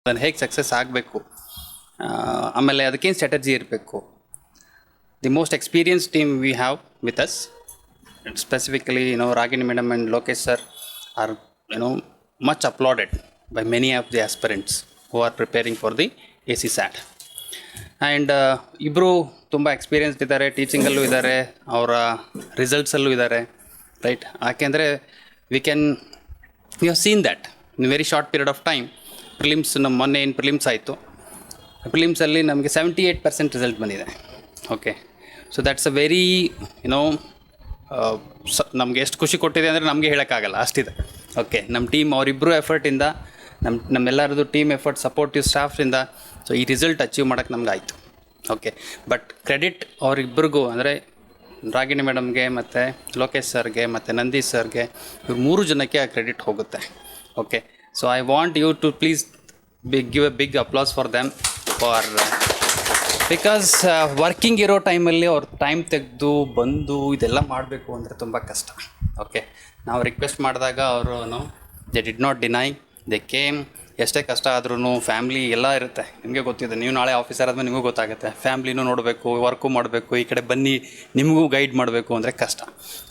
ಅದನ್ನು ಹೇಗೆ ಸಕ್ಸಸ್ ಆಗಬೇಕು, ಆಮೇಲೆ ಅದಕ್ಕೇನು ಸ್ಟ್ರಾಟಜಿ ಇರಬೇಕು. The most experience team we have with us, specifically Ragini madam and Lokesh sir are much applauded by many of the aspirants who are preparing for the ACSAT. And ಇಬ್ಬರು ತುಂಬ experienced ಇದ್ದಾರೆ, ಟೀಚಿಂಗಲ್ಲೂ ಇದ್ದಾರೆ, ಅವರ ರಿಸಲ್ಟ್ಸಲ್ಲೂ ಇದ್ದಾರೆ, ರೈಟ್. ಯಾಕೆಂದರೆ we have seen that in very short period of time. Prelims ಮೊನ್ನೆ ಏನು prelims ಆಯಿತು, ಪ್ರಿಲಿಮ್ಸಲ್ಲಿ ನಮಗೆ 78% ರಿಸಲ್ಟ್ ಬಂದಿದೆ. Okay, so that's a very ನಮಗೆ ಎಷ್ಟು ಖುಷಿ ಕೊಟ್ಟಿದೆ ಅಂದರೆ ನಮಗೆ ಹೇಳೋಕ್ಕಾಗಲ್ಲ, ಅಷ್ಟಿದೆ. ಓಕೆ, ನಮ್ಮ ಟೀಮ್ ಅವರಿಬ್ಬರು ಎಫರ್ಟಿಂದ, ನಮ್ಮೆಲ್ಲರದು ಟೀಮ್ ಎಫರ್ಟ್, ಸಪೋರ್ಟಿವ್ ಸ್ಟಾಫ್ರಿಂದ ಸೊ ಈ ರಿಸಲ್ಟ್ ಅಚೀವ್ ಮಾಡೋಕ್ಕೆ ನಮ್ಗೆ ಆಯಿತು. ಓಕೆ, ಬಟ್ ಕ್ರೆಡಿಟ್ ಅವರಿಬ್ಬರಿಗೂ ಅಂದರೆ ರಾಗಿಣಿ ಮೇಡಮ್ಗೆ ಮತ್ತು ಲೋಕೇಶ್ ಸರ್ಗೆ ಮತ್ತು ನಂದೀಶ್ ಸರ್ಗೆ, ಇವ್ರು 3 ಜನಕ್ಕೆ ಆ ಕ್ರೆಡಿಟ್ ಹೋಗುತ್ತೆ. Okay, so I want you to please give a big applause for them for because working ಇರೋ ಟೈಮಲ್ಲಿ ಅವ್ರು ಟೈಮ್ ತೆಗೆದು ಬಂದು ಇದೆಲ್ಲ ಮಾಡಬೇಕು ಅಂದರೆ ತುಂಬ ಕಷ್ಟ. ಓಕೆ, ನಾವು ರಿಕ್ವೆಸ್ಟ್ ಮಾಡಿದಾಗ ಅವರು they did not deny, they came. ಎಷ್ಟೇ ಕಷ್ಟ ಆದ್ರೂ ಫ್ಯಾಮ್ಲಿ ಎಲ್ಲ ಇರುತ್ತೆ, ನಿಮಗೆ ಗೊತ್ತಿದೆ. ನೀವು ನಾಳೆ ಆಫೀಸರ್ ಆದಮೇಲೆ ನಿಮಗೂ ಗೊತ್ತಾಗುತ್ತೆ, ಫ್ಯಾಮ್ಲಿನೂ ನೋಡಬೇಕು, ವರ್ಕು ಮಾಡಬೇಕು, ಈ ಕಡೆ ಬನ್ನಿ ನಿಮಗೂ ಗೈಡ್ ಮಾಡಬೇಕು ಅಂದರೆ ಕಷ್ಟ.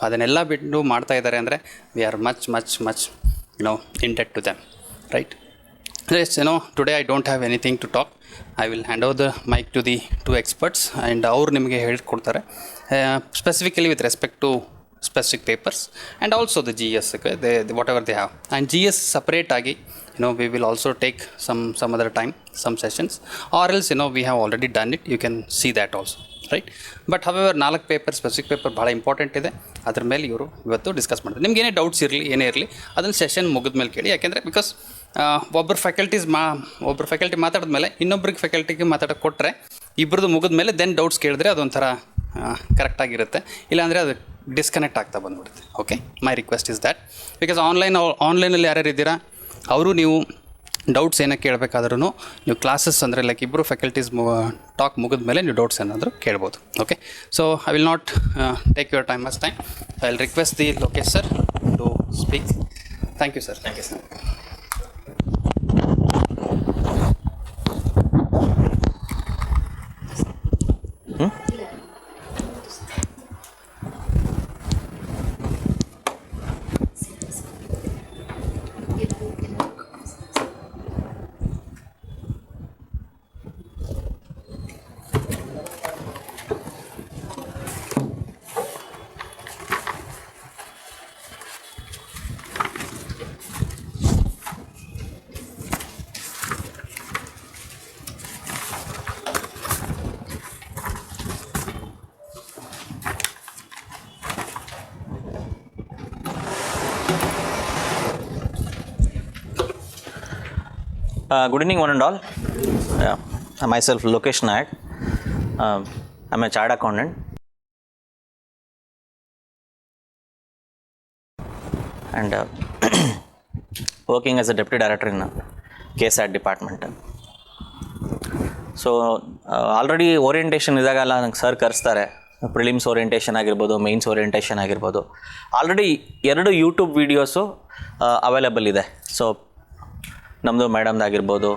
ಅದನ್ನೆಲ್ಲ ಬಿಟ್ಟು ಮಾಡ್ತಾ ಇದ್ದಾರೆ ಅಂದರೆ we are much much much indebted to them, right. Yes, today I don't have anything to talk. I will hand over the mic to the 2 experts and ಅವರು ನಿಮಗೆ ಹೇಳ್ಕೊಡ್ತಾರೆ specifically with respect to specific papers and also the GS, okay, whatever they have. And GS separate ಆಗಿ we will also take some other time, some sessions, or else we have already done it, you can see that also, right. But however 4 paper specific paper ಭಾಳ important ಇದೆ, ಅದ್ರ ಮೇಲೆ ಇವರು ಇವತ್ತು discuss ಮಾಡ್ತಾರೆ. ನಿಮ್ಗೆ ಏನೇ ಡೌಟ್ಸ್ ಇರಲಿ, ಏನೇ ಇರಲಿ ಅದನ್ನು ಸೆಷನ್ ಮುಗಿದ ಮೇಲೆ ಕೇಳಿ. ಯಾಕೆಂದರೆ ಬಿಕಾಸ್ ಒಬ್ಬರು ಫ್ಯಾಕಲ್ಟಿ ಮಾತಾಡಿದ ಮೇಲೆ ಇನ್ನೊಬ್ರಿಗೆ ಫ್ಯಾಕಲ್ಟಿಗೆ ಮಾತಾಡೋಕೆ ಕೊಟ್ಟರೆ ಇಬ್ಬರದು ಮುಗಿದ ಮೇಲೆ ದೆನ್ ಡೌಟ್ಸ್ ಕೇಳಿದ್ರೆ ಅದೊಂಥರ ಕರೆಕ್ಟಾಗಿರುತ್ತೆ, ಇಲ್ಲಾಂದರೆ ಅದು ಡಿಸ್ಕನೆಕ್ಟ್ ಆಗ್ತಾ ಬಂದ್ಬಿಡುತ್ತೆ. Okay, my request is that. Because ಆನ್ಲೈನಲ್ಲಿ ಯಾರ್ಯಾರು ಇದ್ದೀರಾ ಅವರು ನೀವು ಡೌಟ್ಸ್ ಏನಕ್ಕೆ ಕೇಳಬೇಕಾದ್ರೂ ನೀವು ಕ್ಲಾಸಸ್ ಅಂದರೆ ಲೈಕ್ ಇಬ್ಬರು ಫ್ಯಾಕಲ್ಟೀಸ್ ಟಾಕ್ ಮುಗಿದ ಮೇಲೆ ನೀವು ಡೌಟ್ಸ್ ಏನಾದರೂ ಕೇಳ್ಬೋದು. Okay, so I will not take your time much time. I will request the Lokesh sir to speak. Thank you sir. Thank you sir. Good evening, one and all. Myself, Lokesh Nayak. I'm a chartered accountant. And working as a deputy director in KSAT department. So, already orientation idagala sir karsತಾರೆ. Prelims orientation ಆಗಿರ್ಬೋದು, mains orientation ಆಗಿರ್ಬೋದು. Already 2 YouTube videos available ಇದೆ. So ನಮ್ಮದು ಮೇಡಮ್ದಾಗಿರ್ಬೋದು,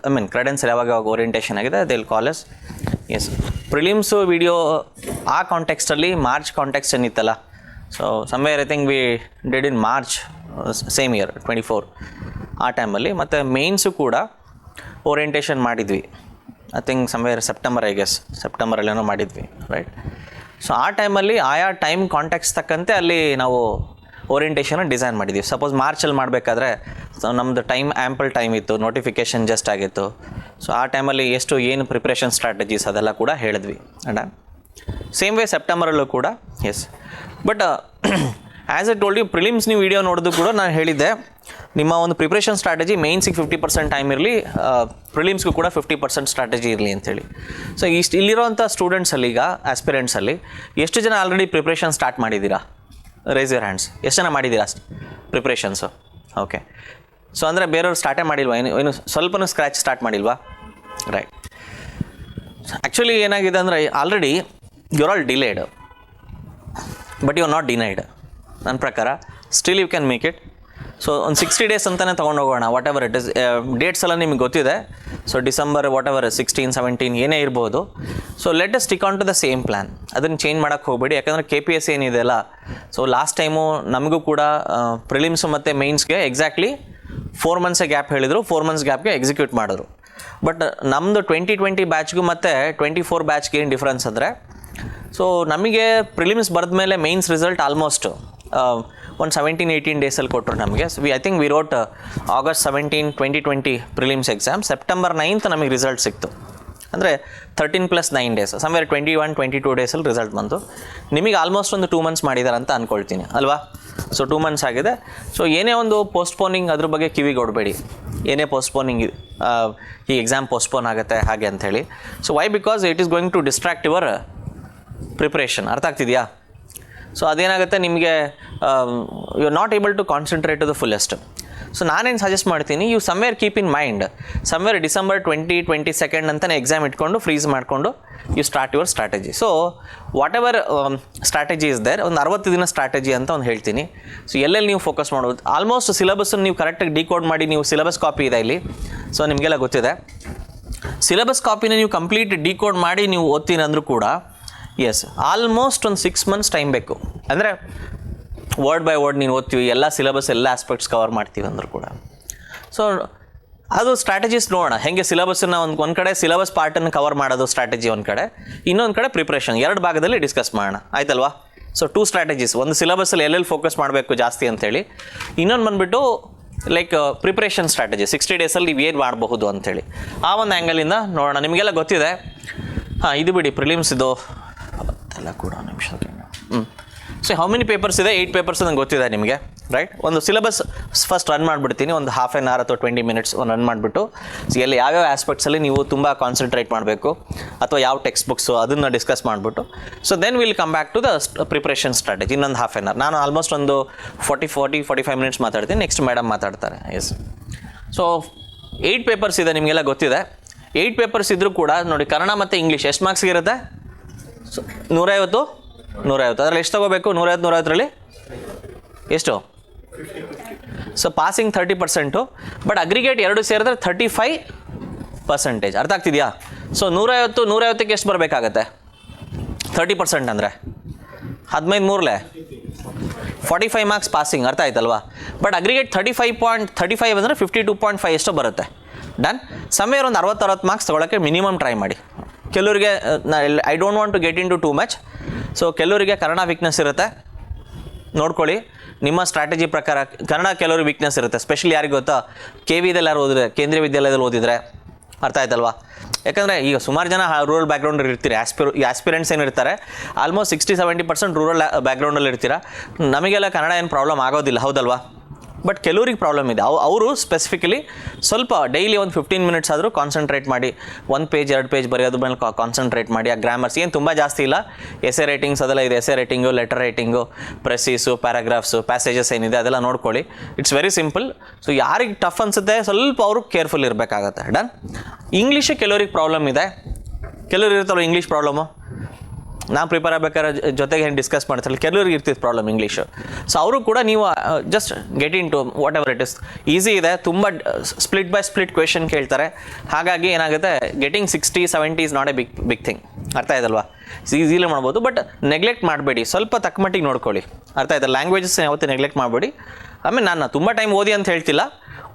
I mean ಕ್ರೆಡೆನ್ಸಲ್ಲಿ ಯಾವಾಗ orientation ಆಗಿದೆ they will call us. Yes, prelims video ಆ ಕಾಂಟೆಕ್ಸ್ಟಲ್ಲಿ ಮಾರ್ಚ್ ಕಾಂಟೆಕ್ಸ್ಟ್ ಏನಿತ್ತಲ್ಲ, so somewhere I think we did in March same year 24 ಆ ಟೈಮಲ್ಲಿ. ಮತ್ತು ಮೇನ್ಸು ಕೂಡ ಓರಿಯೆಂಟೇಷನ್ ಮಾಡಿದ್ವಿ, ಐ ಥಿಂಕ್ ಸಮ್ವೇರ್ ಸೆಪ್ಟೆಂಬರಲ್ಲೇನೋ ಮಾಡಿದ್ವಿ, ರೈಟ್. ಸೊ ಆ ಟೈಮಲ್ಲಿ ಆಯಾ ಟೈಮ್ ಕಾಂಟೆಕ್ಸ್ಟ್ ತಕ್ಕಂತೆ ಅಲ್ಲಿ ನಾವು ಓರಿಯೆಂಟೇಷನ್ ಡಿಸೈನ್ ಮಾಡಿದ್ದೀವಿ. ಸಪೋಸ್ ಮಾರ್ಚಲ್ಲಿ ಮಾಡಬೇಕಾದ್ರೆ ನಮ್ಮದು ಆ್ಯಂಪಲ್ ಟೈಮ್ ಇತ್ತು, ನೋಟಿಫಿಕೇಷನ್ ಜಸ್ಟ್ ಆಗಿತ್ತು. ಸೊ ಆ ಟೈಮಲ್ಲಿ ಏನು ಪ್ರಿಪ್ರೇಷನ್ ಸ್ಟ್ರಾಟಜೀಸ್ ಅದೆಲ್ಲ ಕೂಡ ಹೇಳಿದ್ವಿ. ಅಂಡ್ ಸೇಮ್ ವೇ ಸೆಪ್ಟೆಂಬರಲ್ಲೂ ಕೂಡ. Yes, but as I told you, prelims ನೀವು ವೀಡಿಯೋ ನೋಡಿದ್ರು ಕೂಡ ನಾನು ಹೇಳಿದ್ದೆ, ನಿಮ್ಮ ಒಂದು ಪ್ರಿಪ್ರೇಷನ್ ಸ್ಟ್ರಾಟಜಿ ಮೇನ್ಸಿಗೆ 50% ಟೈಮ್ ಇರಲಿ, ಪ್ರಿಲಿಮ್ಸ್ಗೂ ಕೂಡ 50% ಸ್ಟ್ರಾಟಜಿ ಇರಲಿ ಅಂಥೇಳಿ. ಸೊ ಇಲ್ಲಿರೋಂಥ ಸ್ಟೂಡೆಂಟ್ಸಲ್ಲಿ, ಈಗ ಆಸ್ಪಿರೆಂಟ್ಸಲ್ಲಿ ಎಷ್ಟು ಜನ ಆಲ್ರೆಡಿ ಪ್ರಿಪ್ರೇಷನ್ ಸ್ಟಾರ್ಟ್ ಮಾಡಿದ್ದೀರಾ? Raise your hands. ಎಷ್ಟು ಜನ ಮಾಡಿದ್ದೀರಾ ಪ್ರಿಪ್ರೇಷನ್ಸು? ಓಕೆ, ಸೊ ಅಂದರೆ ಬೇರೆಯವ್ರು ಸ್ಟಾರ್ಟೇ ಮಾಡಿಲ್ವಾ? ಏನು ಸ್ವಲ್ಪನೂ ಸ್ಕ್ರ್ಯಾಚ್ ಸ್ಟಾರ್ಟ್ ಮಾಡಿಲ್ವಾ? ರೈಟ್. ಆ್ಯಕ್ಚುಲಿ ಏನಾಗಿದೆ ಅಂದರೆ already you all delayed, but you are not denied. ನನ್ನ ಪ್ರಕಾರ still you can make it. So ಒಂದು 60 ಡೇಸ್ ಅಂತಲೇ ತೊಗೊಂಡು ಹೋಗೋಣ, whatever it is. Dates ಎಲ್ಲ ನಿಮಗೆ ಗೊತ್ತಿದೆ. ಸೊ ಡಿಸೆಂಬರ್ ವಾಟ್ ಎವರ್ 16, 17 ಏನೇ ಇರ್ಬೋದು. So let us stick on to the same plan. ಅದನ್ನು ಚೇಂಜ್ ಮಾಡೋಕ್ಕೆ ಹೋಗಬೇಡಿ. ಯಾಕಂದರೆ KPS ಏನಿದೆ ಅಲ್ಲ, ಸೊ ಲಾಸ್ಟ್ ಟೈಮು ನಮಗೂ ಕೂಡ ಪ್ರಿಲಿಮ್ಸು ಮತ್ತು ಮೇನ್ಸ್ಗೆ ಎಕ್ಸಾಕ್ಟ್ಲಿ 4 ಮಂತ್ಸೇ ಗ್ಯಾಪ್ ಹೇಳಿದರು. 4 ಮಂತ್ಸ್ ಗ್ಯಾಪ್ಗೆ ಎಕ್ಸಿಕ್ಯೂಟ್ ಮಾಡಿದ್ರು. ಬಟ್ ನಮ್ಮದು 2020 ಬ್ಯಾಚ್ಗೂ ಮತ್ತು 24 ಬ್ಯಾಚ್ಗೆ ಏನು ಡಿಫ್ರೆನ್ಸ್ ಅಂದರೆ, ಸೊ ನಮಗೆ ಪ್ರಿಲಿಮ್ಸ್ ಬರೆದ ಮೇಲೆ ಮೇನ್ಸ್ ರಿಸಲ್ಟ್ ಆಲ್ಮೋಸ್ಟ್ ಒಂದು 17-18 ಡೇಸಲ್ಲಿ ಕೊಟ್ಟರು ನಮಗೆ. So I think V wrote August 17, 2020 prelims exam. September 9th ನಮಗೆ ರಿಸಲ್ಟ್ ಸಿಕ್ತು. ಅಂದರೆ 13 + 9 ಡೇಸ್, ಸಮ್ವೇರ್ 21-22 ಡೇಸಲ್ಲಿ ರಿಸಲ್ಟ್ ಬಂತು. ನಿಮಗೆ ಆಲ್ಮೋಸ್ಟ್ ಒಂದು 2 ಮಂತ್ಸ್ ಮಾಡಿದ್ದಾರೆ ಅಂತ ಅಂದ್ಕೊಳ್ತೀನಿ ಅಲ್ವಾ. ಸೊ 2 ಮಂತ್ಸ್ ಆಗಿದೆ. ಸೊ ಏನೇ ಒಂದು ಪೋಸ್ಟ್ಪೋನಿಂಗ್ ಅದ್ರ ಬಗ್ಗೆ ಕಿವಿಗೆ ಕೊಡಬೇಡಿ. ಏನೇ ಪೋಸ್ಟ್ಪೋನಿಂಗ್ ಈ ಎಕ್ಸಾಮ್ ಪೋಸ್ಟ್ಪೋನ್ ಆಗುತ್ತೆ ಹಾಗೆ ಅಂಥೇಳಿ. So why? Because it is going to distract your preparation. ಅರ್ಥ ಆಗ್ತಿದೆಯಾ? ಸೊ ಅದೇನಾಗುತ್ತೆ, ನಿಮಗೆ you are not able to concentrate to the fullest. So ನಾನೇನು ಸಜೆಸ್ಟ್ ಮಾಡ್ತೀನಿ, you somewhere keep in mind, somewhere December 2022 ಅಂತಲೇ ಎಕ್ಸಾಮ್ ಇಟ್ಕೊಂಡು ಫ್ರೀಸ್ ಮಾಡಿಕೊಂಡು you start your strategy. So whatever strategy is there, ಒಂದು 60 ದಿನ strategy ಅಂತ ಒಂದು ಹೇಳ್ತೀನಿ. ಸೊ ಎಲ್ಲೆಲ್ಲಿ ನೀವು ಫೋಕಸ್ ಮಾಡೋದು, ಆಲ್ಮೋಸ್ಟ್ ಸಿಲೆಬಸ್ಸನ್ನು ನೀವು ಕರೆಕ್ಟಾಗಿ ಡಿಕೋಡ್ ಮಾಡಿ, ನೀವು ಸಿಲೆಬಸ್ ಕಾಪಿ ಇದೆ ಇಲ್ಲಿ, ಸೊ ನಿಮಗೆಲ್ಲ ಗೊತ್ತಿದೆ. ಸಿಲೆಬಸ್ ಕಾಪಿನ ನೀವು ಕಂಪ್ಲೀಟ್ ಡಿಕೋಡ್ ಮಾಡಿ ನೀವು ಓದ್ತೀನಿ ಅಂದರೂ ಕೂಡ ಎಸ್ ಆಲ್ಮೋಸ್ಟ್ ಒಂದು 6 ಮಂತ್ಸ್ ಟೈಮ್ ಬೇಕು. ಅಂದರೆ ವರ್ಡ್ ಬೈ ವರ್ಡ್ ನೀನು ಓದ್ತೀವಿ, ಎಲ್ಲ ಸಿಲೆಬಸ್ ಎಲ್ಲ ಆಸ್ಪೆಕ್ಟ್ಸ್ ಕವರ್ ಮಾಡ್ತೀವಿ ಅಂದರೂ ಕೂಡ. ಸೊ ಅದು ಸ್ಟ್ರಾಟಜೀಸ್ ನೋಡೋಣ ಹೆಂಗೆ ಸಿಲೆಬಸ್ಸನ್ನು ಒಂದು ಕಡೆ ಸಿಲೆಬಸ್ ಪಾರ್ಟನ್ನು ಕವರ್ ಮಾಡೋದು ಸ್ಟ್ರಾಟಜಿ ಒಂದು ಕಡೆ, ಇನ್ನೊಂದು ಕಡೆ ಪ್ರಿಪ್ರೇಷನ್, 2 ಭಾಗದಲ್ಲಿ ಡಿಸ್ಕಸ್ ಮಾಡೋಣ ಆಯ್ತಲ್ವಾ. ಸೊ 2 ಸ್ಟ್ರಾಟಜೀಸ್, ಒಂದು ಸಿಲೆಬಸ್ಸಲ್ಲಿ ಎಲ್ಲೆಲ್ಲಿ ಫೋಕಸ್ ಮಾಡಬೇಕು ಜಾಸ್ತಿ ಅಂತೇಳಿ, ಇನ್ನೊಂದು ಬಂದುಬಿಟ್ಟು ಲೈಕ್ ಪ್ರಿಪ್ರೇಷನ್ ಸ್ಟ್ರಾಟಜಿ 60 ಡೇಸಲ್ಲಿ ನೀವು ಏನು ಮಾಡಬಹುದು ಅಂಥೇಳಿ, ಆ ಒಂದು ಆ್ಯಂಗಲಿಂದ ನೋಡೋಣ. ನಿಮಗೆಲ್ಲ ಗೊತ್ತಿದೆ. ಇದು ಬಿಡಿ ಪ್ರಿಲಿಮ್ಸ್ ಇದು ಎಲ್ಲ ಕೂಡ ನಿಮಿಷ. ಸೊ ಹೌ ಮೆನಿ ಪೇಪರ್ಸ್ ಇದೆ? 8 ಪೇಪರ್ಸ್ ನಂಗೆ ಗೊತ್ತಿದೆ ನಿಮಗೆ, ರೈಟ್. ಒಂದು ಸಿಲೆಬಸ್ ಫಸ್ಟ್ ರನ್ ಮಾಡಿಬಿಡ್ತೀನಿ, ಒಂದು ½ an hour ಅಥವಾ 20 minutes ಒಂದು ರನ್ ಮಾಡಿಬಿಟ್ಟು, ಸೊ ಎಲ್ಲಿ ಯಾವ್ಯಾವ ಆಸ್ಪೆಕ್ಟ್ಸಲ್ಲಿ ನೀವು ತುಂಬ ಕಾನ್ಸಂಟ್ರೇಟ್ ಮಾಡಬೇಕು ಅಥವಾ ಯಾವ ಟೆಕ್ಸ್ಟ್ ಬುಕ್ಸು ಅದನ್ನು ಡಿಸ್ಕಸ್ ಮಾಡಿಬಿಟ್ಟು, so then will come back to the preparation strategy. ಇನ್ನೊಂದು ½ an hour. ನಾನು ಆಲ್ಮೋಸ್ಟ್ ಒಂದು 45 minutes ಮಾತಾಡ್ತೀನಿ, ನೆಕ್ಸ್ಟ್ ಮೇಡಮ್ ಮಾತಾಡ್ತಾರೆ. ಎಸ್. ಸೊ 8 ಪೇಪರ್ಸ್ ಇದೆ, ನಿಮಗೆಲ್ಲ ಗೊತ್ತಿದೆ. 8 ಪೇಪರ್ಸ್ ಇದ್ದರೂ ಕೂಡ ನೋಡಿ, ಕನ್ನಡ ಮತ್ತು ಇಂಗ್ಲೀಷ್ ಎಷ್ಟು ಮಾರ್ಕ್ಸ್ಗೆ ಇರುತ್ತೆ? ಸೊ 150 ಅದರಲ್ಲಿ ಎಷ್ಟು ತೊಗೋಬೇಕು? 150 ಎಷ್ಟು? ಸೊ ಪಾಸಿಂಗ್ 30%, ಬಟ್ ಅಗ್ರಿಗೇಟ್ 2 ಸೇರಿದ್ರೆ 35%. ಅರ್ಥ ಆಗ್ತಿದೆಯಾ? ಸೊ 150ಕ್ಕೆ ಎಷ್ಟು ಬರಬೇಕಾಗತ್ತೆ? 30% ಅಂದರೆ 15 45 ಮಾರ್ಕ್ಸ್ ಪಾಸಿಂಗ್. ಅರ್ಥ ಆಯ್ತಲ್ವಾ? ಬಟ್ ಅಗ್ರಿಗೇಟ್ 35 ಅಂದರೆ 52.5 ಎಷ್ಟೋ ಬರುತ್ತೆ. ಡನ್. ಸಮ್ವೇರ್ ಒಂದು 60 ಮಾರ್ಕ್ಸ್ ತೊಗೊಳಕ್ಕೆ ಮಿನಿಮಮ್ ಟ್ರೈ ಮಾಡಿ. ಕೆಲವರಿಗೆ I don't want to get into too much. So ಕೆಲವರಿಗೆ ಕನ್ನಡ ವೀಕ್ನೆಸ್ ಇರುತ್ತೆ, ನೋಡ್ಕೊಳ್ಳಿ ನಿಮ್ಮ ಸ್ಟ್ರಾಟಜಿ ಪ್ರಕಾರ. ಕನ್ನಡ ಕೆಲವರು ವೀಕ್ನೆಸ್ ಇರುತ್ತೆ, ಸ್ಪೆಷಲಿ ಯಾರಿಗೆ ಗೊತ್ತಾ, KV ಯಾರು ಓದಿದ್ರೆ, ಕೇಂದ್ರೀಯ ವಿದ್ಯಾಲಯದಲ್ಲಿ ಓದಿದರೆ. ಅರ್ಥ ಆಯ್ತಲ್ವಾ? ಯಾಕಂದರೆ ಈಗ ಸುಮಾರು ಜನ ರೂರಲ್ ಬ್ಯಾಕ್ಗ್ರೌಂಡಲ್ಲಿ ಇರ್ತೀರಿ, ಆಸ್ಪಿರೆಂಟ್ಸ್ ಏನಿರ್ತಾರೆ ಆಲ್ಮೋಸ್ಟ್ 60-70% ರೂರಲ್ ಬ್ಯಾಕ್ಗ್ರೌಂಡಲ್ಲಿ ಇರ್ತೀರ. ನಮಗೆಲ್ಲ ಕನ್ನಡ ಏನು ಪ್ರಾಬ್ಲಮ್ ಆಗೋದಿಲ್ಲ, ಹೌದಲ್ವಾ? ಬಟ್ ಕೆಲವ್ರಿಗೆ ಪ್ರಾಬ್ಲಮ್ ಇದೆ. ಅವರು ಸ್ಪೆಸಿಫಿಕಲಿ ಸ್ವಲ್ಪ ಡೈಲಿ ಒಂದು 15 minutes ಆದರೂ ಕಾನ್ಸಂಟ್ರೇಟ್ ಮಾಡಿ, 1 ಪೇಜ್ 2 ಪೇಜ್ ಬರೆಯೋದ್ರ ಮೇಲೆ ಕಾನ್ಸಂಟ್ರೇಟ್ ಮಾಡಿ. ಆ ಗ್ರಾಮರ್ಸ್ ಏನು ತುಂಬ ಜಾಸ್ತಿ ಇಲ್ಲ, ಎಸೆ ರೈಟಿಂಗ್ಸ್ ಅದೆಲ್ಲ ಇದೆ, ಎಸೆ ರೈಟಿಂಗು, ಲೆಟರ್ ರೈಟಿಂಗು, ಪ್ರೆಸೀಸು, ಪ್ಯಾರಾಗ್ರಾಫ್ಸು, ಪ್ಯಾಸೇಜಸ್ ಏನಿದೆ ಅದೆಲ್ಲ ನೋಡ್ಕೊಳ್ಳಿ. It's very simple. ಸೊ ಯಾರಿಗೆ ಟಫ್ ಅನಿಸುತ್ತೆ ಸ್ವಲ್ಪ ಅವರು ಕೇರ್ಫುಲ್ ಇರಬೇಕಾಗತ್ತೆ. ಡನ್. ಇಂಗ್ಲೀಷು ಕೆಲವ್ರಿಗೆ ಪ್ರಾಬ್ಲಮ್ ಇದೆ, ಕೆಲವ್ರು ಇರುತ್ತಲ್ಲ ಇಂಗ್ಲೀಷ್ ಪ್ರಾಬ್ಲಮ್ಮು. ನಾವು ಪ್ರಿಪೇರ್ ಆಗಬೇಕಾದ್ರೆ ಜೊತೆಗೆ ಏನು ಡಿಸ್ಕಸ್ ಮಾಡ್ತಾರೆ, ಕೆಲವ್ರಿಗೆ ಇರ್ತಿತ್ತು ಪ್ರಾಬ್ಲಮ್ ಇಂಗ್ಲೀಷು. ಸೊ ಅವರು ಕೂಡ ನೀವು just get into whatever it is. Easy ಇದೆ, ತುಂಬ ಸ್ಪ್ಲಿಟ್ ಬೈ ಸ್ಪ್ಲಿಟ್ ಕ್ವೆಶನ್ ಕೇಳ್ತಾರೆ. ಹಾಗಾಗಿ ಏನಾಗುತ್ತೆ, getting 60-70 is not a big thing. ಅರ್ಥ ಆಯ್ತಲ್ವಾ? ಈಸಿಲಿ ಮಾಡ್ಬೋದು, ಬಟ್ ನೆಗ್ಲೆಕ್ಟ್ ಮಾಡಬೇಡಿ, ಸ್ವಲ್ಪ ತಕ್ಕಮಟ್ಟಿಗೆ ನೋಡ್ಕೊಳ್ಳಿ. ಅರ್ಥ ಆಯ್ತಾ? ಲ್ಯಾಂಗ್ವೇಜಸ್ ಯಾವತ್ತೂ ನೆಗ್ಲೆಕ್ಟ್ ಮಾಡಬೇಡಿ. ಆಮೇಲೆ ನಾನು ತುಂಬ ಟೈಮ್ ಓದಿ ಅಂತ ಹೇಳ್ತಿಲ್ಲ,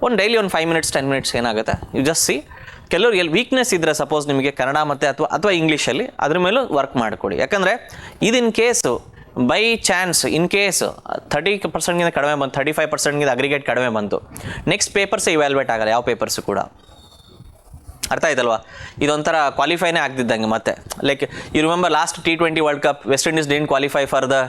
ಒಂದು ಡೈಲಿ ಒಂದು 5 minutes 10 minutes ಏನಾಗುತ್ತೆ, ಯು ಜಸ್ಟ್ ಸಿ. ಕೆಲವ್ರು ಎಲ್ಲಿ ವೀಕ್ನೆಸ್ ಇದ್ದರೆ ಸಪೋಸ್ ನಿಮಗೆ ಕನ್ನಡ ಮತ್ತು ಅಥವಾ ಇಂಗ್ಲೀಷಲ್ಲಿ, ಅದ್ರ ಮೇಲೂ ವರ್ಕ್ ಮಾಡಿಕೊಡಿ. ಯಾಕಂದರೆ ಇದಿನ್ case by chance in case 30%ಗಿಂತ ಕಡಿಮೆ ಬಂತು, 35%ಗಿಂತ ಅಗ್ರಿಗೇಟ್ ಕಡಿಮೆ ಬಂತು, ನೆಕ್ಸ್ಟ್ ಪೇಪರ್ಸೇ ಇವ್ಯಾಲ್ಯೂಯೇಟ್ ಆಗಲ್ಲ, ಯಾವ ಪೇಪರ್ಸು ಕೂಡ. ಅರ್ಥ ಆಯ್ತಲ್ವಾ? ಇದೊಂಥರ ಕ್ವಾಲಿಫೈನೇ ಆಗ್ತಿದ್ದಂಗೆ ಮತ್ತೆ. Like you remember last T20 World Cup, West Indies didn't qualify for the,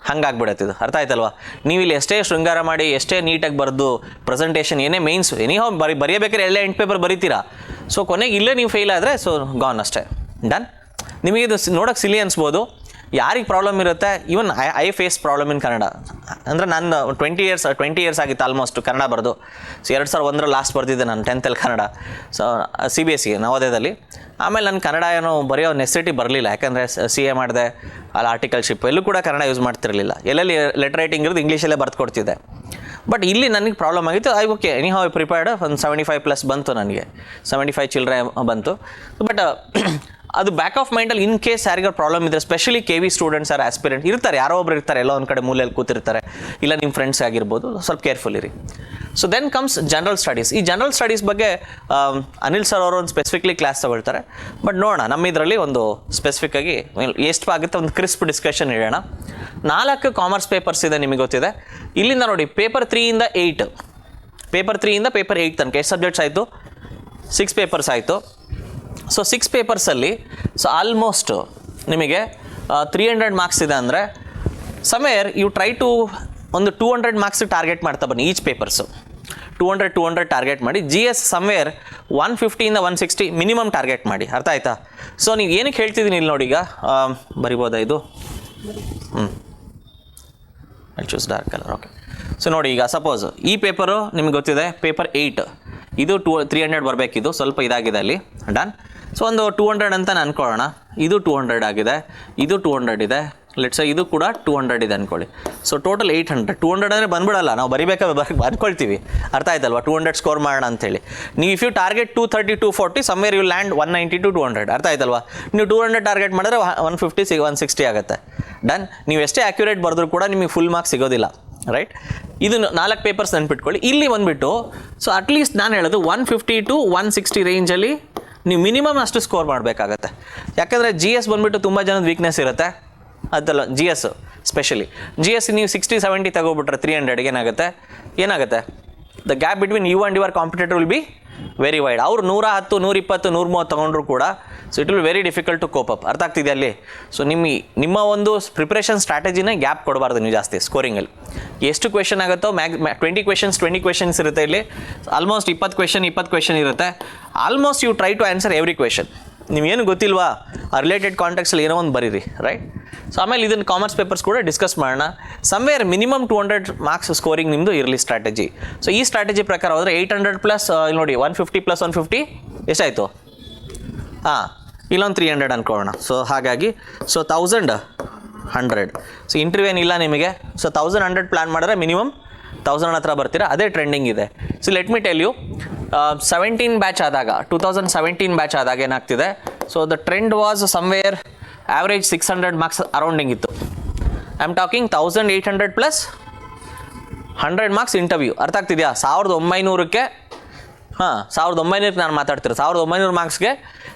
ಹಂಗಾಗ್ಬಿಡತ್ತಿದ್ದು. ಅರ್ಥ ಆಯ್ತಲ್ವಾ? ನೀವು ಇಲ್ಲಿ ಎಷ್ಟೇ ಶೃಂಗಾರ ಮಾಡಿ, ಎಷ್ಟೇ ನೀಟಾಗಿ ಬರೆದು ಪ್ರೆಸೆಂಟೇಷನ್, ಏನೇ ಮೇನ್ಸು ಎನಿಹೋ ಬರೆಯಬೇಕಾದ್ರೆ 8 ಪೇಪರ್ ಬರೀತೀರಾ. ಸೊ ಕೊನೆಗೆ ಇಲ್ಲೇ ನೀವು ಫೇಲ್ ಆದರೆ ಸೊ ಗಾನ್ ಅಷ್ಟೇ. ಡನ್. ನಿಮಗೆ ಇದು ನೋಡೋಕ್ಕೆ ಸಿಲಿ ಅನ್ಸ್ಬೋದು. ಯಾರಿಗೆ ಪ್ರಾಬ್ಲಮ್ ಇರುತ್ತೆ, even I face problem in Kannada. ಅಂದರೆ ನಾನು 20 years ಆಗಿತ್ತು ಆಲ್ಮೋಸ್ಟ್ ಕನ್ನಡ ಬರೆದು. ಸೊ 2001 ಲಾಸ್ಟ್ ಬರ್ತಿದ್ದೆ ನಾನು 10th ಕನ್ನಡ. So CBSE ನವೋದಯದಲ್ಲಿ. ಆಮೇಲೆ ನನ್ನ ಕನ್ನಡ ಏನೋ ಬರೆಯೋ ನೆಸೆಸಿಟಿ ಬರಲಿಲ್ಲ, ಯಾಕಂದರೆ CA ಮಾಡಿದೆ, ಅಲ್ಲಿ ಆರ್ಟಿಕಲ್ಶಿಪ್ ಎಲ್ಲೂ ಕೂಡ ಕನ್ನಡ ಯೂಸ್ ಮಾಡ್ತಿರಲಿಲ್ಲ. ಎಲ್ಲೆಲ್ಲಿ ಲೆಟರ್ ರೈಟಿಂಗ್ ಇರೋದು ಇಂಗ್ಲೀಷಲ್ಲೇ ಬರ್ದು ಕೊಡ್ತಿದ್ದೆ. ಬಟ್ ಇಲ್ಲಿ ನನಗೆ ಪ್ರಾಬ್ಲಮ್ ಆಗಿತ್ತು. ಓಕೆ ಎನಿ ಹೌ ಪ್ರಿಪೇರ್ಡ್ ಒಂದು 75+ ಬಂತು, ನನಗೆ 75 ಚಿಲ್ಲರೆ ಬಂತು. ಬಟ್ ಅದು ಬ್ಯಾಕ್ ಆಫ್ ಮೈಂಡಲ್ಲಿ ಇನ್ ಕೇಸ್ ಯಾರಿಗಾರು ಪ್ರಾಬ್ಲಮ್ ಇದ್ದರೆ, specially KV students R aspirant ಇರ್ತಾರೆ, ಯಾರೋ ಒಬ್ರು ಇರ್ತಾರೆ, ಎಲ್ಲೋ ಒಂದು ಕಡೆ ಮೂಲೆಯಲ್ಲಿ ಕೂತಿರ್ತಾರೆ, ಇಲ್ಲ ನಿಮ್ಮ ಫ್ರೆಂಡ್ಸ್ ಆಗಿರ್ಬೋದು, ಸ್ವಲ್ಪ ಕೇರ್ಫುಲ್ ಇರಿ. So then comes general studies. ಈ ಜನರಲ್ ಸ್ಟಡೀಸ್ ಬಗ್ಗೆ ಅನಿಲ್ ಸರ್ ಅವರು ಒಂದು ಸ್ಪೆಸಿಫಿಕ್ಲಿ ಕ್ಲಾಸ್ ತಗೊಳ್ತಾರೆ. ಬಟ್ ನೋಡೋಣ, ನಮ್ಮ ಇದರಲ್ಲಿ ಒಂದು ಸ್ಪೆಸಿಫಿಕ್ಕಾಗಿ ಎಷ್ಟು ಆಗುತ್ತೆ ಒಂದು ಕ್ರಿಸ್ಪ್ ಡಿಸ್ಕಷನ್ ಇಡೋಣ. 4 ಕಾಮರ್ಸ್ ಪೇಪರ್ಸ್ ಇದೆ, ನಿಮಗೆ ಗೊತ್ತಿದೆ. ಇಲ್ಲಿಂದ ನೋಡಿ, ಪೇಪರ್ 3ಇಂದ 8, ಪೇಪರ್ 3ಇಂದ ಪೇಪರ್ 8 ತನಕ ಎಷ್ಟು ಸಬ್ಜೆಕ್ಟ್ಸ್ ಆಯಿತು? 6 ಪೇಪರ್ಸ್ ಆಯಿತು. ಸೊ 6 ಪೇಪರ್ಸಲ್ಲಿ ಸೊ ಆಲ್ಮೋಸ್ಟ್ ನಿಮಗೆ 300 ಮಾರ್ಕ್ಸ್ ಇದೆ. ಅಂದರೆ ಸಮ್ವೇರ್ ಯು ಟ್ರೈ ಟು ಒಂದು 200 ಮಾರ್ಕ್ಸ್ ಟಾರ್ಗೆಟ್ ಮಾಡ್ತಾ ಬನ್ನಿ. ಈಚ್ ಪೇಪರ್ಸು 200 ಟಾರ್ಗೆಟ್ ಮಾಡಿ. GS ಸಮ್ವೇರ್ 150ಇಂದ 160 ಮಿನಿಮಮ್ ಟಾರ್ಗೆಟ್ ಮಾಡಿ. ಅರ್ಥ ಆಯ್ತಾ? ಸೊ ನೀವು ಏನಕ್ಕೆ ಹೇಳ್ತಿದ್ದೀನಿ ಇಲ್ಲಿ ನೋಡಿ, ಈಗ ಬರಿಬೋದಾ ಇದು? I choose dark colour. Okay. So ನೋಡಿ, ಈಗ ಸಪೋಸ್ ಈ ಪೇಪರು ನಿಮ್ಗೆ ಗೊತ್ತಿದೆ, ಪೇಪರ್ 8 ಇದು 300 ಬರಬೇಕಿದು, ಸ್ವಲ್ಪ ಇದಾಗಿದೆ ಅಲ್ಲಿ. ಡನ್. ಸೊ ಒಂದು 200 ಅಂತ ಅನ್ಕೊಳ್ಳೋಣ. ಇದು 200 ಆಗಿದೆ, ಇದು 200 ಇದೆ, ಲೆಟ್ಸ್ ಇದು ಕೂಡ 200 ಇದೆ ಅಂದ್ಕೊಳ್ಳಿ. So total 800. 200 ಅಂದರೆ ಬಂದ್ಬಿಡಲ್ಲ, ನಾವು ಬರಿಬೇಕಾದ್ರೆ ಅಂದ್ಕೊಳ್ತೀವಿ. ಅರ್ಥ ಆಯ್ತಲ್ವಾ? 200 ಸ್ಕೋರ್ ಮಾಡೋಣ ಅಂತೇಳಿ. ನೀವು if you target 230 240 somewhere you land 190 to 200. ಅರ್ಥ ಆಯ್ತಲ್ವಾ? ನೀವು 200 ಟಾರ್ಗೆಟ್ ಮಾಡಿದ್ರೆ 150 160 ಆಗುತ್ತೆ. ಡನ್. ನೀವು ಎಷ್ಟೇ ಆ್ಯಕ್ಯುರೇಟ್ ಬರೆದ್ರೂ ಕೂಡ ನಿಮಗೆ ಫುಲ್ ಮಾರ್ಕ್ಸ್ ಸಿಗೋದಿಲ್ಲ, ರೈಟ್? ಇದು 4 ಪೇಪರ್ಸ್ ನೆನ್ಪಿಟ್ಕೊಳ್ಳಿ. ಇಲ್ಲಿ ಬಂದುಬಿಟ್ಟು ಸೊ ಅಟ್ಲೀಸ್ಟ್ ನಾನು ಹೇಳೋದು 150 to 160 ರೇಂಜಲ್ಲಿ ನೀವು ಮಿನಿಮಮ್ ಅಷ್ಟು ಸ್ಕೋರ್ ಮಾಡಬೇಕಾಗತ್ತೆ. ಯಾಕಂದರೆ GS ಬಂದುಬಿಟ್ಟು ತುಂಬ ಜನದ ವೀಕ್ನೆಸ್ ಇರುತ್ತೆ, ಅದಲ್ಲ GS ಸ್ಪೆಷಲಿ. GS ನೀವು 60-70 ತಗೋಬಿಟ್ರೆ 300 ಏನಾಗುತ್ತೆ? The gap between you and your competitor will be very wide. ಅವ್ರು 110, 120, 130 ತೊಗೊಂಡ್ರು ಕೂಡ so it will very difficult to cope up. ಅರ್ಥ ಆಗ್ತಿದೆ ಅಲ್ಲಿ? ಸೊ ನಿಮ್ಮ ಒಂದು ಪ್ರಿಪ್ರೇಷನ್ ಸ್ಟ್ರಾಟಜಿನೇ ಗ್ಯಾಪ್ ಕೊಡಬಾರ್ದು ನೀವು ಜಾಸ್ತಿ ಸ್ಕೋರಿಂಗಲ್ಲಿ. ಎಷ್ಟು ಕ್ವೆಶನ್ ಆಗುತ್ತೋ 20 ಕ್ವೆಶನ್ಸ್ ಇರುತ್ತೆ ಇಲ್ಲಿ. ಆಲ್ಮೋಸ್ಟ್ 20 ಕ್ವೆಶನ್ ಇರುತ್ತೆ. Almost you try to answer every question. ನೀವೇನು ಗೊತ್ತಿಲ್ವಾ, ಆ ರಿಲೇಟೆಡ್ ಕಾಂಟ್ಯಾಕ್ಟ್ಸಲ್ಲಿ ಏನೋ ಒಂದು ಬರೀರಿ, ರೈಟ್? ಸೊ ಆಮೇಲೆ ಇದನ್ನು ಕಾಮರ್ಸ್ ಪೇಪರ್ಸ್ ಕೂಡ ಡಿಸ್ಕಸ್ ಮಾಡೋಣ. ಸಮ್ವೇರ್ ಮಿನಿಮಮ್ 200 ಮಾರ್ಕ್ಸ್ ಸ್ಕೋರಿಂಗ್ ನಿಮ್ಮದು ಇರಲಿ ಸ್ಟ್ರಾಟಜಿ. ಸೊ ಈ ಸ್ಟ್ರಾಟಜಿ ಪ್ರಕಾರ ಹೋದರೆ 800+ ಇಲ್ಲಿ ನೋಡಿ 150 + 150 ಎಷ್ಟಾಯಿತು? ಇಲ್ಲೊಂದು 300 ಅನ್ಕೊಳ್ಳೋಣ. ಸೊ ಹಾಗಾಗಿ ಸೊ 1100. ಸೊ ಇಂಟರ್ವ್ಯೂ ಏನಿಲ್ಲ ನಿಮಗೆ. ಸೊ 1100 ಪ್ಲ್ಯಾನ್ ಮಾಡಿದ್ರೆ ಮಿನಿಮಮ್ 1000 ಹತ್ರ ಬರ್ತೀರಾ. ಅದೇ ಟ್ರೆಂಡಿಂಗ್ ಇದೆ. So let me tell you, 17 batch ಆದಾಗ 2017 ಬ್ಯಾಚ್ ಆದಾಗ ಏನಾಗ್ತಿದೆ, so the trend was somewhere average 600 marks arounding ಇತ್ತು. I am talking 1800 + 100 marks interview. ಅರ್ಥ ಆಗ್ತಿದೆಯಾ? 1900ಕ್ಕೆ 1900ಕ್ಕೆ ನಾನು ಮಾತಾಡ್ತಿರೋ 1900 ಮಾರ್ಕ್ಸ್ಗೆ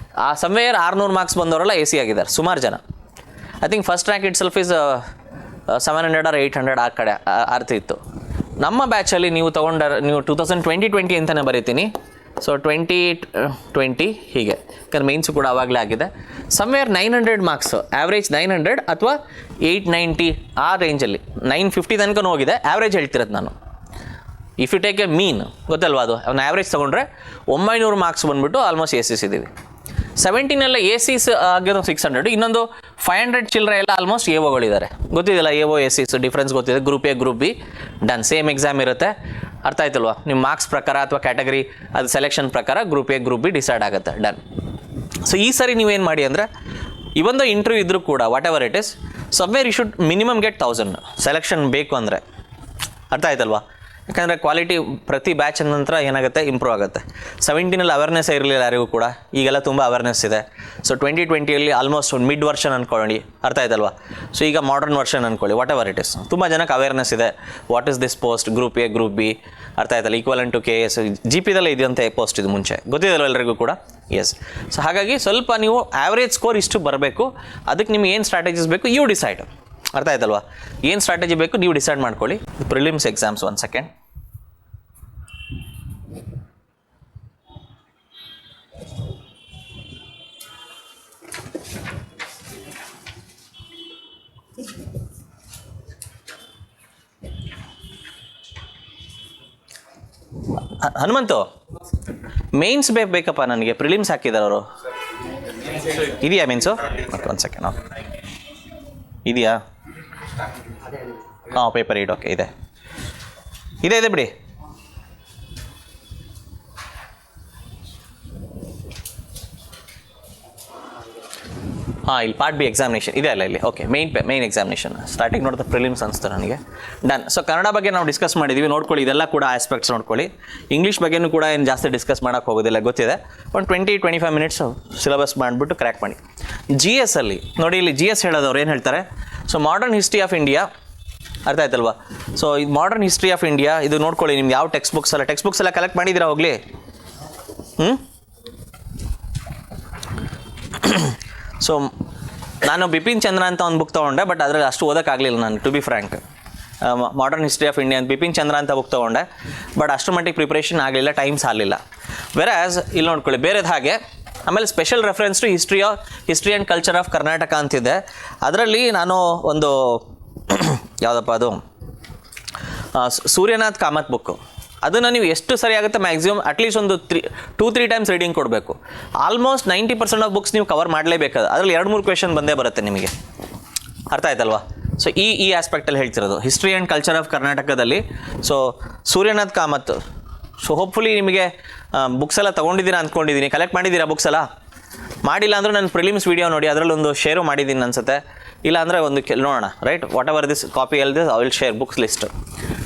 ಸಮ್ವೇರ್ 600 ಮಾರ್ಕ್ಸ್ ಬಂದವರೆಲ್ಲ AC ಆಗಿದ್ದಾರೆ ಸುಮಾರು ಜನ. I think first rank itself is 700 or 800 ಆ ಕಡೆ ಅರ್ಥ ಇತ್ತು. ನಮ್ಮ ಬ್ಯಾಚಲ್ಲಿ ನೀವು ನೀವು 2020 ಅಂತಲೇ ಬರೀತೀನಿ. ಸೊ 2020 ಹೀಗೆ, ಯಾಕಂದ್ರೆ ಮೇನ್ಸು ಕೂಡ ಆವಾಗಲೇ ಆಗಿದೆ. ಸಮ್ವೇರ್ 900 ಮಾರ್ಕ್ಸ್, ಆ್ಯಾವ್ರೇಜ್ 900 ಅಥವಾ 890 ಆ ರೇಂಜಲ್ಲಿ 950 ತನಕ ಹೋಗಿದೆ. ಆ್ಯಾವ್ರೇಜ್ ಹೇಳ್ತಿರೋದು ನಾನು. If you take a mean, ಗೊತ್ತಲ್ವಾ ಅದು, ಅವ್ನ ಆ್ಯಾವ್ರೇಜ್ ತೊಗೊಂಡ್ರೆ 900 ಮಾರ್ಕ್ಸ್ ಬಂದುಬಿಟ್ಟು ಆಲ್ಮೋಸ್ಟ್ ACs ಇದ್ದೀವಿ. 17 ACs ಆಗಿರೋ 600, ಇನ್ನೊಂದು 500 ಚಿಲ್ಲರೆ ಎಲ್ಲ ಆಲ್ಮೋಸ್ಟ್ AOಗಳಿದ್ದಾರೆ. ಗೊತ್ತಿದೆಯಲ್ಲ AO ACs ಡಿಫ್ರೆನ್ಸ್ ಗೊತ್ತಿದೆ. Group A group B done, same exam ಇರುತ್ತೆ. ಅರ್ಥ ಆಯ್ತಲ್ವಾ? ನಿಮ್ಮ ಮಾರ್ಕ್ಸ್ ಪ್ರಕಾರ ಅಥವಾ ಕ್ಯಾಟಗರಿ ಅದು ಸೆಲೆಕ್ಷನ್ ಪ್ರಕಾರ group A group B decide ಆಗುತ್ತೆ. ಡನ್. ಸೊ ಈ ಸರಿ ನೀವೇನು ಮಾಡಿ ಅಂದರೆ, ಇವೊಂದು ಇಂಟರ್ವ್ಯೂ ಇದ್ದರೂ ಕೂಡ whatever it is, somewhere you should minimum get 1000 selection ಬೇಕು ಅಂದರೆ. ಅರ್ಥ ಆಯ್ತಲ್ವಾ? ಯಾಕಂದರೆ ಕ್ವಾಲಿಟಿ ಪ್ರತಿ ಬ್ಯಾಚ್ ನಂತರ ಏನಾಗುತ್ತೆ, ಇಂಪ್ರೂವ್ ಆಗುತ್ತೆ. 17 ಅವೇರ್ನೆಸ್ ಇರಲಿಲ್ಲ ಯಾರಿಗೂ ಕೂಡ, ಈಗೆಲ್ಲ ತುಂಬ ಅವೇರ್ನೆಸ್ ಇದೆ. ಸೊ 2020 ಆಲ್ಮೋಸ್ಟ್ ಒಂದು ಮಿಡ್ ವರ್ಷನ್ ಅಂದ್ಕೊಳ್ಳಿ. ಅರ್ಥ ಆಯ್ತಲ್ವಾ? ಸೊ ಈಗ ಮಾಡರ್ನ್ ವರ್ಷನ್ ಅಂದ್ಕೊಳ್ಳಿ, ವಾಟ್ ಎವರ್ ಇಟ್ ಇಸ್, ತುಂಬ ಜನಕ್ಕೆ ಅವೇರ್ನೆಸ್ ಇದೆ. What is this post, group A group B, ಅರ್ಥ ಆಯ್ತಲ್ಲ, ಈಕ್ವಲೆಂಟ್ ಟು KS GPದಲ್ಲೇ ಇದೆಯಂತೆ ಪೋಸ್ಟ್, ಇದು ಮುಂಚೆ ಗೊತ್ತಿದೆಯಲ್ಲ ಎಲ್ಲರಿಗೂ ಕೂಡ. ಎಸ್. ಸೊ ಹಾಗಾಗಿ ಸ್ವಲ್ಪ ನೀವು ಆ್ಯಾವ್ರೇಜ್ ಸ್ಕೋರ್ ಇಷ್ಟು ಬರಬೇಕು. ಅದಕ್ಕೆ ನಿಮ್ಗೆ ಏನು ಸ್ಟ್ರಾಟಜೀಸ್ ಬೇಕು ಯು ಡಿಸೈಡ್. ಅರ್ಥ ಆಯ್ತಲ್ವಾ? ಏನು ಸ್ಟ್ರಾಟಜಿ ಬೇಕು ನೀವು ಡಿಸೈಡ್ ಮಾಡ್ಕೊಳ್ಳಿ. Prelims exams, 1 second. Hanumanthu, mains ಬೇಕಪ್ಪ ನನಗೆ. ಪ್ರಿಲಿಮ್ಸ್ ಹಾಕಿದ್ದಾರೆ ಅವರು. ಇದೆಯಾ ಮೇನ್ಸು? ಮತ್ತೆ 1 ಸೆಕೆಂಡ್. ಓಕೆ, ಇದೆಯಾ? ಪೇಪರ್ 8 ಓಕೆ ಇದೆ ಬಿಡಿ. ಹಾಂ, ಇಲ್ಲಿ ಪಾರ್ಟ್ ಬಿ ಎಕ್ಸಾಮಿನೇಷನ್ ಇದೆ ಅಲ್ಲ ಇಲ್ಲಿ. ಓಕೆ, ಮೇನ್ ಎಕ್ಸಾಮಿನೇಷನ್ ಸ್ಟಾರ್ಟಿಂಗ್ ನೋಡಿದ್ರೆ ಪ್ರಿಲಿಮ್ಸ್ ಅನಿಸ್ತು ನನಗೆ. ಡನ್. ಸೊ ಕನ್ನಡ ಬಗ್ಗೆ ನಾವು ಡಿಸ್ಕಸ್ ಮಾಡಿದ್ದೀವಿ, ನೋಡ್ಕೊಳ್ಳಿ. ಇದೆಲ್ಲ ಕೂಡ ಆಸ್ಪೆಕ್ಟ್ಸ್ ನೋಡ್ಕೊಳ್ಳಿ. ಇಂಗ್ಲೀಷ್ ಬಗ್ಗೆನೂ ಕೂಡ ಏನು ಜಾಸ್ತಿ ಡಿಸ್ಕಸ್ ಮಾಡೋಕ್ಕೆ ಹೋಗೋದಿಲ್ಲ, ಗೊತ್ತಿದೆ. ಒಂದು 20-25 ಮಿನಿಟ್ಸು ಸಿಲೆಬಸ್ ಮಾಡಿಬಿಟ್ಟು ಕ್ರ್ಯಾಕ್ ಮಾಡಿ. ಜಿ ಎಸ್ ಅಲ್ಲಿ ನೋಡಿ, ಇಲ್ಲಿ ಜಿ ಎಸ್ ಹೇಳೋದವ್ರು ಏನು ಹೇಳ್ತಾರೆ, so modern history of India, ಅರ್ಥ ಆಯ್ತಲ್ವಾ? ಸೊ ಇದು ಮಾಡರ್ನ್ ಹಿಸ್ಟ್ರಿ ಆಫ್ ಇಂಡಿಯಾ, ಇದು ನೋಡ್ಕೊಳ್ಳಿ. ನಿಮ್ಗೆ ಯಾವ ಟೆಕ್ಸ್ಟ್ ಬುಕ್ಸ್ ಎಲ್ಲ ಕಲೆಕ್ಟ್ ಮಾಡಿದ್ದೀರಾ ಹೋಗಲಿ? ಸೊ ನಾನು ಬಿಪಿನ್ ಚಂದ್ರ ಅಂತ ಒಂದು ಬುಕ್ ತೊಗೊಂಡೆ, ಬಟ್ ಅದರಲ್ಲಿ ಅಷ್ಟು ಓದೋಕ್ಕಾಗಲಿಲ್ಲ ನಾನು, to be frank. Modern history of India ಅಂತ ಬಿಪಿನ್ ಚಂದ್ರ ಅಂತ ಬುಕ್ ತೊಗೊಂಡೆ, ಬಟ್ ಅಷ್ಟು ಮಟ್ಟಿಗೆ ಪ್ರಿಪ್ರೇಷನ್ ಆಗಲಿಲ್ಲ, ಟೈಮ್ ಸಾಲಿಲ್ಲ. ವೆರಾಸ್ ಇಲ್ಲಿ ನೋಡ್ಕೊಳ್ಳಿ ಬೇರೆದು ಹಾಗೆ. ಆಮೇಲೆ special reference to history and culture of Karnataka ಅಂತಿದೆ. ಅದರಲ್ಲಿ ನಾನು ಒಂದು ಯಾವುದಪ್ಪ ಅದು, ಸೂರ್ಯನಾಥ್ ಕಾಮತ್ ಬುಕ್ಕು, ಅದನ್ನು ನೀವು ಎಷ್ಟು ಸರಿ ಆಗುತ್ತೆ ಮ್ಯಾಕ್ಸಿಮಮ್ ಅಟ್ಲೀಸ್ಟ್ ಒಂದು 2-3 ಟೈಮ್ಸ್ ರೀಡಿಂಗ್ ಕೊಡಬೇಕು. ಆಲ್ಮೋಸ್ಟ್ 90% ಆಫ್ ಬುಕ್ಸ್ ನೀವು ಕವರ್ ಮಾಡಲೇಬೇಕಾದ. ಅದರಲ್ಲಿ 2-3 ಕ್ವೆಶನ್ ಬಂದೇ ಬರುತ್ತೆ ನಿಮಗೆ, ಅರ್ಥ ಆಯ್ತಲ್ವಾ? ಸೊ ಈ ಆಸ್ಪೆಕ್ಟಲ್ಲಿ ಹೇಳ್ತಿರೋದು ಹಿಸ್ಟ್ರಿ ಆ್ಯಂಡ್ ಕಲ್ಚರ್ ಆಫ್ ಕರ್ನಾಟಕದಲ್ಲಿ. So Suryanath Kamath, so hopefully ನಿಮಗೆ ಬುಕ್ಸ್ ಎಲ್ಲ ತೊಗೊಂಡಿದ್ದೀರಾ ಅಂದ್ಕೊಂಡಿದ್ದೀನಿ. ಕಲೆಕ್ಟ್ ಮಾಡಿದ್ದೀರಾ ಬುಕ್ಸ್ ಎಲ್ಲ? ಮಾಡಿಲ್ಲ ಅಂದರೂ ನಾನು ಪ್ರಿಲಿಮ್ಸ್ ವೀಡಿಯೋ ನೋಡಿ, ಅದರಲ್ಲೊಂದು ಶೇರು ಮಾಡಿದ್ದೀನಿ ಅನ್ಸುತ್ತೆ. ಇಲ್ಲ ಅಂದರೆ ಒಂದು ನೋಡೋಣ, right? Whatever this copy all this I will share books list.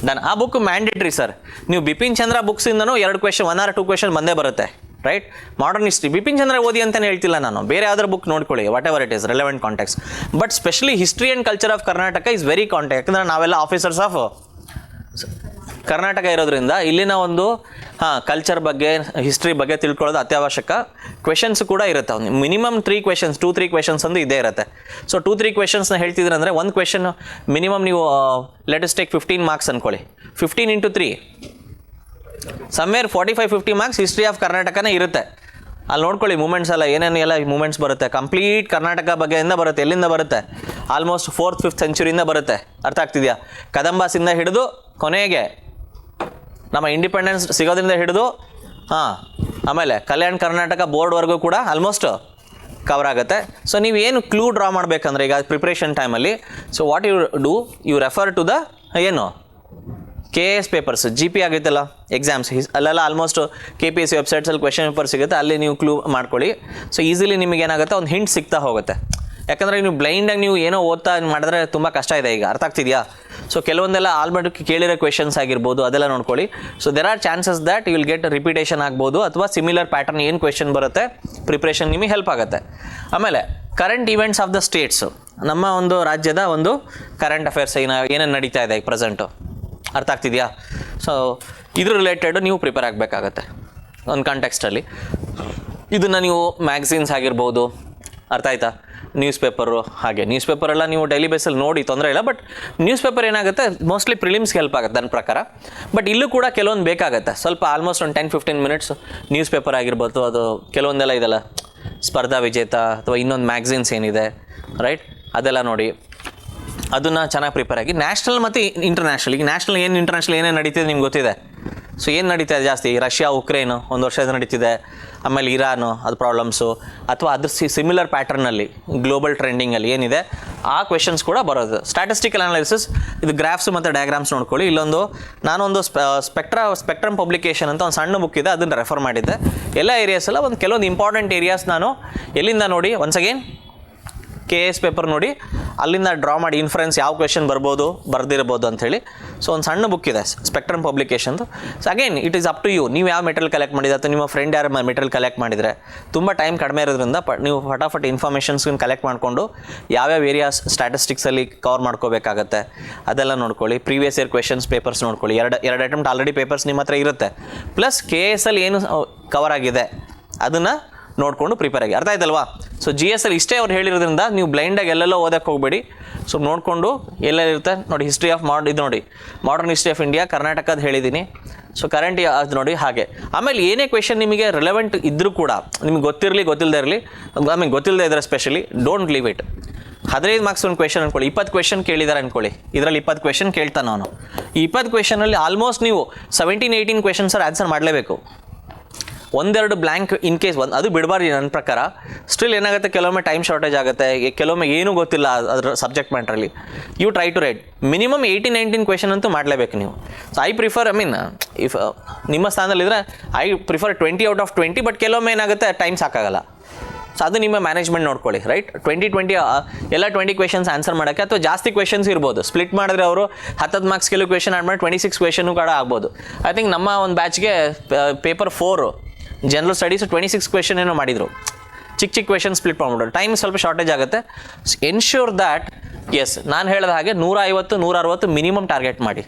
Done. ಆ ಬುಕ್ ಮ್ಯಾಂಡೇಟ್ರಿ ಸರ್. ನೀವು ಬಿಪಿನ್ ಚಂದ್ರ ಬುಕ್ಸಿಂದನೂ 2 ಕ್ವೆಶನ್, 1 or 2 ಕ್ವೆಶನ್ ಬಂದೇ ಬರುತ್ತೆ, right? Modern history Bipin Chandra ಓದಿ ಅಂತಲೇ ಹೇಳ್ತಿಲ್ಲ ನಾನು, ಬೇರೆ ಯಾವ್ದಾರು ಬುಕ್ ನೋಡ್ಕೊಳ್ಳಿ, whatever it is relevant context. But specially history and culture of Karnataka is very contact. ಯಾಕಂದರೆ ನಾವೆಲ್ಲ ಆಫೀಸರ್ಸ್ ಆಫ್ ಕರ್ನಾಟಕ ಇರೋದ್ರಿಂದ ಇಲ್ಲಿನ ಒಂದು ಕಲ್ಚರ್ ಬಗ್ಗೆ, ಹಿಸ್ಟ್ರಿ ಬಗ್ಗೆ ತಿಳ್ಕೊಳ್ಳೋದು ಅತ್ಯವಶ್ಯಕ. ಕ್ವೆಶನ್ಸ್ ಕೂಡ ಇರುತ್ತೆ, ಒಂದು ಮಿನಿಮಮ್ 2-3 ಕ್ವೆಶನ್ಸ್ ಒಂದು ಇದೇ ಇರುತ್ತೆ. ಸೊ 2-3 ಕ್ವೆಶನ್ಸ್ನ ಹೇಳ್ತಿದ್ರೆ ಅಂದರೆ ಒಂದು ಕ್ವೆಶನ್ ಮಿನಿಮಮ್ ನೀವು ಲೆಟಸ್ ಟೇಕ್ 15 ಮಾರ್ಕ್ಸ್ ಅಂದ್ಕೊಳ್ಳಿ. 15 × 3 ಸಮ್ವೇರ್ 45-50 ಮಾರ್ಕ್ಸ್ ಹಿಸ್ಟ್ರಿ ಆಫ್ ಕರ್ನಾಟಕನೇ ಇರುತ್ತೆ. ಅಲ್ಲಿ ನೋಡ್ಕೊಳ್ಳಿ ಮೂಮೆಂಟ್ಸ್ ಎಲ್ಲ ಏನೇನು ಎಲ್ಲ ಮೂಮೆಂಟ್ಸ್ ಬರುತ್ತೆ, ಕಂಪ್ಲೀಟ್ ಕರ್ನಾಟಕ ಬಗ್ಗೆಯಿಂದ ಬರುತ್ತೆ. ಎಲ್ಲಿಂದ ಬರುತ್ತೆ? ಆಲ್ಮೋಸ್ಟ್ 4th-5th ಸೆಂಚುರಿಯಿಂದ ಬರುತ್ತೆ. ಅರ್ಥ ಆಗ್ತಿದೆಯಾ? ಕದಂಬಾಸಿಂದ ಹಿಡಿದು ಕೊನೆಗೆ ನಮ್ಮ ಇಂಡಿಪೆಂಡೆನ್ಸ್ ಸಿಗೋದ್ರಿಂದ ಹಿಡಿದು ಆಮೇಲೆ ಕಲ್ಯಾಣ ಕರ್ನಾಟಕ ಬೋರ್ಡ್ವರೆಗೂ ಕೂಡ ಆಲ್ಮೋಸ್ಟ್ ಕವರ್ ಆಗುತ್ತೆ. ಸೊ ನೀವೇನು ಕ್ಲೂ ಡ್ರಾ ಮಾಡಬೇಕಂದ್ರೆ ಈಗ ಪ್ರಿಪ್ರೇಷನ್ ಟೈಮಲ್ಲಿ, so what you do, you refer to the ಏನು KS ಪೇಪರ್ಸ್, GP ಆಗುತ್ತಲ್ಲ ಎಕ್ಸಾಮ್ಸ್, ಅಲ್ಲೆಲ್ಲ ಆಲ್ಮೋಸ್ಟ್ KPSC ವೆಬ್ಸೈಟ್ಸಲ್ಲಿ ಕ್ವೆಶನ್ ಪೇಪರ್ ಸಿಗುತ್ತೆ, ಅಲ್ಲಿ ನೀವು ಕ್ಲೂ ಮಾಡ್ಕೊಳ್ಳಿ. ಸೊ ಈಸಿಲಿ ನಿಮಗೆ ಏನಾಗುತ್ತೆ, ಒಂದು ಹಿಂಟ್ ಸಿಗ್ತಾ ಹೋಗುತ್ತೆ. ಯಾಕಂದರೆ ನೀವು ಬ್ಲೈಂಡಾಗಿ ನೀವು ಏನೋ ಓದ್ತಾ ಮಾಡಿದ್ರೆ ತುಂಬ ಕಷ್ಟ ಇದೆ ಈಗ, ಅರ್ಥ ಆಗ್ತಿದೆಯಾ? ಸೊ ಕೆಲವೊಂದೆಲ್ಲ ಆಲ್ರೆಡಿ ಕೇಳಿರೋ ಕ್ವೆಶನ್ಸ್ ಆಗಿರ್ಬೋದು, ಅದೆಲ್ಲ ನೋಡ್ಕೊಳ್ಳಿ. So there are chances that you will get repetition ಆಗ್ಬೋದು, ಅಥವಾ ಸಿಮಿಲರ್ ಪ್ಯಾಟರ್ನ್ ಏನು ಕ್ವೆಶನ್ ಬರುತ್ತೆ ಪ್ರಿಪ್ರೇಷನ್ ನಿಮಗೆ ಹೆಲ್ಪ್ ಆಗುತ್ತೆ. ಆಮೇಲೆ current events of the states, ನಮ್ಮ ಒಂದು ರಾಜ್ಯದ ಒಂದು ಕರೆಂಟ್ ಅಫೇರ್ಸ್ ಏನೇನು ನಡೀತಾ ಇದೆ ಈಗ ಪ್ರೆಸೆಂಟು, ಅರ್ಥ ಆಗ್ತಿದೆಯಾ? ಸೊ ಇದ್ರ ರಿಲೇಟೆಡ್ ನೀವು ಪ್ರಿಪೇರ್ ಆಗಬೇಕಾಗತ್ತೆ ಒಂದು ಕಾಂಟೆಕ್ಸ್ಟಲ್ಲಿ. ಇದನ್ನು ನೀವು ಮ್ಯಾಗ್ಝಿನ್ಸ್ ಆಗಿರ್ಬೋದು, ಅರ್ಥ ಆಯ್ತಾ? ನ್ಯೂಸ್ ಪೇಪರು, ಹಾಗೆ ನ್ಯೂಸ್ ಪೇಪರೆಲ್ಲ ನೀವು ಡೈಲಿ ಬೇಸಲ್ಲಿ ನೋಡಿ ತೊಂದರೆ ಇಲ್ಲ. ಬಟ್ ನ್ಯೂಸ್ ಪೇಪರ್ ಏನಾಗುತ್ತೆ, ಮೋಸ್ಟ್ಲಿ ಪ್ರಿಲಿಮ್ಸ್ಗೆ ಹೆಲ್ಪ್ ಆಗುತ್ತೆ ನನ್ನ ಪ್ರಕಾರ. ಬಟ್ ಇಲ್ಲೂ ಕೂಡ ಕೆಲವೊಂದು ಬೇಕಾಗುತ್ತೆ ಸ್ವಲ್ಪ, ಆಲ್ಮೋಸ್ಟ್ ಒಂದು 10-15 ಮಿನಿಟ್ಸ್ ನ್ಯೂಸ್ ಪೇಪರ್ ಆಗಿರ್ಬೋದು. ಅದು ಕೆಲವೊಂದೆಲ್ಲ ಇದೆಲ್ಲ ಸ್ಪರ್ಧಾ ವಿಜೇತ ಅಥವಾ ಇನ್ನೊಂದು ಮ್ಯಾಗ್ಝಿನ್ಸ್ ಏನಿದೆ, ರೈಟ್? ಅದೆಲ್ಲ ನೋಡಿ, ಅದನ್ನು ಚೆನ್ನಾಗಿ ಪ್ರಿಪೇರ್ ಆಗಿ. ನ್ಯಾಷನಲ್ ಮತ್ತು ಇಂಟರ್ನ್ಯಾಷನಲ್, ಈಗ ನ್ಯಾಷನಲ್ ಏನು ಇಂಟರ್ನ್ಯಾಷನಲ್ ಏನೇನು ನಡೀತಿದೆ ನಿಮ್ಗೆ ಗೊತ್ತಿದೆ. ಸೊ ಏನು ನಡೀತಾ ಇದೆ ಜಾಸ್ತಿ, ರಷ್ಯಾ ಉಕ್ರೇನು ಒಂದು ವರ್ಷದ ನಡೀತಿದೆ, ಆಮೇಲೆ ಇರಾನು ಅದು ಪ್ರಾಬ್ಲಮ್ಸು, ಅಥವಾ ಅದ್ರ ಸಿಮಿಲರ್ ಪ್ಯಾಟರ್ನಲ್ಲಿ ಗ್ಲೋಬಲ್ ಟ್ರೆಂಡಿಂಗಲ್ಲಿ ಏನಿದೆ ಆ ಕ್ವೆಶನ್ಸ್ ಕೂಡ ಬರೋದು. ಸ್ಟ್ಯಾಟಿಸ್ಟಿಕಲ್ ಅನಾಲಿಸಿಸ್, ಇದು ಗ್ರಾಫ್ಸ್ ಮತ್ತು ಡಯಾಗ್ರಾಮ್ಸ್ ನೋಡ್ಕೊಳ್ಳಿ. ಇಲ್ಲೊಂದು ನಾನೊಂದು ಸ್ಪೆಕ್ಟ್ರಮ್ ಪಬ್ಲಿಕೇಶನ್ ಅಂತ ಒಂದು ಸಣ್ಣ ಬುಕ್ ಇದೆ, ಅದನ್ನು ರೆಫರ್ ಮಾಡಿದ್ದೆ. ಎಲ್ಲ ಏರಿಯಾಸ್ ಎಲ್ಲ ಒಂದು ಕೆಲವೊಂದು ಇಂಪಾರ್ಟೆಂಟ್ ಏರಿಯಾಸ್ ನಾನು ಎಲ್ಲಿಂದ ನೋಡಿ, ಒನ್ಸ್ ಅಗೇನ್ KS ಪೇಪರ್ ನೋಡಿ, ಅಲ್ಲಿಂದ ಡ್ರಾ ಮಾಡಿ ಇನ್ಫರೆನ್ಸ್ ಯಾವ ಕ್ವೆಶನ್ ಬರ್ಬೋದು ಬರ್ದಿರ್ಬೋದು ಅಂಥೇಳಿ. ಸೊ ಒಂದು ಸಣ್ಣ ಬುಕ್ ಇದೆ ಸ್ಪೆಕ್ಟ್ರಮ್ ಪಬ್ಲಿಕೇಶನ್ದು. So again it is up to you, ನೀವು ಯಾವ ಮೆಟೀರಿಯಲ್ ಕಲೆಕ್ಟ್ ಮಾಡಿದ್ರೆ ಅಥವಾ ನಿಮ್ಮ ಫ್ರೆಂಡ್ ಯಾರು ಮೆಟೀರಿಯಲ್ ಕಲೆಕ್ಟ್ ಮಾಡಿದರೆ, ತುಂಬ ಟೈಮ್ ಕಡಿಮೆ ಇರೋದ್ರಿಂದ ನೀವು ಫಟಾಫಟ್ ಇನ್ಫಾರ್ಮೇಷನ್ಸ್ನ ಕಲೆಕ್ಟ್ ಮಾಡಿಕೊಂಡು ಯಾವ್ಯಾವ ಏರಿಯಾಸ್ ಸ್ಟ್ಯಾಟಿಸ್ಟಿಕ್ಸಲ್ಲಿ ಕವರ್ ಮಾಡ್ಕೋಬೇಕಾಗತ್ತೆ ಅದೆಲ್ಲ ನೋಡ್ಕೊಳ್ಳಿ. ಪ್ರೀವಿಯಸ್ ಇಯರ್ ಕ್ವೆಶನ್ಸ್ ಪೇಪರ್ಸ್ ನೋಡ್ಕೊಳ್ಳಿ. ಎರಡು ಅಟೆಂಪ್ಟ್ ಆಲ್ರೆಡಿ ಪೇಪರ್ಸ್ ನಿಮ್ಮ ಹತ್ರ ಇರುತ್ತೆ. ಪ್ಲಸ್ KS ಅಲ್ಲಿ ಏನು ಕವರ್ ಆಗಿದೆ ಅದನ್ನು ನೋಡಿಕೊಂಡು ಪ್ರಿಪೇರ್ ಆಗಿ, ಅರ್ಥ ಆಯ್ತಲ್ವಾ? ಸೊ GS ಅಲ್ಲಿ ಇಷ್ಟೇ ಅವ್ರು ಹೇಳಿರೋದ್ರಿಂದ ನೀವು ಬ್ಲೈಂಡಾಗಿ ಎಲ್ಲೆಲ್ಲೋ ಓದಕ್ಕೆ ಹೋಗಬೇಡಿ. ಸೊ ನೋಡಿಕೊಂಡು ಎಲ್ಲೆಲ್ಲಿರುತ್ತೆ ನೋಡಿ, ಹಿಸ್ಟ್ರಿ ಆಫ್ ಇದು ನೋಡಿ, ಮಾಡರ್ನ್ ಹಿಸ್ಟ್ರಿ ಆಫ್ ಇಂಡಿಯಾ ಕರ್ನಾಟಕದ ಹೇಳಿದ್ದೀನಿ. ಸೊ ಕರೆಂಟ್ ಅದು ನೋಡಿ. ಹಾಗೆ ಆಮೇಲೆ ಏನೇ ಕ್ವೆಶನ್ ನಿಮಗೆ ರಿಲೆವೆಂಟ್ ಇದ್ದರೂ ಕೂಡ, ನಿಮ್ಗೆ ಗೊತ್ತಿರಲಿ ಗೊತ್ತಿಲ್ಲದೆ ಇರಲಿ, ಗೊತ್ತಿಲ್ಲದೆ ಇದ್ದರೆ specially don't leave it. 15 marks ಒಂದು ಕ್ವೆಶನ್ ಅಂದ್ಕೊಳ್ಳಿ, 20 ಕ್ವೆಶನ್ ಕೇಳಿದ್ದಾರೆ ಅಂದ್ಕೊಳ್ಳಿ, ಇದರಲ್ಲಿ 20 ಕ್ವೆಶನ್ ಕೇಳ್ತಾನೆ ಅವನು. ಈ 20 ಕ್ವೆಶನಲ್ಲಿ ಆಲ್ಮೋಸ್ಟ್ ನೀವು 17-18 ಕ್ವೆಶನ್ಸಲ್ಲಿ ಆನ್ಸರ್ ಮಾಡಲೇಬೇಕು. ಒಂದೆರಡು ಬ್ಲ್ಯಾಂಕ್ ಇನ್ ಕೇಸ್ ಅದು ಬಿಡಬಾರ್ದು ನನ್ನ ಪ್ರಕಾರ. ಸ್ಟಿಲ್ ಏನಾಗುತ್ತೆ, ಕೆಲವೊಮ್ಮೆ ಟೈಮ್ ಶಾರ್ಟೇಜ್ ಆಗುತ್ತೆ, ಕೆಲವೊಮ್ಮೆ ಏನೂ ಗೊತ್ತಿಲ್ಲ ಅದರ ಸಬ್ಜೆಕ್ಟ್ ಮ್ಯಾಟ್ರಲ್ಲಿ. You try to write minimum 18-19 question ಅಂತೂ ಮಾಡಲೇಬೇಕು ನೀವು. ಸೊ ಐ ಪ್ರಿಫರ್, ಇಫ್ ನಿಮ್ಮ ಸ್ಥಾನದಲ್ಲಿದ್ದರೆ I prefer 20 out of 20. But ಕೆಲವೊಮ್ಮೆ ಏನಾಗುತ್ತೆ, ಟೈಮ್ ಸಾಕಾಗಲ್ಲ. ಸೊ ಅದು ನಿಮ್ಮ ಮ್ಯಾನೇಜ್ಮೆಂಟ್ ನೋಡ್ಕೊಳ್ಳಿ, ರೈಟ್. 20 ಎಲ್ಲ 20 ಕ್ವೆಶನ್ಸ್ ಆನ್ಸರ್ ಮಾಡೋಕ್ಕೆ, ಅಥವಾ ಜಾಸ್ತಿ ಕ್ವೆಶನ್ಸ್ ಇರ್ಬೋದು. ಸ್ಪ್ಲಿಟ್ ಮಾಡಿದ್ರೆ ಅವರು 10 ಮಾರ್ಕ್ಸ್ ಕೆಲವು ಕ್ವೆಶನ್ ಆಡ್ ಮಾಡಿ 26 ಕ್ವೆಶನು ಕೂಡ ಆಗ್ಬೋದು. ಐ ಥಿಂಕ್ ನಮ್ಮ ಒಂದು ಬ್ಯಾಚ್ಗೆ ಪೇಪರ್ 4 ಜನರಲ್ ಸ್ಟಡೀಸ್ 26 ಕ್ವೆಶನ್ ಏನೋ ಮಾಡಿದರು. ಚಿಕ್ಕ ಕ್ವೆಶನ್ ಸ್ಪ್ಲಿಟ್ ಮಾಡ್ಬಿಡೋರು. ಟೈಮ್ ಸ್ವಲ್ಪ ಶಾರ್ಟೇಜ್ ಆಗುತ್ತೆ. ಎನ್ಶ್ಯೂರ್ ದ್ಯಾಟ್ ಎಸ್ ನಾನು ಹೇಳಿದ ಹಾಗೆ 150 160 ಮಿನಿಮಮ್ ಟಾರ್ಗೆಟ್ ಮಾಡಿ.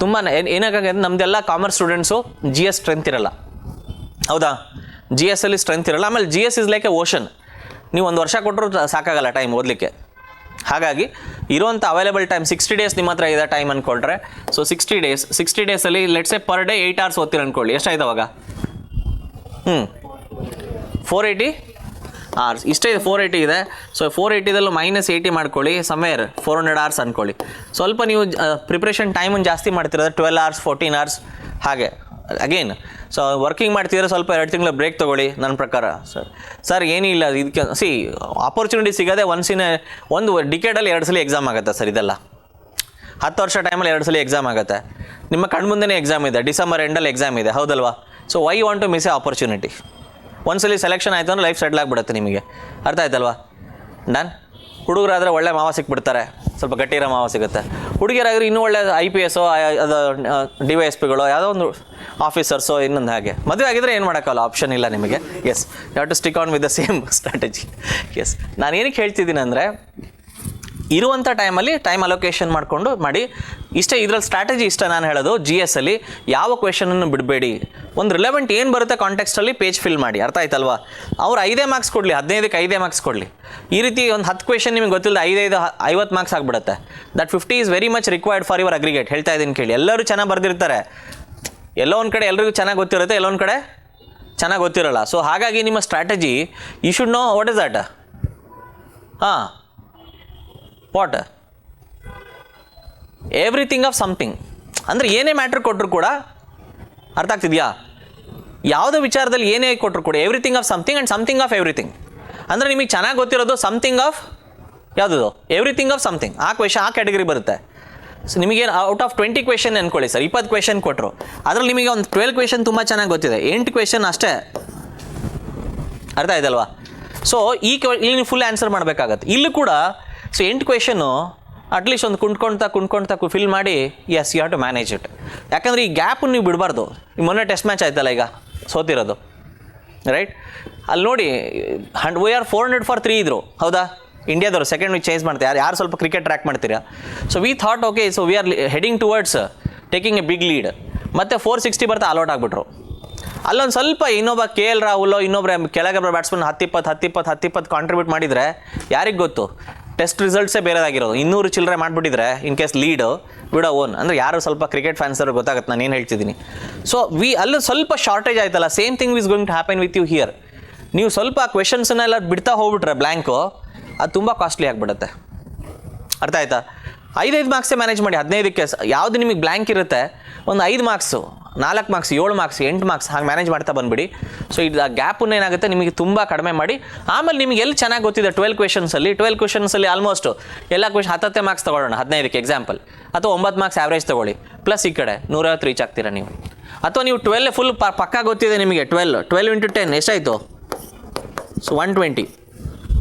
ತುಂಬ ಏನಾಗುತ್ತೆ, ನಮ್ಮದೆಲ್ಲ ಕಾಮರ್ಸ್ ಸ್ಟೂಡೆಂಟ್ಸು GS ಸ್ಟ್ರೆಂತ್ ಇರಲ್ಲ, ಹೌದಾ? GS ಅಲ್ಲಿ ಸ್ಟ್ರೆಂತ್ ಇರಲ್ಲ. ಆಮೇಲೆ GS is like A ocean. ನೀವು ಒಂದು ವರ್ಷ ಕೊಟ್ಟರು ಸಾಕಾಗಲ್ಲ ಟೈಮ್ ಓದಲಿಕ್ಕೆ. ಹಾಗಾಗಿ ಇರುವಂಥ ಅವೈಲೇಬಲ್ ಟೈಮ್ 60 ಡೇಸ್ ನಿಮ್ಮ ಹತ್ರ ಇದೆ ಟೈಮ್ ಅಂದ್ಕೊಂಡ್ರೆ. ಸೊ 60 ಡೇಸಲ್ಲಿ ಲೆಟ್ಸೆ ಪರ್ ಡೇ 8 hours ಓದ್ತೀರ ಅಂದ್ಕೊಳ್ಳಿ. ಎಷ್ಟಾಯ್ತು ಅವಾಗ? 480 hours ಇಷ್ಟೇ ಇದೆ. 480 ಇದೆ. ಸೊ 480ದಲ್ಲೂ -80 ಮಾಡ್ಕೊಳ್ಳಿ, ಸಮ್ವೇರ್ 400 hours ಅಂದ್ಕೊಳ್ಳಿ. ಸ್ವಲ್ಪ ನೀವು ಪ್ರಿಪ್ರೇಷನ್ ಟೈಮನ್ನು ಜಾಸ್ತಿ ಮಾಡ್ತಿರೋದ್ರೆ 12 hours 14 hours ಹಾಗೆ. ಅಗೇನ್ ಸೊ ವರ್ಕಿಂಗ್ ಮಾಡ್ತಿದ್ರೆ ಸ್ವಲ್ಪ 2 ತಿಂಗಳ ಬ್ರೇಕ್ ತೊಗೊಳ್ಳಿ ನನ್ನ ಪ್ರಕಾರ. ಸರ್ ಏನಿಲ್ಲ, ಇದಕ್ಕೆ ಆಪರ್ಚುನಿಟಿ ಸಿಗೋದೆ ಒಂದು ಡಿಕೇಡಲ್ಲಿ 2 ಸಲ ಎಕ್ಸಾಮ್ ಆಗುತ್ತೆ ಸರ್. ಇದೆಲ್ಲ 10 ವರ್ಷ ಟೈಮಲ್ಲಿ 2 ಸಲ ಎಕ್ಸಾಮ್ ಆಗುತ್ತೆ. ನಿಮ್ಮ ಕಣ್ಮುಂದೆನೇ ಎಕ್ಸಾಮ್ ಇದೆ, ಡಿಸೆಂಬರ್ ಎಂಡಲ್ಲಿ ಎಕ್ಸಾಮ್ ಇದೆ, ಹೌದಲ್ವಾ? So why want to miss a opportunity? ಒಂದ್ಸಲಿ ಸೆಲೆಕ್ಷನ್ ಆಯಿತು ಅಂದರೆ ಲೈಫ್ ಸೆಟ್ಲ್ ಆಗಿಬಿಡುತ್ತೆ ನಿಮಗೆ. ಅರ್ಥ ಆಯ್ತಲ್ವಾ? ಡನ್. ಹುಡುಗರಾದರೆ ಒಳ್ಳೆ ಮಾವ ಸಿಕ್ಬಿಡ್ತಾರೆ, ಸ್ವಲ್ಪ ಗಟ್ಟಿರೋ ಮಾವ ಸಿಗುತ್ತೆ. ಹುಡುಗಿಯರಾದ್ರೆ ಇನ್ನೂ ಒಳ್ಳೆ IPS ಅದು DYSPಗಳು ಯಾವುದೋ ಒಂದು ಆಫೀಸರ್ಸೋ ಇನ್ನೊಂದು ಹಾಗೆ. ಮದುವೆ ಆಗಿದ್ರೆ ಏನು ಮಾಡೋಕ್ಕಲ್ಲ, ಆಪ್ಷನ್ ಇಲ್ಲ ನಿಮಗೆ. Yes, you have to stick on with the same strategy. Yes, ನಾನು ಏನಕ್ಕೆ ಹೇಳ್ತಿದ್ದೀನಿ ಅಂದರೆ, ಇರುವಂಥ ಟೈಮಲ್ಲಿ ಟೈಮ್ ಅಲೋಕೇಶನ್ ಮಾಡಿಕೊಂಡು ಮಾಡಿ. ಇಷ್ಟೇ ಇದರಲ್ಲಿ ಸ್ಟ್ರಾಟಜಿ ಇಷ್ಟ ನಾನು ಹೇಳೋದು. GS ಅಲ್ಲಿ ಯಾವ ಕ್ವೆಶನನ್ನು ಬಿಡಬೇಡಿ. ಒಂದು ರಿಲೆವೆಂಟ್ ಏನು ಬರುತ್ತೆ ಕಾಂಟೆಕ್ಸ್ಟಲ್ಲಿ ಪೇಜ್ ಫಿಲ್ ಮಾಡಿ. ಅರ್ಥ ಆಯ್ತಲ್ವಾ? ಅವ್ರು 5 ಮಾರ್ಕ್ಸ್ ಕೊಡಲಿ, 15ಕ್ಕೆ 5 ಮಾರ್ಕ್ಸ್ ಕೊಡಲಿ. ಈ ರೀತಿ ಒಂದು 10 ಕ್ವೆಶನ್ ನಿಮಗೆ ಗೊತ್ತಿಲ್ಲ 50 ಮಾರ್ಕ್ಸ್ ಆಗಿಬಿಡುತ್ತೆ. That 50 is very much required for your aggregate. ಹೇಳ್ತಾ ಇದ್ದೀನಿ ಕೇಳಿ. ಎಲ್ಲರೂ ಚೆನ್ನಾಗಿ ಬರೆದಿರ್ತಾರೆ, ಎಲ್ಲೋ ಒಂದು ಕಡೆ ಎಲ್ರಿಗೂ ಚೆನ್ನಾಗಿ ಗೊತ್ತಿರುತ್ತೆ, ಎಲ್ಲೊಂದು ಕಡೆ ಚೆನ್ನಾಗಿ ಗೊತ್ತಿರೋಲ್ಲ. ಸೊ ಹಾಗಾಗಿ ನಿಮ್ಮ strategy you should know what is that. What everything of something ಅಂದರೆ ಏನೇ ಮ್ಯಾಟ್ರ್ ಕೊಟ್ಟರು ಕೂಡ, ಅರ್ಥ ಆಗ್ತಿದೆಯಾ? ಯಾವುದೋ ವಿಚಾರದಲ್ಲಿ ಏನೇ ಕೊಟ್ಟರು ಕೂಡ everything of something and something of everything. ಅಂದರೆ ನಿಮಗೆ ಚೆನ್ನಾಗಿ ಗೊತ್ತಿರೋದು ಸಮಥಿಂಗ್ ಆಫ್ ಯಾವುದದು, ಎವ್ರಿಥಿಂಗ್ ಆಫ್ ಸಮಥಿಂಗ್. ಆ ಕ್ಯಾಟಗರಿ ಬರುತ್ತೆ. ಸೊ ನಿಮಗೆ ಔಟ್ ಆಫ್ 20 ಕ್ವೆಶನ್ ಅಂದ್ಕೊಳ್ಳಿ ಸರ್, 20 ಕ್ವೆಶನ್ ಕೊಟ್ಟರು, ಅದರಲ್ಲಿ ನಿಮಗೆ ಒಂದು 12 ಕ್ವೆಶನ್ ತುಂಬ ಚೆನ್ನಾಗಿ ಗೊತ್ತಿದೆ, 8 ಕ್ವೆಶನ್ ಅಷ್ಟೇ. ಅರ್ಥ ಆಯ್ತಲ್ವಾ? ಸೊ ಇಲ್ಲಿ ನೀವು ಫುಲ್ ಆನ್ಸರ್ ಮಾಡಬೇಕಾಗತ್ತೆ. ಇಲ್ಲೂ ಕೂಡ ಸೊ 8 ಕ್ವೆಶನು ಅಟ್ಲೀಸ್ಟ್ ಒಂದು ಕುಂಡ್ಕೊಳ್ತಾ ಫಿಲ್ ಮಾಡಿ. Yes, you have to manage it. ಯಾಕಂದರೆ ಈ ಗ್ಯಾಪನ್ನು ನೀವು ಬಿಡಬಾರ್ದು. ಮೊನ್ನೆ ಟೆಸ್ಟ್ ಮ್ಯಾಚ್ ಆಯ್ತಲ್ಲ ಈಗ ಸೋತಿರೋದು, ರೈಟ್? ಅಲ್ಲಿ ನೋಡಿ we are 400 for 3 ಇದ್ರು, ಹೌದಾ? ಇಂಡಿಯಾದವರು ಸೆಕೆಂಡ್ ವೀಕ್ ಚೇಂಜ್ ಮಾಡ್ತಾರೆ. ಯಾರು ಸ್ವಲ್ಪ ಕ್ರಿಕೆಟ್ ಟ್ರ್ಯಾಕ್ ಮಾಡ್ತೀರಾ? So we thought okay, so we are heading towards taking a big lead. ಮತ್ತು 460 ಬರ್ತಾ ಆಲ್ಔಟ್ ಆಗಿಬಿಟ್ರು. ಅಲ್ಲೊಂದು ಸ್ವಲ್ಪ ಇನ್ನೊಬ್ಬ KL ರಾಹುಲ್, ಇನ್ನೊಬ್ಬರ ಕೆಳಗೆ ಬ್ಯಾಟ್ಸ್ಮನ್ 10-20 ಕಾಂಟ್ರಿಬ್ಯೂಟ್ ಮಾಡಿದರೆ ಯಾರಿಗೆ ಗೊತ್ತು? ಟೆಸ್ಟ್ ರಿಸಲ್ಟ್ಸೇ ಬೇರೆದಾಗಿರೋದು. 200 ಚಿಲ್ಲರೆ ಮಾಡಿಬಿಟ್ಟಿದ್ರೆ ಇನ್ ಕೇಸ್ ಲೀಡು ವಿಡ ಓನ್ ಅಂದರೆ ಯಾರು ಸ್ವಲ್ಪ ಕ್ರಿಕೆಟ್ ಫ್ಯಾನ್ಸ್ ಅವ್ರಿಗೆ ಗೊತ್ತಾಗುತ್ತೆ ನಾನು ಏನು ಹೇಳ್ತಿದ್ದೀನಿ. ಸೊ ಅಲ್ಲೂ ಸ್ವಲ್ಪ ಶಾರ್ಟೇಜ್ ಆಯ್ತಲ್ಲ. Same thing is going to happen with you here. ನೀವು ಸ್ವಲ್ಪ ಕ್ವೆಶನ್ಸನ್ನೆಲ್ಲ ಬಿಡ್ತಾ ಹೋಗ್ಬಿಟ್ರೆ ಬ್ಲ್ಯಾಂಕು, ಅದು ತುಂಬ ಕಾಸ್ಟ್ಲಿ ಆಗಿಬಿಡುತ್ತೆ. ಅರ್ಥ ಆಯ್ತಾ? 5 ಮಾರ್ಕ್ಸೇ ಮ್ಯಾನೇಜ್ ಮಾಡಿ. 15ಕ್ಕೆ ಯಾವುದು ನಿಮಗೆ ಬ್ಲ್ಯಾಂಕ್ ಇರುತ್ತೆ, ಒಂದು 5 ಮಾರ್ಕ್ಸು, 4 ಮಾರ್ಕ್ಸ್, 7 ಮಾರ್ಕ್ಸ್, 8 ಮಾರ್ಕ್ಸ್ ಹಾಗೆ ಮ್ಯಾನೇಜ್ ಮಾಡ್ತಾ ಬಂದುಬಿಡಿ. ಸೊ ಇದು ಆ ಗ್ಯಾಪನ್ನು ಏನಾಗುತ್ತೆ ನಿಮಗೆ ತುಂಬ ಕಡಿಮೆ ಮಾಡಿ. ಆಮೇಲೆ ನಿಮಗೆ ಎಲ್ಲಿ ಚೆನ್ನಾಗಿ ಗೊತ್ತಿದೆ 12 ಕ್ವೆಶನ್ಸಲ್ಲಿ ಆಲ್ಮೋಸ್ಟ್ ಎಲ್ಲ ಕ್ವೆಶನ್ 10 ಮಾರ್ಕ್ಸ್ ತೊಗೊಳ್ಳೋಣ 15ಕ್ಕೆ ಎಕ್ಸಾಂಪಲ್, ಅಥವಾ 9 ಮಾರ್ಕ್ಸ್ ಆವ್ರೇಜ್ ತೊಗೊಳ್ಳಿ, ಪ್ಲಸ್ ಈ ಕಡೆ 150 ರೀಚ್ ಆಗ್ತೀರಾ ನೀವು. ಅಥವಾ ನೀವು 12 ಫುಲ್ ಪಕ್ಕಾ ಗೊತ್ತಿದೆ ನಿಮಗೆ, 12 × 10 ಎಷ್ಟಾಯಿತು? ಸೊ 120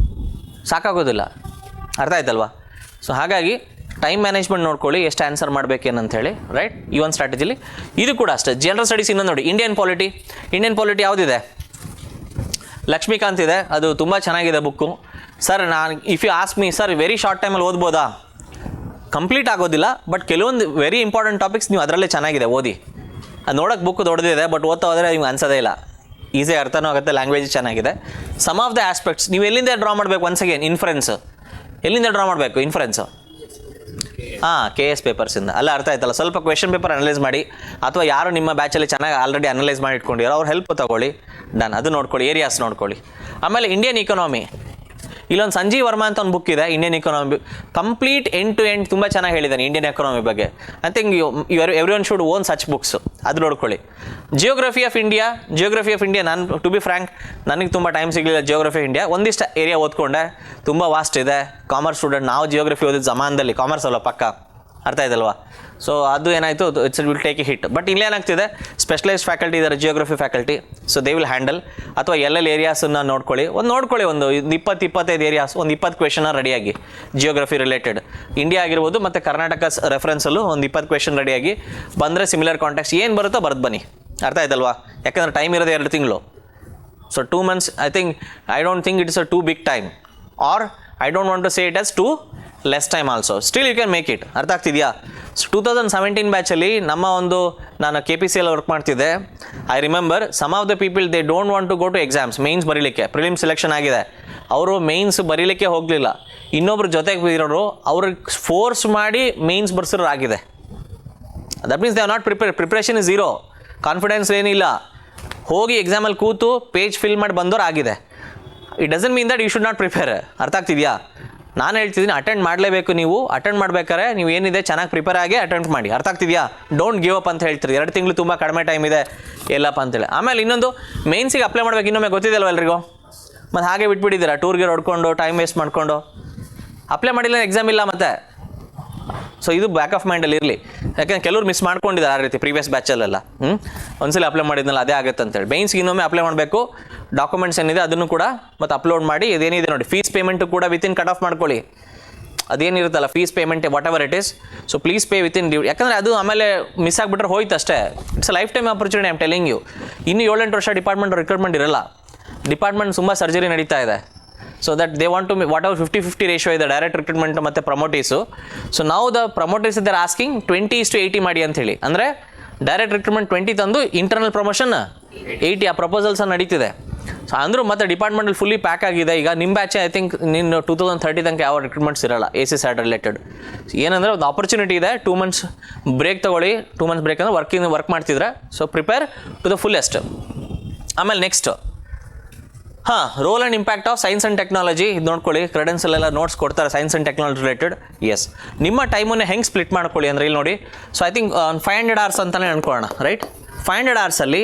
ಸಾಕಾಗೋದಿಲ್ಲ. ಅರ್ಥ ಆಯ್ತಲ್ವಾ? ಸೊ ಹಾಗಾಗಿ ಟೈಮ್ ಮ್ಯಾನೇಜ್ಮೆಂಟ್ ನೋಡ್ಕೊಳ್ಳಿ, ಎಷ್ಟು ಆನ್ಸರ್ ಮಾಡಬೇಕೇನಂತ ಹೇಳಿ, ರೈಟ್? ಈ ಒಂದು ಸ್ಟ್ರಾಟಜಿಲಿ ಇದು ಕೂಡ ಅಷ್ಟೇ. ಜನರಲ್ ಸ್ಟಡೀಸ್ ಇನ್ನೊಂದು ನೋಡಿ, ಇಂಡಿಯನ್ ಪಾಲಿಟಿ ಯಾವುದಿದೆ? ಲಕ್ಷ್ಮೀಕಾಂತ್ ಇದೆ, ಅದು ತುಂಬ ಚೆನ್ನಾಗಿದೆ ಬುಕ್ಕು. ಸರ್ ನಾನು if you ask me, sir very short ಟೈಮಲ್ಲಿ ಓದ್ಬೋದಾ? ಕಂಪ್ಲೀಟ್ ಆಗೋದಿಲ್ಲ, ಬಟ್ ಕೆಲವೊಂದು ವೆರಿ ಇಂಪಾರ್ಟೆಂಟ್ ಟಾಪಿಕ್ಸ್ ನೀವು ಅದರಲ್ಲೇ ಚೆನ್ನಾಗಿದೆ ಓದಿ. ಅದು ನೋಡೋಕ್ಕೆ ಬುಕ್ ದೊಡ್ಡದಿದೆ, ಬಟ್ ಓದ್ತಾ ಹೋದರೆ ನಿಮ್ಗೆ ಅನ್ಸೋದೇ ಇಲ್ಲ, ಈಸಿ ಅರ್ಥನೂ ಆಗುತ್ತೆ, ಲ್ಯಾಂಗ್ವೇಜ್ ಚೆನ್ನಾಗಿದೆ. ಸಮ್ ಆಫ್ ದ ಆಸ್ಪೆಕ್ಟ್ಸ್ ನೀವು ಎಲ್ಲಿಂದ ಡ್ರಾ ಮಾಡಬೇಕು? ಒನ್ಸ್ ಅಗೇನ್ ಇನ್ಫರೆನ್ಸ್ ಎಲ್ಲಿಂದ ಡ್ರಾ ಮಾಡಬೇಕು? ಇನ್ಫರೆನ್ಸು KS ಪೇಪರ್ಸಿಂದ. ಅಲ್ಲ, ಅರ್ಥ ಆಯ್ತಲ್ಲ? ಸ್ವಲ್ಪ ಕ್ವೆಶನ್ ಪೇಪರ್ ಅನಲೈಸ್ ಮಾಡಿ, ಅಥವಾ ಯಾರು ನಿಮ್ಮ ಬ್ಯಾಚಲ್ಲಿ ಚೆನ್ನಾಗಿ ಆಲ್ರೆಡಿ ಅನಲೈಸ್ ಮಾಡಿ ಇಟ್ಕೊಂಡಿರೋ ಅವ್ರ ಹೆಲ್ಪ್ ತೊಗೊಳ್ಳಿ. ಡನ್, ಅದು ನೋಡ್ಕೊಳ್ಳಿ, ಏರಿಯಾಸ್ ನೋಡ್ಕೊಳ್ಳಿ. ಆಮೇಲೆ ಇಂಡಿಯನ್ ಇಕಾನಮಿ, ಇಲ್ಲೊಂದು ಸಂಜೀವ್ ವರ್ಮಾ ಅಂತ ಒಂದು ಬುಕ್ ಇದೆ, Indian economy complete end to end ತುಂಬ ಚೆನ್ನಾಗಿ ಹೇಳಿದ್ದಾನೆ ಇಂಡಿಯನ್ ಎಕಾನಮಿ ಬಗ್ಗೆ. I think every one should own such books, ಅದು ನೋಡ್ಕೊಳ್ಳಿ. ಜಿಯೋಗ್ರಫಿ ಆಫ್ ಇಂಡಿಯಾ ನಾನು ಟು ಬಿ ಫ್ರ್ಯಾಂಕ್ ನನಗೆ ತುಂಬ ಟೈಮ್ ಸಿಗಲಿಲ್ಲ. ಜಿಯೋಗ್ರಫಿ ಆಫ್ ಇಂಡಿಯಾ ಒಂದಿಷ್ಟು ಏರಿಯಾ ಓದ್ಕೊಂಡೆ, ತುಂಬ ವಾಸ್ಟ್ ಇದೆ. ಕಾಮರ್ಸ್ ಸ್ಟೂಡೆಂಟ್ ನಾವು ಜಿಯೋಗ್ರಫಿ ಓದಿದ ಜಮಾನದಲ್ಲಿ, ಕಾಮರ್ಸ್ ಅಲ್ಲ ಪಕ್ಕ, ಅರ್ಥ ಆಯ್ತಲ್ವಾ? ಸೊ ಅದು ಏನಾಯಿತು, it's will take a hit. But ಇಲ್ಲೇನಾಗ್ತಿದೆ, ಸ್ಪೆಷಲೈಸ್ಡ್ ಫ್ಯಾಕಲ್ಟಿ ಇದ್ದಾರೆ, geography faculty, so they will handle. ಅಥವಾ ಎಲ್ಲೆಲ್ಲಿ ಏರಿಯಾಸನ್ನು ನೋಡ್ಕೊಳ್ಳಿ ಒಂದು 20-25 ಏರಿಯಾಸ್, ಒಂದು 20 ಕ್ವೆಶನ್ ರೆಡಿಯಾಗಿ ಜಿಯೋಗ್ರಫಿ ರಿಲೇಟೆಡ್, ಇಂಡಿಯಾ ಆಗಿರ್ಬೋದು ಮತ್ತು ಕರ್ನಾಟಕ ರೆಫರೆನ್ಸಲ್ಲೂ ಒಂದು 20 ಕ್ವೆಶನ್ ರೆಡಿಯಾಗಿ ಬಂದರೆ ಸಿಮಿಲರ್ ಕಾಂಟ್ಯಾಕ್ಟ್ಸ್ ಏನು ಬರುತ್ತೋ ಬರೆದು ಬನ್ನಿ. ಅರ್ಥ ಆಯ್ತಲ್ವಾ? ಯಾಕಂದರೆ ಟೈಮ್ ಇರೋದು 2 ತಿಂಗಳು. So 2 months, I don't think it's a too big time, or I don't want to say it as too less time also. Still you can make it. ಅರ್ಥ ಆಗ್ತಿದೆಯಾ? ಸೊ 2017 ಬ್ಯಾಚಲ್ಲಿ ನಾನು KPCL ವರ್ಕ್ ಮಾಡ್ತಿದ್ದೆ. I remember some of the people they don't want to go to exams, mains ಬರೀಲಿಕ್ಕೆ. Prelims selection ಆಗಿದೆ, ಅವರು mains ಬರೀಲಿಕ್ಕೆ ಹೋಗಲಿಲ್ಲ. ಇನ್ನೊಬ್ರು ಜೊತೆಗೆ ಇರೋರು ಅವ್ರಿಗೆ ಫೋರ್ಸ್ ಮಾಡಿ ಮೇನ್ಸ್ ಬರ್ಸಿರೋರು ಆಗಿದೆ. That means they are not preparation is zero, confidence ಏನಿಲ್ಲ, ಹೋಗಿ ಎಕ್ಸಾಮಲ್ಲಿ ಕೂತು ಪೇಜ್ ಫಿಲ್ ಮಾಡಿ ಬಂದವ್ರು ಆಗಿದೆ. It doesn't mean that you should not prepare. ಅರ್ಥ ಆಗ್ತಿದೆಯಾ? ನಾನು ಹೇಳ್ತಿದ್ದೀನಿ, ಅಟೆಂಡ್ ಮಾಡಲೇಬೇಕು. ನೀವು ಅಟೆಂಡ್ ಮಾಡ್ಬೇಕಾದ್ರೆ ನೀವು ಏನಿದೆ ಚೆನ್ನಾಗಿ ಪ್ರಿಪೇರ್ ಆಗಿ ಅಟೆಂಡ್ ಮಾಡಿ. ಅರ್ಥ ಆಗ್ತಿದೆಯಾ? ಡೋಂಟ್ ಗಿವ್ ಅಪ್ ಅಂತ ಹೇಳ್ತೀರಿ. 2 ತಿಂಗಳು ತುಂಬ ಕಡಿಮೆ ಟೈಮ್ ಇದೆ ಎಲ್ಲಪ್ಪ ಅಂತೇಳಿ. ಆಮೇಲೆ ಇನ್ನೊಂದು, ಮೇನ್ಸಿಗೆ ಅಪ್ಲೈ ಮಾಡ್ಬೇಕು, ಇನ್ನೊಮ್ಮೆ ಗೊತ್ತಿದೆಯಲ್ವ ಎಲ್ರಿಗೂ? ಮತ್ತು ಹಾಗೆ ಬಿಟ್ಬಿಟ್ಟಿದ್ದೀರಾ, ಟೂರ್ಗೆ ಹೊಡ್ಕೊಂಡು ಟೈಮ್ ವೇಸ್ಟ್ ಮಾಡಿಕೊಂಡು. ಅಪ್ಲೈ ಮಾಡಿಲ್ಲ, ಎಕ್ಸಾಮ್ ಇಲ್ಲ ಮತ್ತೆ. ಸೊ ಇದು ಬ್ಯಾಕ್ ಆಫ್ ಮೈಂಡಲ್ಲಿ ಇರಲಿ. ಯಾಕಂದ್ರೆ ಕೆಲವ್ರು ಮಿಸ್ ಮಾಡ್ಕೊಂಡಿದ್ದಾರೆ ಆ ರೀತಿ ಪ್ರೀವಿಯಸ್ ಬ್ಯಾಚಲ್ಲೆಲ್ಲ. ಒಂದ್ಸಲ ಅಪ್ಲೈ ಮಾಡಿದ್ನಲ್ಲ ಅದೇ ಆಗುತ್ತೆ ಅಂತೇಳಿ. ಮೇನ್ಸ್ಗೆ ಇನ್ನೊಮ್ಮೆ ಅಪ್ಲೈ ಮಾಡಬೇಕು. ಡಾಕ್ಯುಮೆಂಟ್ಸ್ ಏನಿದೆ ಅದನ್ನು ಕೂಡ ಮತ್ತೆ ಅಪ್ಲೋಡ್ ಮಾಡಿ. ಇದೇನಿದೆ ನೋಡಿ, ಫೀಸ್ ಪೇಮೆಂಟು ಕೂಡ ವಿತಿನ್ ಕಟ್ ಆಫ್ ಮಾಡ್ಕೊಳ್ಳಿ. ಅದೇನಿರುತ್ತಲ್ಲ fees payment whatever it is, so please pay within due. ಯಾಕಂದರೆ ಅದು ಆಮೇಲೆ ಮಿಸ್ ಆಗಿಬಿಟ್ರೆ ಹೋಯ್ತು ಅಷ್ಟೇ. It's a lifetime opportunity, I am telling you. ಇನ್ನು 7-8 ವರ್ಷ ಡಿಪಾರ್ಟ್ಮೆಂಟ್ ರಿಕ್ರೂಟ್ಮೆಂಟ್ ಇರಲ್ಲ. ಡಿಪಾರ್ಟ್ಮೆಂಟ್ ತುಂಬ ಸರ್ಜರಿ ನಡೀತಾ ಇದೆ. So that they want to whatever 50-50 ratio ಇದೆ ಡೈರೆಕ್ಟ್ ರಿಕ್ರೂಟ್ಮೆಂಟ್ ಮತ್ತು ಪ್ರಮೋಟೀಸು. ಸೊ ನಾವು ದ ಪ್ರಮೋಟೀಸ್ ಇದ್ದಾರೆ ಆಸ್ಕಿಂಗ್ 20:80 ಮಾಡಿ ಅಂಥೇಳಿ. ಅಂದರೆ ಡೈರೆಕ್ಟ್ ರಿಕ್ರೂಟ್ಮೆಂಟ್ 20 ತಂದು ಇಂಟರ್ನಲ್ ಪ್ರಮೋಷನ್ 80 ಆ ಪ್ರಪೋಸಲ್ಸನ್ನು ನಡೀತಿದೆ. ಸೊ ಅಂದರೂ ಮತ್ತೆ ಡಿಪಾರ್ಟ್ಮೆಂಟಲ್ಲಿ ಫುಲ್ಲಿ ಪ್ಯಾಕ್ ಆಗಿದೆ. ಈಗ ನಿಮ್ಮ ಬ್ಯಾಚೆ ಐ ಥಿಂಕ್ 2030 ತನಕ ಯಾವ ರಿಕ್ರೂಟ್ಮೆಂಟ್ಸ್ ಇರಲ್ಲ AC SAT ರಿಲೇಟೆಡ್. ಏನಂದರೆ ಒಂದು ಆಪರ್ಚುನಿಟಿ ಇದೆ. 2 months ಬ್ರೇಕ್ ತೊಗೊಳ್ಳಿ. 2 months ಬ್ರೇಕ್ ಅಂದರೆ ವರ್ಕ್ ಮಾಡ್ತಿದ್ರೆ. So prepare to the fullest. ಆಮೇಲೆ next role and impact of science and technology. ಇದು ನೋಡ್ಕೊಳ್ಳಿ, ಕ್ರೆಡೆನ್ಸಲ್ಲೆಲ್ಲ ನೋಟ್ಸ್ ಕೊಡ್ತಾರೆ science and technology related. Yes, ನಿಮ್ಮ ಟೈಮನ್ನೇ ಹೆಂಗೆ ಸ್ಪ್ಲಿಟ್ ಮಾಡ್ಕೊಳ್ಳಿ ಅಂದರೆ ಇಲ್ಲಿ ನೋಡಿ. ಸೊ ಐ ಥಿಂಕ್ 500 hours ಅಂತಲೇ ಅನ್ಕೊಳ್ಳೋಣ, ರೈಟ್? 500 hoursಲ್ಲಿ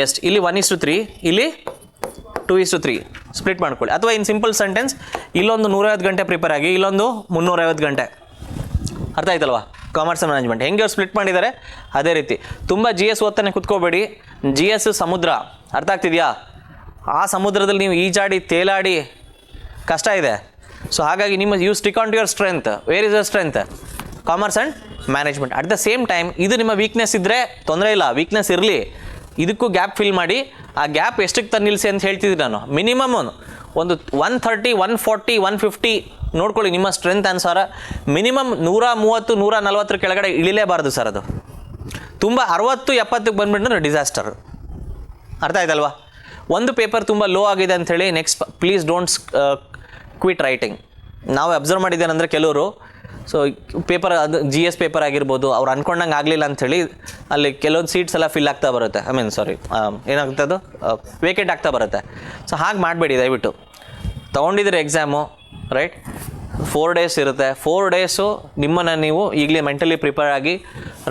ಎಷ್ಟು, ಇಲ್ಲಿ 1:3, ಇಲ್ಲಿ 2:3 ಸ್ಪ್ಲಿಟ್ ಮಾಡ್ಕೊಳ್ಳಿ. ಅಥವಾ ಇನ್ ಸಿಂಪಲ್ ಸೆಂಟೆನ್ಸ್, ಇಲ್ಲೊಂದು 150 ಗಂಟೆ ಪ್ರಿಪೇರ್ ಆಗಿ, ಇಲ್ಲೊಂದು 350 ಗಂಟೆ. ಅರ್ಥ ಆಯ್ತಲ್ವಾ? ಕಾಮರ್ಸ್ ಮ್ಯಾನೇಜ್ಮೆಂಟ್ ಹೆಂಗೆ ಅವ್ರು ಸ್ಪ್ಲಿಟ್ ಮಾಡಿದ್ದಾರೆ ಅದೇ ರೀತಿ. ತುಂಬ GS ಓದ್ತಾನೆ ಕುತ್ಕೋಬೇಡಿ. GS ಸಮುದ್ರ, ಅರ್ಥ ಆಗ್ತಿದೆಯಾ? ಆ ಸಮುದ್ರದಲ್ಲಿ ನೀವು ಈಜಾಡಿ ತೇಲಾಡಿ ಕಷ್ಟ ಇದೆ. ಸೊ ಹಾಗಾಗಿ you stick on to your strength. Where is your strength? Commerce and management. At the same time ಇದು ನಿಮ್ಮ ವೀಕ್ನೆಸ್ ಇದ್ದರೆ ತೊಂದರೆ ಇಲ್ಲ, ವೀಕ್ನೆಸ್ ಇರಲಿ. ಇದಕ್ಕೂ ಗ್ಯಾಪ್ ಫಿಲ್ ಮಾಡಿ. ಆ ಗ್ಯಾಪ್ ಎಷ್ಟಕ್ಕೆ ತಂದು ನಿಲ್ಲಿಸಿ ಅಂತ ಹೇಳ್ತಿದ್ದೀನಿ ನಾನು. ಮಿನಿಮಮ್ ಒಂದು 130, 140, 150 ನೋಡ್ಕೊಳ್ಳಿ ನಿಮ್ಮ ಸ್ಟ್ರೆಂತ್ ಅನುಸಾರ. ಮಿನಿಮಮ್ 130, 140 ಕೆಳಗಡೆ ಇಳಿಲೇಬಾರ್ದು ಸರ್. ಅದು ತುಂಬ 60, 70ಕ್ಕೆ ಬಂದುಬಿಟ್ಟು ಡಿಸಾಸ್ಟರ್. ಅರ್ಥ ಆಯ್ತಲ್ವಾ? ಒಂದು ಪೇಪರ್ ತುಂಬ ಲೋ ಆಗಿದೆ ಅಂಥೇಳಿ next please don't quit writing. ನಾವು ಅಬ್ಸರ್ವ್ ಮಾಡಿದ್ದೇನೆಂದರೆ ಕೆಲವರು ಪೇಪರ್ ಅದು GS ಪೇಪರ್ ಆಗಿರ್ಬೋದು, ಅವ್ರು ಅಂದ್ಕೊಂಡಂಗೆ ಆಗಲಿಲ್ಲ ಅಂಥೇಳಿ ಅಲ್ಲಿ ಕೆಲವೊಂದು ಸೀಟ್ಸ್ ಎಲ್ಲ ಫಿಲ್ ಆಗ್ತಾ ಬರುತ್ತೆ. ಏನಾಗುತ್ತೆ ಅದು ವೇಕೆಂಟ್ ಆಗ್ತಾ ಬರುತ್ತೆ. ಸೊ ಹಾಗೆ ಮಾಡಬೇಡಿ ದಯವಿಟ್ಟು. ತೊಗೊಂಡಿದ್ರೆ ಎಕ್ಸಾಮು, ರೈಟ್? 4 days ಇರುತ್ತೆ. 4 days ನಿಮ್ಮನ್ನು ನೀವು ಈಗಲೇ ಮೆಂಟಲಿ ಪ್ರಿಪೇರ್ ಆಗಿ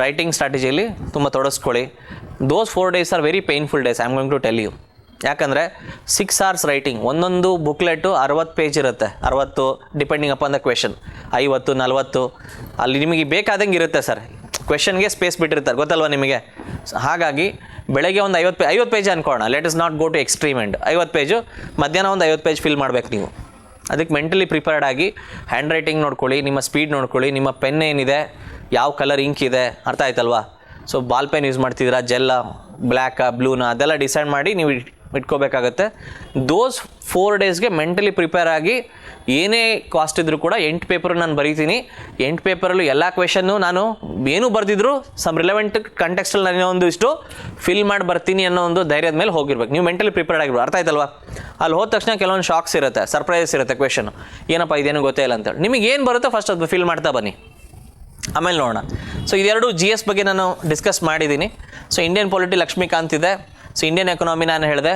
ರೈಟಿಂಗ್ ಸ್ಟ್ರಾಟಜಿಯಲ್ಲಿ ತುಂಬ ತೊಡಗಿಸ್ಕೊಳ್ಳಿ. Those 4 days are very painful days, I am going to tell you. ಯಾಕಂದರೆ 6 hours ರೈಟಿಂಗ್, ಒಂದೊಂದು ಬುಕ್ಲೆಟು 60 ಪೇಜ್ ಇರುತ್ತೆ. 60 ಡಿಪೆಂಡಿಂಗ್ ಅಪಾನ್ ದ ಕ್ವೆಶನ್, 50, 40 ಅಲ್ಲಿ ನಿಮಗೆ ಬೇಕಾದಂಗೆ ಇರುತ್ತೆ ಸರ್. ಕ್ವೆಶನ್ಗೆ ಸ್ಪೇಸ್ ಬಿಟ್ಟಿರ್ತಾರೆ, ಗೊತ್ತಲ್ವ ನಿಮಗೆ? ಹಾಗಾಗಿ ಬೆಳಗ್ಗೆ ಒಂದು 50 ಪೇಜ್ ಅನ್ಕೊಳ್ಳೋಣ. Let is not go to extreme end. 50 page, ಮಧ್ಯಾಹ್ನ ಒಂದು 50 ಪೇಜ್ ಫಿಲ್ ಮಾಡಬೇಕು ನೀವು. ಅದಕ್ಕೆ ಮೆಂಟಲಿ ಪ್ರಿಪೇರ್ಡ್ ಆಗಿ ಹ್ಯಾಂಡ್ ರೈಟಿಂಗ್ ನೋಡ್ಕೊಳ್ಳಿ, ನಿಮ್ಮ ಸ್ಪೀಡ್ ನೋಡ್ಕೊಳ್ಳಿ, ನಿಮ್ಮ ಪೆನ್ ಏನಿದೆ, ಯಾವ ಕಲರ್ ಇಂಕ್ ಇದೆ, ಅರ್ಥ ಆಯ್ತಲ್ವಾ? ಸೊ ಬಾಲ್ ಪೆನ್ ಯೂಸ್ ಮಾಡ್ತಿದ್ದೀರಾ, ಜೆಲ್ಲ, ಬ್ಲ್ಯಾಕಾ, ಬ್ಲೂನ, ಅದೆಲ್ಲ ಡಿಸೈಡ್ ಮಾಡಿ ನೀವು ಇಟ್ಕೋಬೇಕಾಗತ್ತೆ. ದೋಸ್ 4 daysಗೆ ಮೆಂಟಲಿ ಪ್ರಿಪೇರ್ ಆಗಿ ಏನೇ ಕಾಸ್ಟ್ ಇದ್ದರೂ ಕೂಡ 8 ಪೇಪರ್ ನಾನು ಬರೀತೀನಿ. 8 ಪೇಪರಲ್ಲೂ ಎಲ್ಲ ಕ್ವೆಶನ್ನು ನಾನು ಏನೂ ಬರೆದಿದ್ರು ಸಮ್ ರಿಲೆವೆಂಟ್ ಕಂಟೆಕ್ಸ್ಟಲ್ಲಿ ನಾನು ಒಂದು ಇಷ್ಟು ಫಿಲ್ ಮಾಡಿ ಬರ್ತೀನಿ ಅನ್ನೋ ಒಂದು ಧೈರ್ಯದ ಮೇಲೆ ಹೋಗಿರ್ಬೇಕು. ನೀವು ಮೆಂಟಲಿ ಪ್ರಿಪೇರ್ಡ್ ಆಗಿರ್ಬೋದು. ಅರ್ಥ ಆಯ್ತಲ್ವಾ? ಅಲ್ಲಿ ಹೋದ ತಕ್ಷಣ ಕೆಲವೊಂದು ಶಾಕ್ಸ್ ಇರುತ್ತೆ, ಸರ್ಪ್ರೈಸಸ್ ಇರುತ್ತೆ. ಕ್ವೆಶನ್ ಏನಪ್ಪ ಇದೇನು ಗೊತ್ತೇ ಇಲ್ಲ ಅಂತೇಳಿ. ನಿಮಗೆ ಏನು ಬರುತ್ತೋ ಫಸ್ಟ್ ಅದು ಫಿಲ್ ಮಾಡ್ತಾ ಬನ್ನಿ, ಆಮೇಲೆ ನೋಡೋಣ. ಸೊ ಇದೆರಡು GS ಬಗ್ಗೆ ನಾನು ಡಿಸ್ಕಸ್ ಮಾಡಿದ್ದೀನಿ. ಸೊ ಇಂಡಿಯನ್ ಪಾಲಿಟಿ ಲಕ್ಷ್ಮೀಕಾಂತ್ ಇದೆ. ಸೊ ಇಂಡಿಯನ್ ಎಕನಾಮಿ ನಾನು ಹೇಳಿದೆ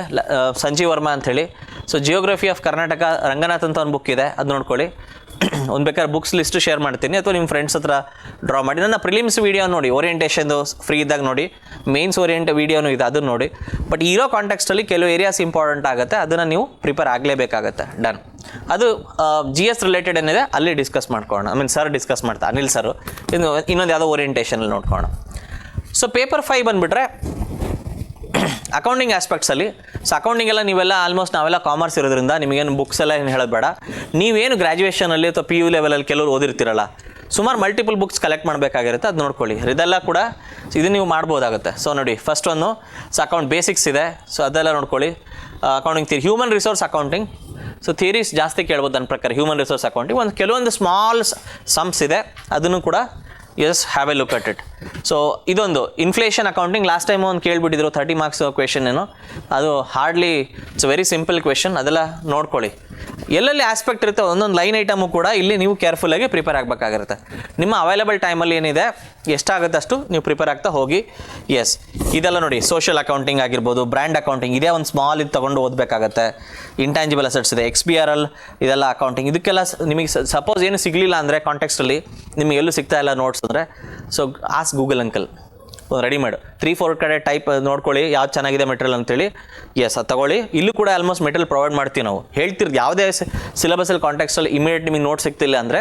ಸಂಜೀವ್ ವರ್ಮಾ ಅಂಥೇಳಿ. So geography of Karnataka Ranganath ಅಂತ ಒಂದು ಬುಕ್ ಇದೆ, ಅದು ನೋಡ್ಕೊಳ್ಳಿ. ಒಂದು ಬೇಕಾದ್ರೆ ಬುಕ್ಸ್ ಲಿಸ್ಟ್ ಶೇರ್ ಮಾಡ್ತೀನಿ, ಅಥವಾ ನಿಮ್ಮ ಫ್ರೆಂಡ್ಸ್ ಹತ್ರ ಡ್ರಾ ಮಾಡಿ. ನನ್ನ ಪ್ರಿಲಿಮ್ಸ್ ವೀಡಿಯೋ ನೋಡಿ, ಓರಿಯೆಂಟೇಷನ್ದು ಫ್ರೀ ಇದ್ದಾಗ ನೋಡಿ, ಮೇನ್ಸ್ ವೀಡಿಯೋನು ಇದೆ ಅದನ್ನು ನೋಡಿ. ಬಟ್ ಇರೋ ಕಾಂಟೆಕ್ಸ್ಟಲ್ಲಿ ಕೆಲವು ಏರಿಯಾಸ್ ಇಂಪಾರ್ಟೆಂಟ್ ಆಗುತ್ತೆ, ಅದನ್ನು ನೀವು ಪ್ರಿಪೇರ್ ಆಗಲೇಬೇಕಾಗತ್ತೆ. ಡನ್. ಅದು GS ರಿಲೇಟೆಡ್ ಏನಿದೆ ಅಲ್ಲಿ ಡಿಸ್ಕಸ್ ಮಾಡ್ಕೊಳ್ಳೋಣ. ಸರ್ ಡಿಸ್ಕಸ್ ಮಾಡ್ತಾರೆ, ಅನಿಲ್ ಸರ್. ಇನ್ನೊಂದು ಯಾವುದೋ ಓರಿಯೆಂಟೇಷನಲ್ಲಿ ನೋಡ್ಕೊಳ್ಳೋಣ. ಸೊ ಪೇಪರ್ 5 ಬಂದುಬಿಟ್ರೆ ಅಕೌಂಟಿಂಗ್ ಆಸ್ಪೆಕ್ಟ್ಸಲ್ಲಿ. ಸೊ ಅಕೌಂಟಿಂಗೆಲ್ಲ ನೀವೆಲ್ಲ ಆಲ್ಮೋಸ್ಟ್ ನಾವೆಲ್ಲ ಕಾಮರ್ಸ್ ಇರೋದ್ರಿಂದ ನಿಮಗೇನು ಬುಕ್ಸ್ ಎಲ್ಲ ಏನು ಹೇಳೋದು ಬೇಡ. ನೀವೇನು ಗ್ರ್ಯಾಜುಯೇಷನಲ್ಲಿ ಅಥವಾ PU ಲೆವೆಲಲ್ಲಿ ಕೆಲವರು ಓದಿರ್ತೀರಲ್ಲ, ಸುಮಾರು ಮಲ್ಟಿಪಲ್ ಬುಕ್ಸ್ ಕಲೆಕ್ಟ್ ಮಾಡಬೇಕಾಗಿರುತ್ತೆ, ಅದು ನೋಡ್ಕೊಳ್ಳಿ. ಇದೆಲ್ಲ ಕೂಡ ಇದು ನೀವು ಮಾಡ್ಬೋದಾಗುತ್ತೆ. ಸೊ ನೋಡಿ, ಫಸ್ಟ್ ಒಂದು ಅಕೌಂಟ್ ಬೇಸಿಕ್ಸ್ ಇದೆ, ಸೊ ಅದೆಲ್ಲ ನೋಡ್ಕೊಳ್ಳಿ. Accounting theory, human resource accounting. So theories ಜಾಸ್ತಿ ಕೇಳ್ಬೋದು ನನ್ನ ಪ್ರಕಾರ. ಹ್ಯೂಮನ್ ರಿಸೋರ್ಸ್ ಅಕೌಂಟಿಂಗ್ ಕೆಲವೊಂದು ಸ್ಮಾಲ್ ಸಮ್ಸ್ ಇದೆ, ಅದನ್ನು ಕೂಡ have A look at it. So ಇದೊಂದು ಇನ್ಫ್ಲೇಷನ್ ಅಕೌಂಟಿಂಗ್. ಲಾಸ್ಟ್ ಟೈಮ್ ಒಂದು ಕೇಳಿಬಿಟ್ಟಿದ್ರು 30 ಮಾರ್ಕ್ಸ್ ಕ್ವೆಶನ್ ಏನು, ಅದು hardly it's very simple question. ಅದೆಲ್ಲ ನೋಡ್ಕೊಳ್ಳಿ. ಎಲ್ಲೆಲ್ಲಿ ಆಸ್ಪೆಕ್ಟ್ ಇರುತ್ತೆ ಒಂದೊಂದು ಲೈನ್ ಐಟಮು ಕೂಡ ಇಲ್ಲಿ ನೀವು ಕೇರ್ಫುಲ್ಲಾಗಿ ಪ್ರಿಪೇರ್ ಆಗಬೇಕಾಗಿರುತ್ತೆ. ನಿಮ್ಮ ಅವೈಲೇಬಲ್ ಟೈಮಲ್ಲಿ ಏನಿದೆ ಎಷ್ಟಾಗುತ್ತೆ ಅಷ್ಟು ನೀವು ಪ್ರಿಪೇರ್ ಆಗ್ತಾ ಹೋಗಿ. ಎಸ್, ಇದೆಲ್ಲ ನೋಡಿ, ಸೋಷಿಯಲ್ ಅಕೌಂಟಿಂಗ್ ಆಗಿರ್ಬೋದು, ಬ್ರ್ಯಾಂಡ್ ಅಕೌಂಟಿಂಗ್, ಇದೇ ಒಂದು ಸ್ಮಾಲ್ ಇದು ತೊಗೊಂಡು ಓದಬೇಕಾಗತ್ತೆ. ಇಂಟ್ಯಾಂಜಿಬಲ್ ಅಸೆಟ್ಸ್ ಇದೆ, XBRL, ಇದೆಲ್ಲ ಅಕೌಂಟಿಂಗ್. ಇದಕ್ಕೆಲ್ಲ ನಿಮಗೆ ಸಪೋಸ್ ಏನು ಸಿಗಲಿಲ್ಲ ಅಂದರೆ ಕಾಂಟೆಕ್ಸ್ಟಲ್ಲಿ ನಿಮಗೆ ಎಲ್ಲೂ ಸಿಗ್ತಾ ಇಲ್ಲ ನೋಟ್ಸ್ ಅಂದರೆ, so as Google uncle readymade 3-4 ಕಡೆ ಟೈಪ್ ನೋಡ್ಕೊಳ್ಳಿ ಯಾವ್ದು ಚೆನ್ನಾಗಿದೆ ಮೆಟೀರಿಯಲ್ ಅಂತೇಳಿ. ಎಸ್, ಅದು ತಗೊಳ್ಳಿ. ಇಲ್ಲೂ ಕೂಡ ಆಲ್ಮೋಸ್ಟ್ ಮೆಟೀರಿಯಲ್ ಪ್ರೊವೈಡ್ ಮಾಡ್ತೀವಿ ನಾವು. ಹೇಳ್ತಿರೋದು ಯಾವುದೇ ಸಿಲೆಬಸಲ್ಲಿ ಕಾಂಟೆಕ್ಸ್ಟಲ್ಲಿ ಇಮಿಡಿಯೇಟ್ ನಿಮಗೆ ನೋಟ್ ಸಿಗ್ತಿಲ್ಲ ಅಂದರೆ,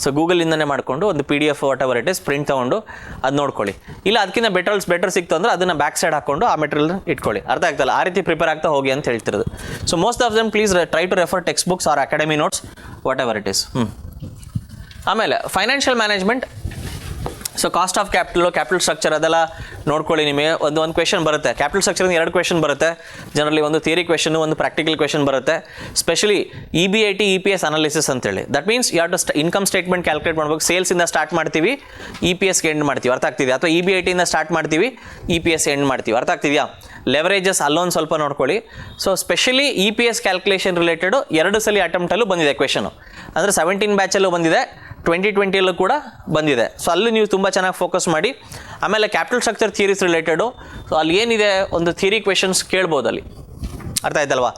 ಸೊ ಗೂಗಲಿಂದನೇ ಮಾಡಿಕೊಂಡು ಒಂದು PDF what ever it is print ತೊಗೊಂಡು ಅದು ನೋಡ್ಕೊಳ್ಳಿ. ಇಲ್ಲ ಅದಕ್ಕಿಂತ ಬೆಟರ್ ಸಿಕ್ತು ಅಂದರೆ ಅದನ್ನು ಬ್ಯಾಕ್ ಸೈಡ್ ಹಾಕ್ಕೊಂಡು ಆ ಮೆಟೀರಿಯಲ್ ಇಟ್ಕೊಳ್ಳಿ. ಅರ್ಥ ಆಗ್ತಲ್ಲ, ಆ ರೀತಿ ಪ್ರಿಪೇರ್ ಆಗ್ತಾ ಹೋಗಿ ಅಂತ ಹೇಳ್ತಿರೋದು. So most of them please try to refer textbooks or academy notes whatever it is. ಆಮೇಲೆ financial management. So cost of capital structure ಅದೆಲ್ಲ ನೋಡ್ಕೊಳ್ಳಿ. ನಿಮಗೆ ಒಂದು ಕ್ವೆಶನ್ ಬರುತ್ತೆ ಕ್ಯಾಪಿಟಲ್ ಸ್ಟ್ರಕ್ಚರಿಂದ 2 ಕ್ವೆಶನ್ ಬರುತ್ತೆ ಜನರಲಿ. ಒಂದು ಥಿಯರಿ ಕ್ವೆಶನು, ಒಂದು ಪ್ರಾಕ್ಟಿಕಲ್ ಕ್ವೆಶನ್ ಬರುತ್ತೆ. ಸ್ಪೆಷಲಿ EBIT EPS ಅನಾಲಿಸಿಸ್ ಅಂತೇಳಿ. That means you have to income statement calculate ಮಾಡಬೇಕು. ಸೇಲ್ಸಿಂದ ಸ್ಟಾರ್ಟ್ ಮಾಡ್ತೀವಿ, EPSಗೆ ಎಂಡ್ ಮಾಡ್ತೀವಿ. ಅರ್ಥ ಆಗ್ತಿದೆಯಾ? ಅಥವಾ EBITಯಿಂದ ಸ್ಟಾರ್ಟ್ ಮಾಡ್ತೀವಿ, EPS ಎಂಡ್ ಮಾಡ್ತೀವಿ. ಅರ್ಥ ಆಗ್ತಿದೆಯಾ? ಲೆವರೇಜಸ್ ಅಲ್ಲೊಂದು ಸ್ವಲ್ಪ ನೋಡ್ಕೊಳ್ಳಿ. So specially EPS calculation related 2 ಸಲ ಅಟೆಂಪ್ಟಲ್ಲೂ ಬಂದಿದೆ ಕ್ವೆಶನು. ಅಂದರೆ 17 ಬ್ಯಾಚಲ್ಲೂ ಬಂದಿದೆ, 2020ಯಲ್ಲೂ ಕೂಡ ಬಂದಿದೆ. ಸೊ ಅಲ್ಲಿ ನೀವು ತುಂಬ ಚೆನ್ನಾಗಿ ಫೋಕಸ್ ಮಾಡಿ. ಆಮೇಲೆ capital structure theories related, so ಅಲ್ಲಿ ಏನಿದೆ ಒಂದು ಥಿಯರಿ ಕ್ವೆಶನ್ಸ್ ಕೇಳ್ಬೋದು ಅಲ್ಲಿ. ಅರ್ಥ ಆಯ್ತಲ್ವಾ?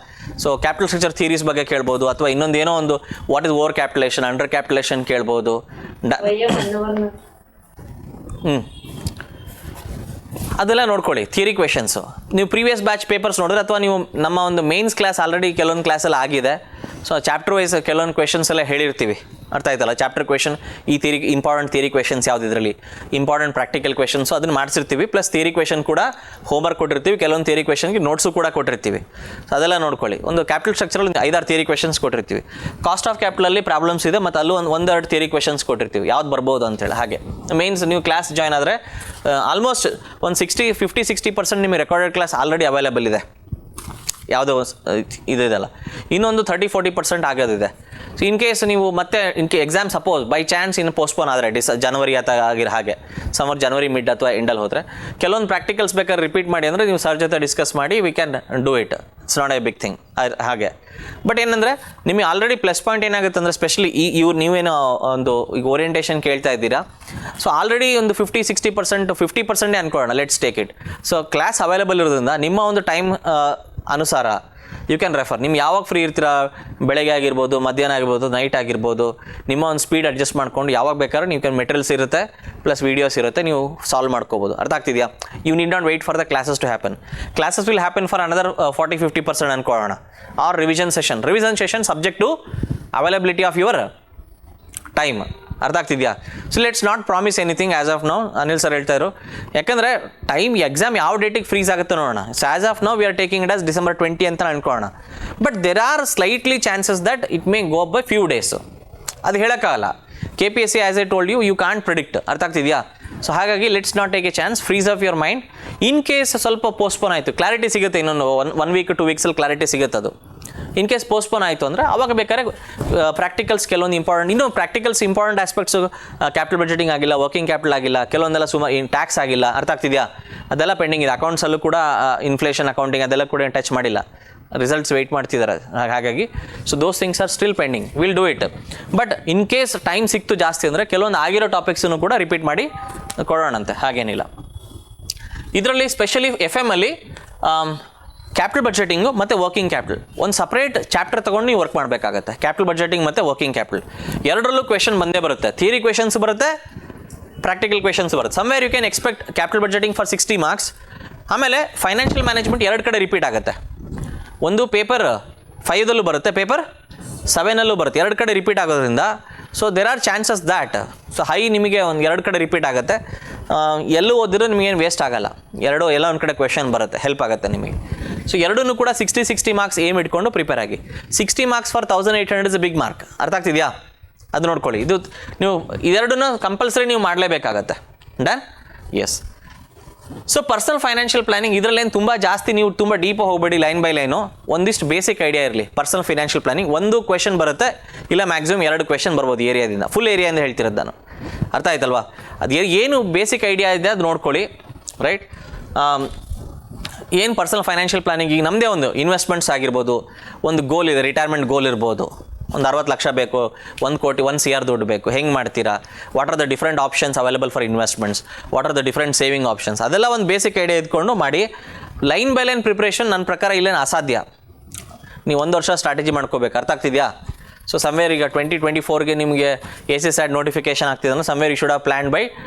ಸೊ ಕ್ಯಾಪಿಟಲ್ ಸ್ಟ್ರಕ್ಚರ್ ಥಿಯರೀಸ್ ಬಗ್ಗೆ ಕೇಳ್ಬೋದು, ಅಥವಾ ಇನ್ನೊಂದು ಏನೋ ಒಂದು ವಾಟ್ ಇಸ್ ಓವರ್ ಕ್ಯಾಪಿಟಲೇಷನ್, ಅಂಡರ್ ಕ್ಯಾಪಿಟಲೇಷನ್ ಕೇಳ್ಬೋದು. ಅದೆಲ್ಲ ನೋಡ್ಕೊಳ್ಳಿ ಥಿಯರಿ ಕ್ವೆಶನ್ಸು. ನೀವು ಪ್ರೀವಿಯಸ್ ಬ್ಯಾಚ್ ಪೇಪರ್ಸ್ ನೋಡಿದ್ರೆ, ಅಥವಾ ನೀವು ನಮ್ಮ ಒಂದು ಮೇನ್ಸ್ ಕ್ಲಾಸ್ ಆಲ್ರೆಡಿ ಕೆಲವೊಂದು ಕ್ಲಾಸಲ್ಲಿ ಆಗಿದೆ. ಸೊ ಚಾಪ್ಟರ್ ವೈಸ್ ಕೆಲವೊಂದು ಕ್ವೆಶನ್ಸ್ ಎಲ್ಲ ಹೇಳಿರ್ತೀವಿ. ಅರ್ಥ ಆಯ್ತಲ್ಲ? ಚಾಪ್ಟರ್ ಕ್ವೆಶನ್, ಈ ಇಂಪಾರ್ಟೆಂಟ್ ಥಿಯರಿ ಕ್ವೆಶನ್ಸ್ ಯಾವ್ದು ಇದರಲ್ಲಿ, ಇಂಪಾರ್ಟೆಂಟ್ ಪ್ರಾಕ್ಟಿಕಲ್ ಕ್ವೆಶನ್ಸು ಅದನ್ನು ಮಾಡಿಸಿರ್ತೀವಿ. ಪ್ಲಸ್ ಥಿಯರಿ ಕ್ವೆಶನ್ ಕೂಡ ಹೋಮ್ವರ್ಕ್ ಕೊಟ್ಟಿರ್ತೀವಿ, ಕೆಲವೊಂದು ಥಿಯರಿ ಕ್ವೆಶನ್ಗೆ ನೋಟ್ಸು ಕೂಡ ಕೊಟ್ಟಿರ್ತೀವಿ. ಸೊ ಅದೆಲ್ಲ ನೋಡ್ಕೊಳ್ಳಿ. ಒಂದು ಕ್ಯಾಪಿಟಲ್ ಸ್ಟ್ರಕ್ಚರಲ್ಲಿ 5-6 ಥಿಯರಿ ಕ್ವೆಶನ್ಸ್ ಕೊಟ್ಟಿರ್ತೀವಿ. ಕಾಸ್ಟ್ ಆಫ್ ಕ್ಯಾಪಿಟಲಲ್ಲಿ ಪ್ರಾಬ್ಲಮ್ಸ್ ಇದೆ, ಮತ್ತು ಅಲ್ಲೂ ಒಂದೆರಡು ಥಿಯರಿ ಕ್ವೆಶನ್ಸ್ ಕೊಟ್ಟಿರ್ತೀವಿ, ಯಾವ್ದು ಬರ್ಬೋದು ಅಂತೇಳಿ. ಹಾಗೆ ಮೇನ್ಸ್ ನೀವು ಕ್ಲಾಸ್ ಜಾಯ್ನ್ ಆದರೆ ಆಲ್ಮೋಸ್ಟ್ ಒಂದು 50-60% ನಿಮಗೆ ರೆಕಾರ್ಡೆಡ್ ಕ್ಲಾಸ್ ಆಲ್ರೆಡಿ ಅವೈಲೇಬಲ್ ಇದೆ. ಯಾವುದೋ ಇದೆಯಲ್ಲ, ಇನ್ನೊಂದು 30-40% ಆಗೋದಿದೆ. ಸೊ ಇನ್ ಕೇಸ್ ನೀವು ಮತ್ತೆ ಎಕ್ಸಾಮ್ ಸಪೋಸ್ ಬೈ ಚಾನ್ಸ್ ಇನ್ನು ಪೋಸ್ಟ್ಪೋನ್ ಆದರೆ ಜನವರಿ ಅಥವಾ ಆಗಿರೋ ಹಾಗೆ ಜನವರಿ ಮಿಡ್ ಅಥವಾ ಎಂಡಲ್ಲಿ ಹೋದರೆ, ಕೆಲವೊಂದು ಪ್ರಾಕ್ಟಿಕಲ್ಸ್ ಬೇಕಾದ್ರೆ ರಿಪೀಟ್ ಮಾಡಿ ಅಂದರೆ ನೀವು ಸರ್ ಜೊತೆ ಡಿಸ್ಕಸ್ ಮಾಡಿ we can do it. It's not a big thing ಹಾಗೆ. ಬಟ್ ಏನಂದರೆ ನಿಮಗೆ ಆಲ್ರೆಡಿ ಪ್ಲಸ್ ಪಾಯಿಂಟ್ ಏನಾಗುತ್ತೆ ಅಂದರೆ, ಸ್ಪೆಷಲಿ ನೀವೇನೋ ಒಂದು ಈಗ ಓರಿಯೆಂಟೇಷನ್ ಕೇಳ್ತಾ ಇದ್ದೀರಾ, ಸೊ ಆಲ್ರೆಡಿ ಒಂದು 50-60% 50% ಅನ್ಕೊಳ್ಳೋಣ, let's take it. So class available ಇರೋದ್ರಿಂದ ನಿಮ್ಮ ಒಂದು ಟೈಮ್ ಅನುಸಾರ ಯು ಕ್ಯಾನ್ ರೆಫರ್. ನಿಮ್ಗೆ ಯಾವಾಗ ಫ್ರೀ ಇರ್ತೀರಾ, ಬೆಳಗ್ಗೆ ಆಗಿರ್ಬೋದು, ಮಧ್ಯಾಹ್ನ ಆಗಿರ್ಬೋದು, ನೈಟ್ ಆಗಿರ್ಬೋದು, ನಿಮ್ಮ ಒಂದು ಸ್ಪೀಡ್ ಅಡ್ಜಸ್ಟ್ ಮಾಡ್ಕೊಂಡು ಯಾವಾಗ ಬೇಕಾದ್ರೆ ನೀವು ಕ್ಯಾನ್ ಮೆಟೀರಿಯಲ್ಸ್ ಇರುತ್ತೆ, ಪ್ಲಸ್ ವೀಡಿಯೋಸ್ ಇರುತ್ತೆ, ನೀವು ಸಾಲ್ವ್ ಮಾಡ್ಕೋಬೋದು. ಅರ್ಥ ಆಗ್ತಿದೆಯಾ? You need not wait for the classes to happen. Classes will happen for another 40-50% ಅನ್ಕೊಳ್ಳೋಣ. Or revision session subject to availability of your time. ಅರ್ಥ ಆಗ್ತಿದೆಯಾ? So let's not promise anything as of now. Anil sir ಹೇಳ್ತಾ ಇದ್ರು, ಯಾಕಂದರೆ time exam ಯಾವ ಡೇಟಿಗೆ freeze ಆಗುತ್ತೆ ನೋಡೋಣ. So as of now we are taking it as December 20 ಅಂತ ಅನ್ಕೊಳ್ಳೋಣ. But there are slightly chances that it may go up by few days. ಅದು ಹೇಳೋಕ್ಕಾಗಲ್ಲ. KPSC as I told you can't predict. ಅರ್ಥ ಆಗ್ತಿದೆಯಾ? So ಹಾಗಾಗಿ let's not take a chance, freeze of your mind. In case ಸ್ವಲ್ಪ postpone ಆಯಿತು, clarity ಸಿಗುತ್ತೆ, ಇನ್ನೊಂದು 1 week 2 weeks clarity ಸಿಗುತ್ತೆ. ಅದು ಇನ್ ಕೇಸ್ ಪೋಸ್ಟ್ಪೋನ್ ಆಯಿತು ಅಂದರೆ ಅವಾಗ ಬೇಕಾದ್ರೆ ಪ್ರಾಕ್ಟಿಕಲ್ಸ್ ಕೆಲವೊಂದು ಇಂಪಾರ್ಟೆಂಟ್, ಇನ್ನೂ practicals important aspects, capital budgeting ಆಗಿಲ್ಲ, ವರ್ಕಿಂಗ್ ಕ್ಯಾಪಿಟಲ್ ಆಗಿಲ್ಲ, ಕೆಲವೊಂದೆಲ್ಲ ಸುಮಾರು ಟ್ಯಾಕ್ಸ್ ಆಗಿಲ್ಲ. ಅರ್ಥ ಆಗ್ತಿದೆಯಾ? ಅದೆಲ್ಲ ಪೆಂಡಿಂಗ್ ಇದೆ. ಅಕೌಂಟ್ಸಲ್ಲೂ ಕೂಡ ಇನ್ಫ್ಲೇಷನ್ ಅಕೌಂಟಿಂಗ್ ಅದೆಲ್ಲ ಕೂಡ ಟಚ್ ಮಾಡಿಲ್ಲ, ರಿಸಲ್ಟ್ಸ್ ವೆಯ್ಟ್ ಮಾಡ್ತಿದ್ದಾರೆ. ಹಾಗಾಗಿ so those things are still pending, will do it. But in case time ಸಿಕ್ತು ಜಾಸ್ತಿ ಅಂದರೆ ಕೆಲವೊಂದು ಆಗಿರೋ ಟಾಪಿಕ್ಸನ್ನು ಕೂಡ ರಿಪೀಟ್ ಮಾಡಿ ಕೊಡೋಣಂತೆ, ಹಾಗೇನಿಲ್ಲ. ಇದರಲ್ಲಿ ಸ್ಪೆಷಲಿ FM ಅಲ್ಲಿ ಕ್ಯಾಪಿಟಲ್ ಬಡ್ಜೆಟಿಂಗು ಮತ್ತು ವರ್ಕಿಂಗ್ ಕ್ಯಾಪಿಟಲ್ ಒಂದು ಸಪ್ರೇಟ್ ಚಾಪ್ಟರ್ ತೊಗೊಂಡು ನೀವು ವರ್ಕ್ ಮಾಡಬೇಕಾಗತ್ತೆ. ಕ್ಯಾಪಿಟಲ್ ಬಡ್ಜೆಟಿಂಗ್ ಮತ್ತು ವರ್ಕಿಂಗ್ ಕ್ಯಾಪಿಟಲ್ ಎರಡರಲ್ಲೂ ಕ್ವೆಶನ್ ಬಂದೇ ಬರುತ್ತೆ. ಥಿಯರಿ ಕ್ವೆಶನ್ಸ್ ಬರುತ್ತೆ, ಪ್ರಾಕ್ಟಿಕಲ್ ಕ್ವೆಶನ್ಸ್ ಬರುತ್ತೆ. Somewhere you can expect capital budgeting for 60 marks. ಆಮೇಲೆ ಫೈನಾನ್ಷಿಯಲ್ ಮ್ಯಾನೇಜ್ಮೆಂಟ್ ಎರಡು ಕಡೆ ರಿಪೀಟ್ ಆಗುತ್ತೆ. ಒಂದು ಪೇಪರ್ 5 ಬರುತ್ತೆ, ಪೇಪರ್ 7 ಬರುತ್ತೆ, ಎರಡು ಕಡೆ ರಿಪೀಟ್ ಆಗೋದ್ರಿಂದ so there are chances that so high ನಿಮಗೆ ಒಂದು ಎರಡು ಕಡೆ ರಿಪೀಟ್ ಆಗುತ್ತೆ. ಎಲ್ಲೂ ಓದಿದ್ರೆ ನಿಮಗೇನು ವೇಸ್ಟ್ ಆಗಲ್ಲ, ಎಲ್ಲ ಒಂದು ಕಡೆ ಕ್ವೆಶನ್ ಬರುತ್ತೆ, ಹೆಲ್ಪ್ ಆಗುತ್ತೆ ನಿಮಗೆ. ಸೊ ಎರಡೂ ಕೂಡ 60 ಮಾರ್ಕ್ಸ್ ಏಮ್ ಇಟ್ಕೊಂಡು ಪ್ರಿಪೇರ್ ಆಗಿ. 60 marks for 1800 is big mark. ಅರ್ಥ ಆಗ್ತಿದೆಯಾ? ಅದು ನೋಡ್ಕೊಳ್ಳಿ. ಇದು ನೀವು ಇದೆರಡನ್ನೂ ಕಂಪಲ್ಸರಿ ನೀವು ಮಾಡಲೇಬೇಕಾಗತ್ತೆ. Done? Yes. So personal financial planning ಇದರಲ್ಲೇನು ತುಂಬ ಜಾಸ್ತಿ ನೀವು ತುಂಬ ಡೀಪ್ ಹೋಗಬೇಡಿ, ಲೈನ್ ಬೈ ಲೈನು. ಒಂದಿಷ್ಟು ಬೇಸಿಕ್ ಐಡಿಯಾ ಇರಲಿ. ಪರ್ಸನಲ್ ಫೈನಾನ್ಷಿಯಲ್ ಪ್ಲಾನಿಂಗ್ ಒಂದು ಕ್ವೆಶನ್ ಬರುತ್ತೆ, ಇಲ್ಲ ಮ್ಯಾಕ್ಸಿಮಮ್ 2 ಕ್ವೆಶನ್ ಬರ್ಬೋದು ಏರಿಯಾದಿಂದ. ಫುಲ್ ಏರಿಯಾ ಅಂತ ಹೇಳ್ತಿರೋದು ನಾನು. ಅರ್ಥ ಆಯ್ತಲ್ವಾ? ಅದು ಏನು ಬೇಸಿಕ್ ಐಡಿಯಾ ಇದೆ ಅದು ನೋಡ್ಕೊಳ್ಳಿ. ರೈಟ್? ಏನು ಪರ್ಸನಲ್ ಫೈನಾನ್ಷಿಯಲ್ ಪ್ಲಾನಿಂಗ್, ಈಗ ನಮ್ಮದೇ ಒಂದು ಇನ್ವೆಸ್ಟ್ಮೆಂಟ್ಸ್ ಆಗಿರ್ಬೋದು, ಒಂದು ಗೋಲ್ ಇದೆ, ರಿಟೈರ್ಮೆಂಟ್ ಗೋಲ್ ಇರ್ಬೋದು, ಒಂದು 60 ಲಕ್ಷ ಬೇಕು, 1 ಕೋಟಿ 1 CR ದುಡ್ಡು ಬೇಕು, ಹೆಂಗೆ ಮಾಡ್ತೀರಾ, what are the different options available for investments, what are the different saving options, ಅದೆಲ್ಲ ಒಂದು ಬೇಸಿಕ್ ಐಡಿಯಾ ಇದ್ಕೊಂಡು ಮಾಡಿ. ಲೈನ್ ಬೈ ಲೈನ್ ಪ್ರಿಪ್ರೇಷನ್ ನನ್ನ ಪ್ರಕಾರ ಇಲ್ಲೇನು ಅಸಾಧ್ಯ. ನೀವು 1 ವರ್ಷ ಸ್ಟ್ರಾಟಜಿ ಮಾಡ್ಕೋಬೇಕು. ಅರ್ಥ ಆಗ್ತಿದೆಯಾ? ಸೊ ಸಮ್ವೇರ್ ಈಗ 2024ಗೆ ನಿಮಗೆ ACSAT ನೋಟಿಫಿಕೇಶನ್ ಆಗ್ತಿದ್ದಾನೆ. Somewhere you should have plan by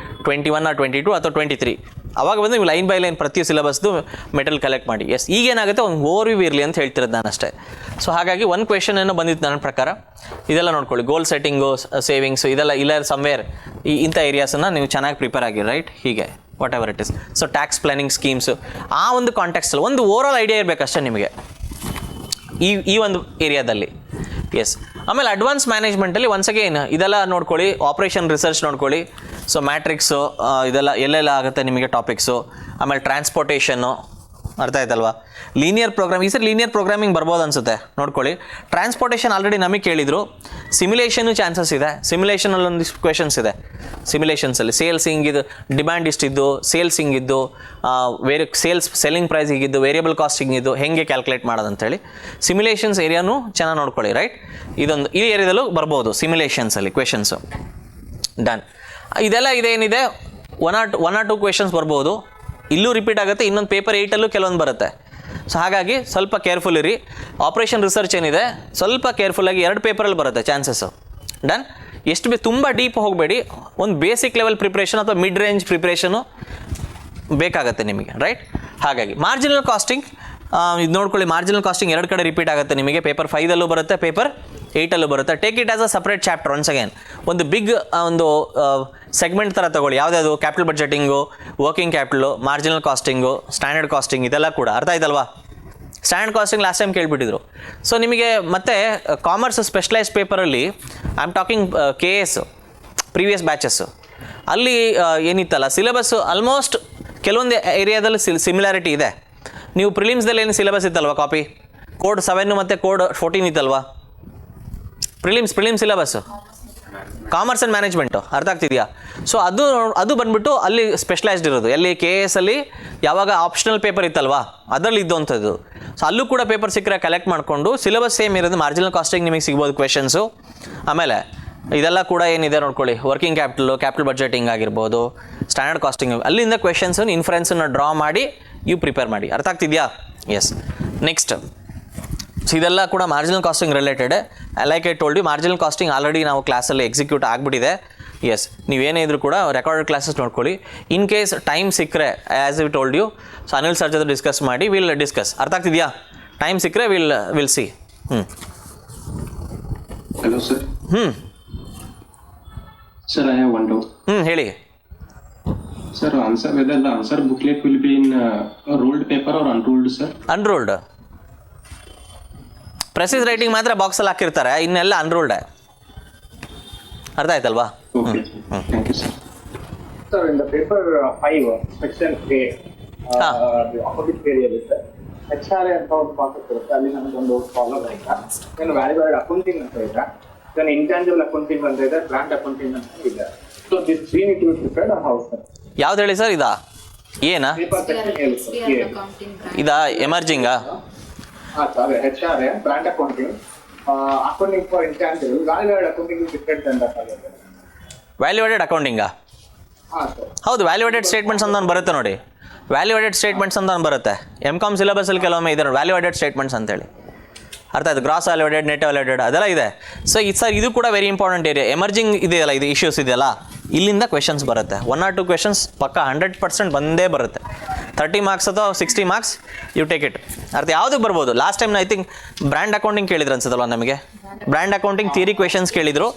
21 or 22 ಅಥವಾ 23. ಅವಾಗ ಬಂದು ನೀವು ಲೈನ್ ಬೈ ಲೈನ್ ಪ್ರತಿ ಸಿಲೆಬಸ್ದು ಮೆಟೀರಿಯಲ್ ಕಲೆಕ್ಟ್ ಮಾಡಿ. ಎಸ್, ಈಗೇನಾಗುತ್ತೆ ಒಂದು ಓವರ್ವ್ಯೂ ಇರಲಿ ಅಂತ ಹೇಳ್ತಿರೋದು ನಾನು ಅಷ್ಟೇ. ಸೊ ಹಾಗಾಗಿ ಒಂದು ಕ್ವೆಶನ್ ಏನೋ ಬಂದಿತ್ತು ನನ್ನ ಪ್ರಕಾರ. ಇದೆಲ್ಲ ನೋಡ್ಕೊಳ್ಳಿ, ಗೋಲ್ ಸೆಟ್ಟಿಂಗು, ಸೇವಿಂಗ್ಸು, ಇದೆಲ್ಲ ಇಲ್ಲ ಸಮ್ವೇರ್ ಇಂಥ ಏರಿಯಾಸನ್ನು ನೀವು ಚೆನ್ನಾಗಿ ಪ್ರಿಪೇರ್ ಆಗಿ. ರೈಟ್? ಹೀಗೆ what ever it is. So tax planning schemes, ಆ ಒಂದು ಕಾಂಟೆಕ್ಸ್ಟಲ್ಲಿ ಒಂದು ಓವರಾಲ್ ಐಡಿಯಾ ಇರಬೇಕಷ್ಟೇ ನಿಮಗೆ ಈ ಒಂದು ಏರಿಯಾದಲ್ಲಿ. ಎಸ್. ಆಮೇಲೆ ಅಡ್ವಾನ್ಸ್ ಮ್ಯಾನೇಜ್ಮೆಂಟಲ್ಲಿ ಒನ್ಸ್ ಅಗೇನ್ ಇದೆಲ್ಲ ನೋಡ್ಕೊಳ್ಳಿ. ಆಪ್ರೇಷನ್ ರಿಸರ್ಚ್ ನೋಡ್ಕೊಳ್ಳಿ. ಸೊ ಮ್ಯಾಟ್ರಿಕ್ಸು ಇದೆಲ್ಲ ಎಲ್ಲೆಲ್ಲ ಆಗುತ್ತೆ ನಿಮಗೆ ಟಾಪಿಕ್ಸು. ಆಮೇಲೆ ಟ್ರಾನ್ಸ್ಪೋರ್ಟೇಷನ್ನು, ಅರ್ಥ ಆಯ್ತಲ್ವಾ? ಲೀನಿಯರ್ ಪ್ರೋಗ್ರಾಮ್, ಈ ಸರಿ ಲೀನಿಯರ್ ಪ್ರೋಗ್ರಾಮಿಂಗ್ ಬರ್ಬೋದು ಅನಿಸುತ್ತೆ, ನೋಡ್ಕೊಳ್ಳಿ. ಟ್ರಾನ್ಸ್ಪೋರ್ಟೇಷನ್ ಆಲ್ರೆಡಿ ನಮಗೆ ಕೇಳಿದರು. ಸಿಮ್ಯುಲೇಷನ್ನು ಚಾನ್ಸಸ್ ಇದೆ. ಸಿಮ್ಯುಲೇಷನಲ್ಲಿ ಒಂದಿಷ್ಟು ಕ್ವೆಶನ್ಸ್ ಇದೆ. ಸಿಮ್ಯುಲೇಷನ್ಸಲ್ಲಿ ಸೇಲ್ಸ್ ಹಿಂಗಿದ್ದು, ಡಿಮ್ಯಾಂಡ್ ಇಷ್ಟಿದ್ದು, ಸೇಲ್ಸ್ ಹಿಂಗಿದ್ದು, ಸೆಲ್ಲಿಂಗ್ ಪ್ರೈಸ್ ಹೀಗಿದ್ದು, ವೇರಿಯಬಲ್ ಕಾಸ್ಟ್ ಹಿಂಗಿದ್ದು, ಹೇಗೆ ಕ್ಯಾಲ್ಕುಲೇಟ್ ಮಾಡೋದಂತೇಳಿ ಸಿಮ್ಯುಲೇಷನ್ಸ್ ಏರಿಯಾನು ಚೆನ್ನಾಗಿ ನೋಡ್ಕೊಳ್ಳಿ. ರೈಟ್? ಈ ಏರಿಯಾದಲ್ಲೂ ಬರ್ಬೋದು ಸಿಮ್ಯುಲೇಷನ್ಸಲ್ಲಿ ಕ್ವೆಶನ್ಸು. ಡನ್. ಇದೆಲ್ಲ ಇದೇನಿದೆ, ಒನ್ ಆರ್ ಟು ಕ್ವೆಶನ್ಸ್ ಬರ್ಬೋದು. ಇಲ್ಲೂ ರಿಪೀಟ್ ಆಗುತ್ತೆ, ಇನ್ನೊಂದು ಪೇಪರ್ 8 ಕೆಲವೊಂದು ಬರುತ್ತೆ. ಸೊ ಹಾಗಾಗಿ ಸ್ವಲ್ಪ ಕೇರ್ಫುಲ್ ಇರಿ. ಆಪ್ರೇಷನ್ ರಿಸರ್ಚ್ ಏನಿದೆ ಸ್ವಲ್ಪ ಕೇರ್ಫುಲ್ಲಾಗಿ 2 ಪೇಪರಲ್ಲಿ ಬರುತ್ತೆ ಚಾನ್ಸಸ್ಸು. ಡನ್? ತುಂಬ ಡೀಪ್ ಹೋಗಬೇಡಿ. ಒಂದು ಬೇಸಿಕ್ ಲೆವೆಲ್ ಪ್ರಿಪ್ರೇಷನ್ ಅಥವಾ ಮಿಡ್ ರೇಂಜ್ ಪ್ರಿಪ್ರೇಷನು ಬೇಕಾಗುತ್ತೆ ನಿಮಗೆ. ರೈಟ್? ಹಾಗಾಗಿ ಮಾರ್ಜಿನಲ್ ಕಾಸ್ಟಿಂಗ್ ಇದು ನೋಡ್ಕೊಳ್ಳಿ. ಮಾರ್ಜಿನಲ್ ಕಾಸ್ಟಿಂಗ್ 2 ಕಡೆ ರಿಪೀಟ್ ಆಗುತ್ತೆ ನಿಮಗೆ. ಪೇಪರ್ 5 ಬರುತ್ತೆ, ಪೇಪರ್ 8 ಬರುತ್ತೆ. Take it as a separate chapter. Once again ಒಂದು ಬಿಗ್ ಒಂದು ಸೆಗ್ಮೆಂಟ್ ಥರ ತಗೊಳ್ಳಿ. ಯಾವುದ್ಯಾವುದು? Capital budgeting, working capital, marginal costing, standard costing, ಇದೆಲ್ಲ ಕೂಡ. ಅರ್ಥ ಆಯ್ತಲ್ವಾ? ಸ್ಟ್ಯಾಂಡರ್ಡ್ ಕಾಸ್ಟಿಂಗ್ ಲಾಸ್ಟ್ ಟೈಮ್ ಕೇಳಿಬಿಟ್ಟಿದ್ರು. ಸೊ ನಿಮಗೆ ಮತ್ತೆ ಕಾಮರ್ಸ್ ಸ್ಪೆಷಲೈಸ್ ಪೇಪರಲ್ಲಿ I am talking KS previous batches, ಅಲ್ಲಿ ಏನಿತ್ತಲ್ಲ ಸಿಲೆಬಸ್ಸು ಆಲ್ಮೋಸ್ಟ್ ಕೆಲವೊಂದು ಏರಿಯಾದಲ್ಲಿ ಸಿಮಿಲಾರಿಟಿ ಇದೆ. ನೀವು ಪ್ರಿಲಿಮ್ಸ್ದಲ್ಲಿ ಏನು ಸಿಲೆಬಸ್ ಇತ್ತಲ್ವ, ಕಾಪಿ ಕೋಡ್ 7 ಮತ್ತು ಕೋಡ್ 14 ಇತ್ತಲ್ವಾ prelims syllabus, commerce and management. ಅರ್ಥ ಆಗ್ತಿದೆಯಾ? ಸೊ ಅದು ಬಂದ್ಬಿಟ್ಟು ಅಲ್ಲಿ ಸ್ಪೆಷಲೈಸ್ಡ್ ಇರೋದು. ಎಲ್ಲಿ KS ಅಲ್ಲಿ ಯಾವಾಗ ಆಪ್ಷನಲ್ ಪೇಪರ್ ಇತ್ತಲ್ವಾ ಅದರಲ್ಲಿ ಇದ್ದಂಥದ್ದು. ಸೊ ಅಲ್ಲೂ ಕೂಡ ಪೇಪರ್ ಸಿಕ್ಕರೆ ಕಲೆಕ್ಟ್ ಮಾಡಿಕೊಂಡು ಸಿಲೆಬಸ್ ಸೇಮ್ ಇರೋದು. ಮಾರ್ಜಿನಲ್ ಕಾಸ್ಟಿಂಗ್ ನಿಮಗೆ ಸಿಗ್ಬೋದು ಕ್ವೆಶನ್ಸು. ಆಮೇಲೆ ಇದೆಲ್ಲ ಕೂಡ ಏನಿದೆ ನೋಡ್ಕೊಳ್ಳಿ. ವರ್ಕಿಂಗ್ ಕ್ಯಾಪಿಟಲು, ಕ್ಯಾಪಿಟಲ್ ಬಡ್ಜೆಟಿಂಗ್ ಆಗಿರ್ಬೋದು, ಸ್ಟ್ಯಾಂಡರ್ಡ್ ಕಾಸ್ಟಿಂಗ್, ಅಲ್ಲಿಂದ ಕ್ವೆಶನ್ಸನ್ನು ಇನ್ಫರೆನ್ಸನ್ನು ಡ್ರಾ ಮಾಡಿ ಇವು ಪ್ರಿಪೇರ್ ಮಾಡಿ. ಅರ್ಥ ಆಗ್ತಿದೆಯಾ? ಎಸ್. ನೆಕ್ಸ್ಟ್, ಸೊ ಇದೆಲ್ಲ ಕೂಡ marginal costing related. Like I told you, marginal costing already ನಾವು ಕ್ಲಾಸಲ್ಲಿ ಎಕ್ಸಿಕ್ಯೂಟ್ ಆಗಿಬಿಟ್ಟಿದೆ. ಎಸ್, ನೀವೇನೇ ಇದ್ರೂ ಕೂಡ ರೆಕಾರ್ಡೆಡ್ ಕ್ಲಾಸಸ್ ನೋಡ್ಕೊಳ್ಳಿ. ಇನ್ ಕೇಸ್ ಟೈಮ್ ಸಿಕ್ಕರೆ as we told you, so Anil sir ಜೊತೆ ಡಿಸ್ಕಸ್ ಮಾಡಿ ವಿಲ್ ಡಿಸ್ಕಸ್. ಅರ್ಥ ಆಗ್ತಿದೆಯಾ? ಟೈಮ್ ಸಿಕ್ಕರೆ will see. Hello sir. Sir I have one doubt. ಹೇಳಿ sir. Whether the answer booklet will be in ruled paper or unruled sir? Unruled. Precis writing ಮಾತ್ರ ಬಾಕ್ಸಲ್ಲಿ ಹಾಕಿರ್ತಾರೆ, ಇನ್ನೆಲ್ಲ ಅನ್ರೂಲ್ಡ್. ಅರ್ಥ ಆಯ್ತಲ್ವಾ? Okay, thank you sir. Sir, in the paper 5 section A, the opposite area ಇದೆ HRA ಅಂತ ಒಂದು concept ಇರುತ್ತೆ. ಅಲ್ಲಿ ನಮಗೊಂದು ಪ್ರಾಬ್ಲಮ್ ಆಯ್ತಾ, ಏನು ವ್ಯಾಲ್ಯೂಡ್ ಅಕೌಂಟಿಂಗ್ ಅಂತ ಇದೆ, then intangible accounting ಅಂತ ಇದೆ, grant accounting ಅಂತ ಇದೆ. So this three need to be prepared or how sir? ಯಾವ್ದು ಹೇಳಿ ಸರ್? ಇದಾ ಏನಾ? paper section A sir. ಇದಾ ಎಮರ್ಜಿಂಗಾ? sorry, HRA, grant accounting, accounting for intangible, value-added accounting is different than that. Value added ಅಕೌಂಟಿಂಗಾ? Sir. ಹೌದು, value added statements ಅಂತ ಬರುತ್ತೆ ನೋಡಿ. ವ್ಯಾಲ್ಯೂ ಆಡೆಡ್ ಸ್ಟೇಟ್ಮೆಂಟ್ಸ್ ಅಂತ ಬರುತ್ತೆ. M.Com ಸಿಲೆಬಸಲ್ಲಿ ಕೆಲವೊಮ್ಮೆ ಇದೆ ವ್ಯಾಲ್ಯೂ ಆಡೆಡ್ ಸ್ಟೇಟ್ಮೆಂಟ್ಸ್ ಅಂತೇಳಿ, ಅರ್ಥ ಆಯ್ತು. ಗ್ರಾಸ್ ವ್ಯಾಲ್ಯೂಡೆಡ್, ನೆಟ್ ವ್ಯಾಲ್ಯೂಡೆಡ್ ಅದೆಲ್ಲ ಇದೆ. ಸೊ ಇದು ಕೂಡ ವೆರಿ ಇಂಪಾರ್ಟೆಂಟ್ ಏರಿಯಾ. ಎಮರ್ಜಿಂಗ್ ಇದೆಯಲ್ಲ, ಇದು ಇಶ್ಯೂಸ್ ಇದೆಯಲ್ಲ, ಇಲ್ಲಿಂದ ಕ್ವೆಶನ್ಸ್ ಬರುತ್ತೆ. 1 or 2 ಕ್ವೆಶನ್ಸ್ ಪಕ್ಕ 100% ಬಂದೇ ಬರುತ್ತೆ. 30 ಮಾರ್ಕ್ಸ್ ಅಥವಾ 60 ಮಾರ್ಕ್ಸ್ ಯು ಟೇಕ್ ಇಟ್. ಅರ್ಥ ಯಾವುದಕ್ಕೆ ಬರ್ಬೋದು. Last time I think brand accounting ಕೇಳಿದ್ರು ಅನ್ಸುತ್ತಲ್ವ ನಮಗೆ. ಬ್ರ್ಯಾಂಡ್ ಅಕೌಂಟಿಂಗ್ ಥಿಯರಿ ಕ್ವೆಶನ್ಸ್ ಕೇಳಿದ್ರು.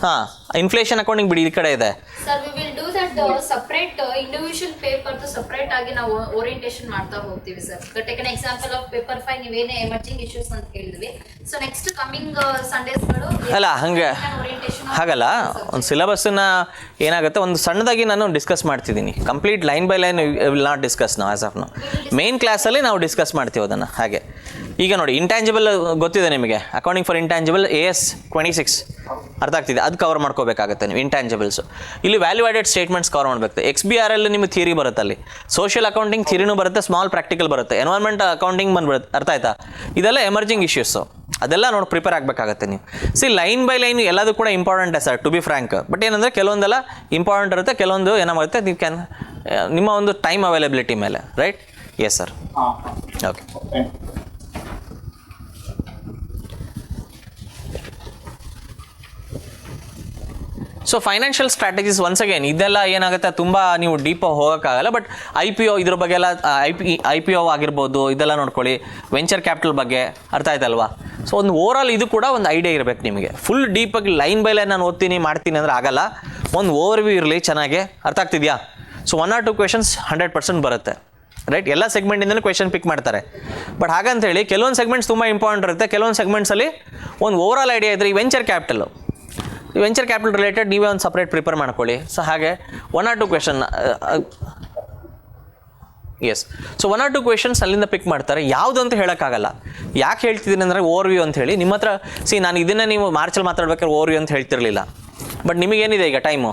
ಹಾಂ, ಇನ್ಫ್ಲೇಷನ್ ಅಕೌಂಟಿಂಗ್ ಬಿಡಿ, ಈ ಕಡೆ ಇದೆ. Sir we will do that separate individual paper separate ಆಗಿ ನಾವು ಓರಿಯಂಟೇಷನ್ ಮಾಡ್ತಾ ಹೋಗ್ತೀವಿ sir. Take an example of paper 5 ನೀವೇನೇ ಎಮರ್ಜಿಂಗ್ ಇಶ್ಯೂಸ್ ಅಂತ ಹೇಳಿದ್ವಿ. ಸೊ ನೆಕ್ಸ್ಟ್ ಕಮಿಂಗ್ ಸಂಡೇಸ್ಗಳು ಅಲ್ಲ ಹಂಗೆ ಹಾಗಲ್ಲ, ಒಂದು ಸಿಲೆಬಸ್ಸನ್ನ ಏನಾಗುತ್ತೆ ಒಂದು ಸಣ್ಣದಾಗಿ ನಾನು ಡಿಸ್ಕಸ್ ಮಾಡ್ತಿದ್ದೀನಿ. Complete line by line will not discuss ನಾವು ಆಸ್ ಆಫ್ ನಾವು. ಮೇನ್ ಕ್ಲಾಸಲ್ಲಿ ನಾವು ಡಿಸ್ಕಸ್ ಮಾಡ್ತೀವಿ ಅದನ್ನು. ಹಾಗೆ ಈಗ ನೋಡಿ, ಇಂಟ್ಯಾಂಜಿಬಲ್ ಗೊತ್ತಿದೆ ನಿಮಗೆ, ಅಕೌಂಟಿಂಗ್ ಫಾರ್ ಇಂಟ್ಯಾಂಜಿಬಲ್ AS 26 ಅರ್ಥ ಆಗ್ತಿದೆ. ಅದು ಕವರ್ ಮಾಡ್ಕೋಬೇಕಾಗುತ್ತೆ ನೀವು ಇಂಟ್ಯಾಂಜಿಬಲ್ಸ್. ಇಲ್ಲಿ ವ್ಯಾಲ್ಯೂ ಆಡೆಡ್ ಸ್ಟೇಟ್ಮೆಂಟ್ಸ್ ಕವರ್ ಮಾಡಬೇಕು. XBRL ನಿಮಗೆ ಥಿಯರಿ ಬರುತ್ತೆ, ಅಲ್ಲಿ ಸೋಷಿಯಲ್ ಅಕೌಂಟಿಂಗ್ ಥಿಯರಿನೂ ಬರುತ್ತೆ, ಸ್ಮಾಲ್ ಪ್ರಾಕ್ಟಿಕಲ್ ಬರುತ್ತೆ, ಎನ್ವೈರ್ಮೆಂಟ್ ಅಕೌಂಟಿಂಗ್ ಬಂದ್ಬಿಡುತ್ತೆ. ಅರ್ಥ ಆಯ್ತಾ? ಇದೆಲ್ಲ ಎಮರ್ಜಿಂಗ್ ಇಶ್ಯೂಸು, ಅದೆಲ್ಲ ನೋಡಿ ಪ್ರಿಪೇರ್ ಆಗಬೇಕಾಗತ್ತೆ ನೀವು. ಲೈನ್ ಬೈ ಲೈನ್ ಎಲ್ಲದೂ ಕೂಡ ಇಂಪಾರ್ಟೆಂಟೇ sir, to be frank. But ಏನಂದರೆ ಕೆಲವೊಂದೆಲ್ಲ ಇಂಪಾರ್ಟೆಂಟ್ ಇರುತ್ತೆ, ಕೆಲವೊಂದು ಏನಾಗುತ್ತೆ ನೀವು ಕ್ಯಾನ್ ನಿಮ್ಮ ಒಂದು ಟೈಮ್ ಅವೈಲಬಿಲಿಟಿ ಮೇಲೆ. Right? Yes sir. Okay. So financial strategies once again ಇದೆಲ್ಲ ಏನಾಗುತ್ತೆ, ತುಂಬ ನೀವು ಡೀಪ್ ಹೋಗೋಕ್ಕಾಗಲ್ಲ. ಬಟ್ IPO ಇದ್ರ ಬಗ್ಗೆ ಎಲ್ಲ IPO ಆಗಿರ್ಬೋದು, ಇದೆಲ್ಲ ನೋಡ್ಕೊಳ್ಳಿ. ವೆಂಚರ್ ಕ್ಯಾಪಿಟಲ್ ಬಗ್ಗೆ ಅರ್ಥ ಆಯ್ತಲ್ವಾ? ಸೊ ಒಂದು ಓವರಾಲ್ ಇದು ಕೂಡ ಒಂದು ಐಡಿಯಾ ಇರಬೇಕು ನಿಮಗೆ. ಫುಲ್ ಡೀಪಾಗಿ ಲೈನ್ ಬೈ ಲೈನ್ ನಾನು ಓದ್ತೀನಿ ಮಾಡ್ತೀನಿ ಅಂದರೆ ಆಗಲ್ಲ. ಒಂದು ಓವರ್ವ್ಯೂ ಇರಲಿ ಚೆನ್ನಾಗೆ. ಅರ್ಥ ಆಗ್ತಿದೆಯಾ? ಸೊ 1 or 2 ಕ್ವೆಶನ್ಸ್ 100% ಬರುತ್ತೆ. ರೈಟ್? ಎಲ್ಲ ಸೆಗ್ಮೆಂಟಿಂದಲೂ ಕ್ವೆಶನ್ ಪಿಕ್ ಮಾಡ್ತಾರೆ. ಬಟ್ ಹಾಗಂತೇಳಿ ಕೆಲವೊಂದು ಸೆಗ್ಮೆಂಟ್ಸ್ ತುಂಬ ಇಂಪಾರ್ಟೆಂಟ್ ಇರುತ್ತೆ, ಕೆಲವೊಂದು ಸೆಗ್ಮೆಂಟ್ಸಲ್ಲಿ ಒಂದು ಓವರಾಲ್ ಐಡಿಯಾ ಇದ್ದರೆ ಈ ವೆಂಚರ್ ಕ್ಯಾಪಿಟಲ್ ರಿಲೇಟೆಡ್ ನೀವೇ ಒಂದು ಸಪ್ರೇಟ್ ಪ್ರಿಪೇರ್ ಮಾಡ್ಕೊಳ್ಳಿ. ಸೊ ಹಾಗೆ 1 or 2 questions. So 1 or 2 questions ಅಲ್ಲಿಂದ ಪಿಕ್ ಮಾಡ್ತಾರೆ. ಯಾವುದು ಅಂತ ಹೇಳೋಕ್ಕಾಗಲ್ಲ. ಯಾಕೆ ಹೇಳ್ತಿದ್ದೀನಿ ಅಂದರೆ ಓವರ್ವ್ಯೂ ಅಂತ ಹೇಳಿ. ನಿಮ್ಮ ಹತ್ರ ನಾನು ಇದನ್ನೇ ನೀವು ಮಾರ್ಚಲ್ಲಿ ಮಾತಾಡ್ಬೇಕಾದ್ರೆ ಓವರ್ವ್ಯೂ ಅಂತ ಹೇಳ್ತಿರಲಿಲ್ಲ. ಬಟ್ ನಿಮಗೇನಿದೆ ಈಗ ಟೈಮು?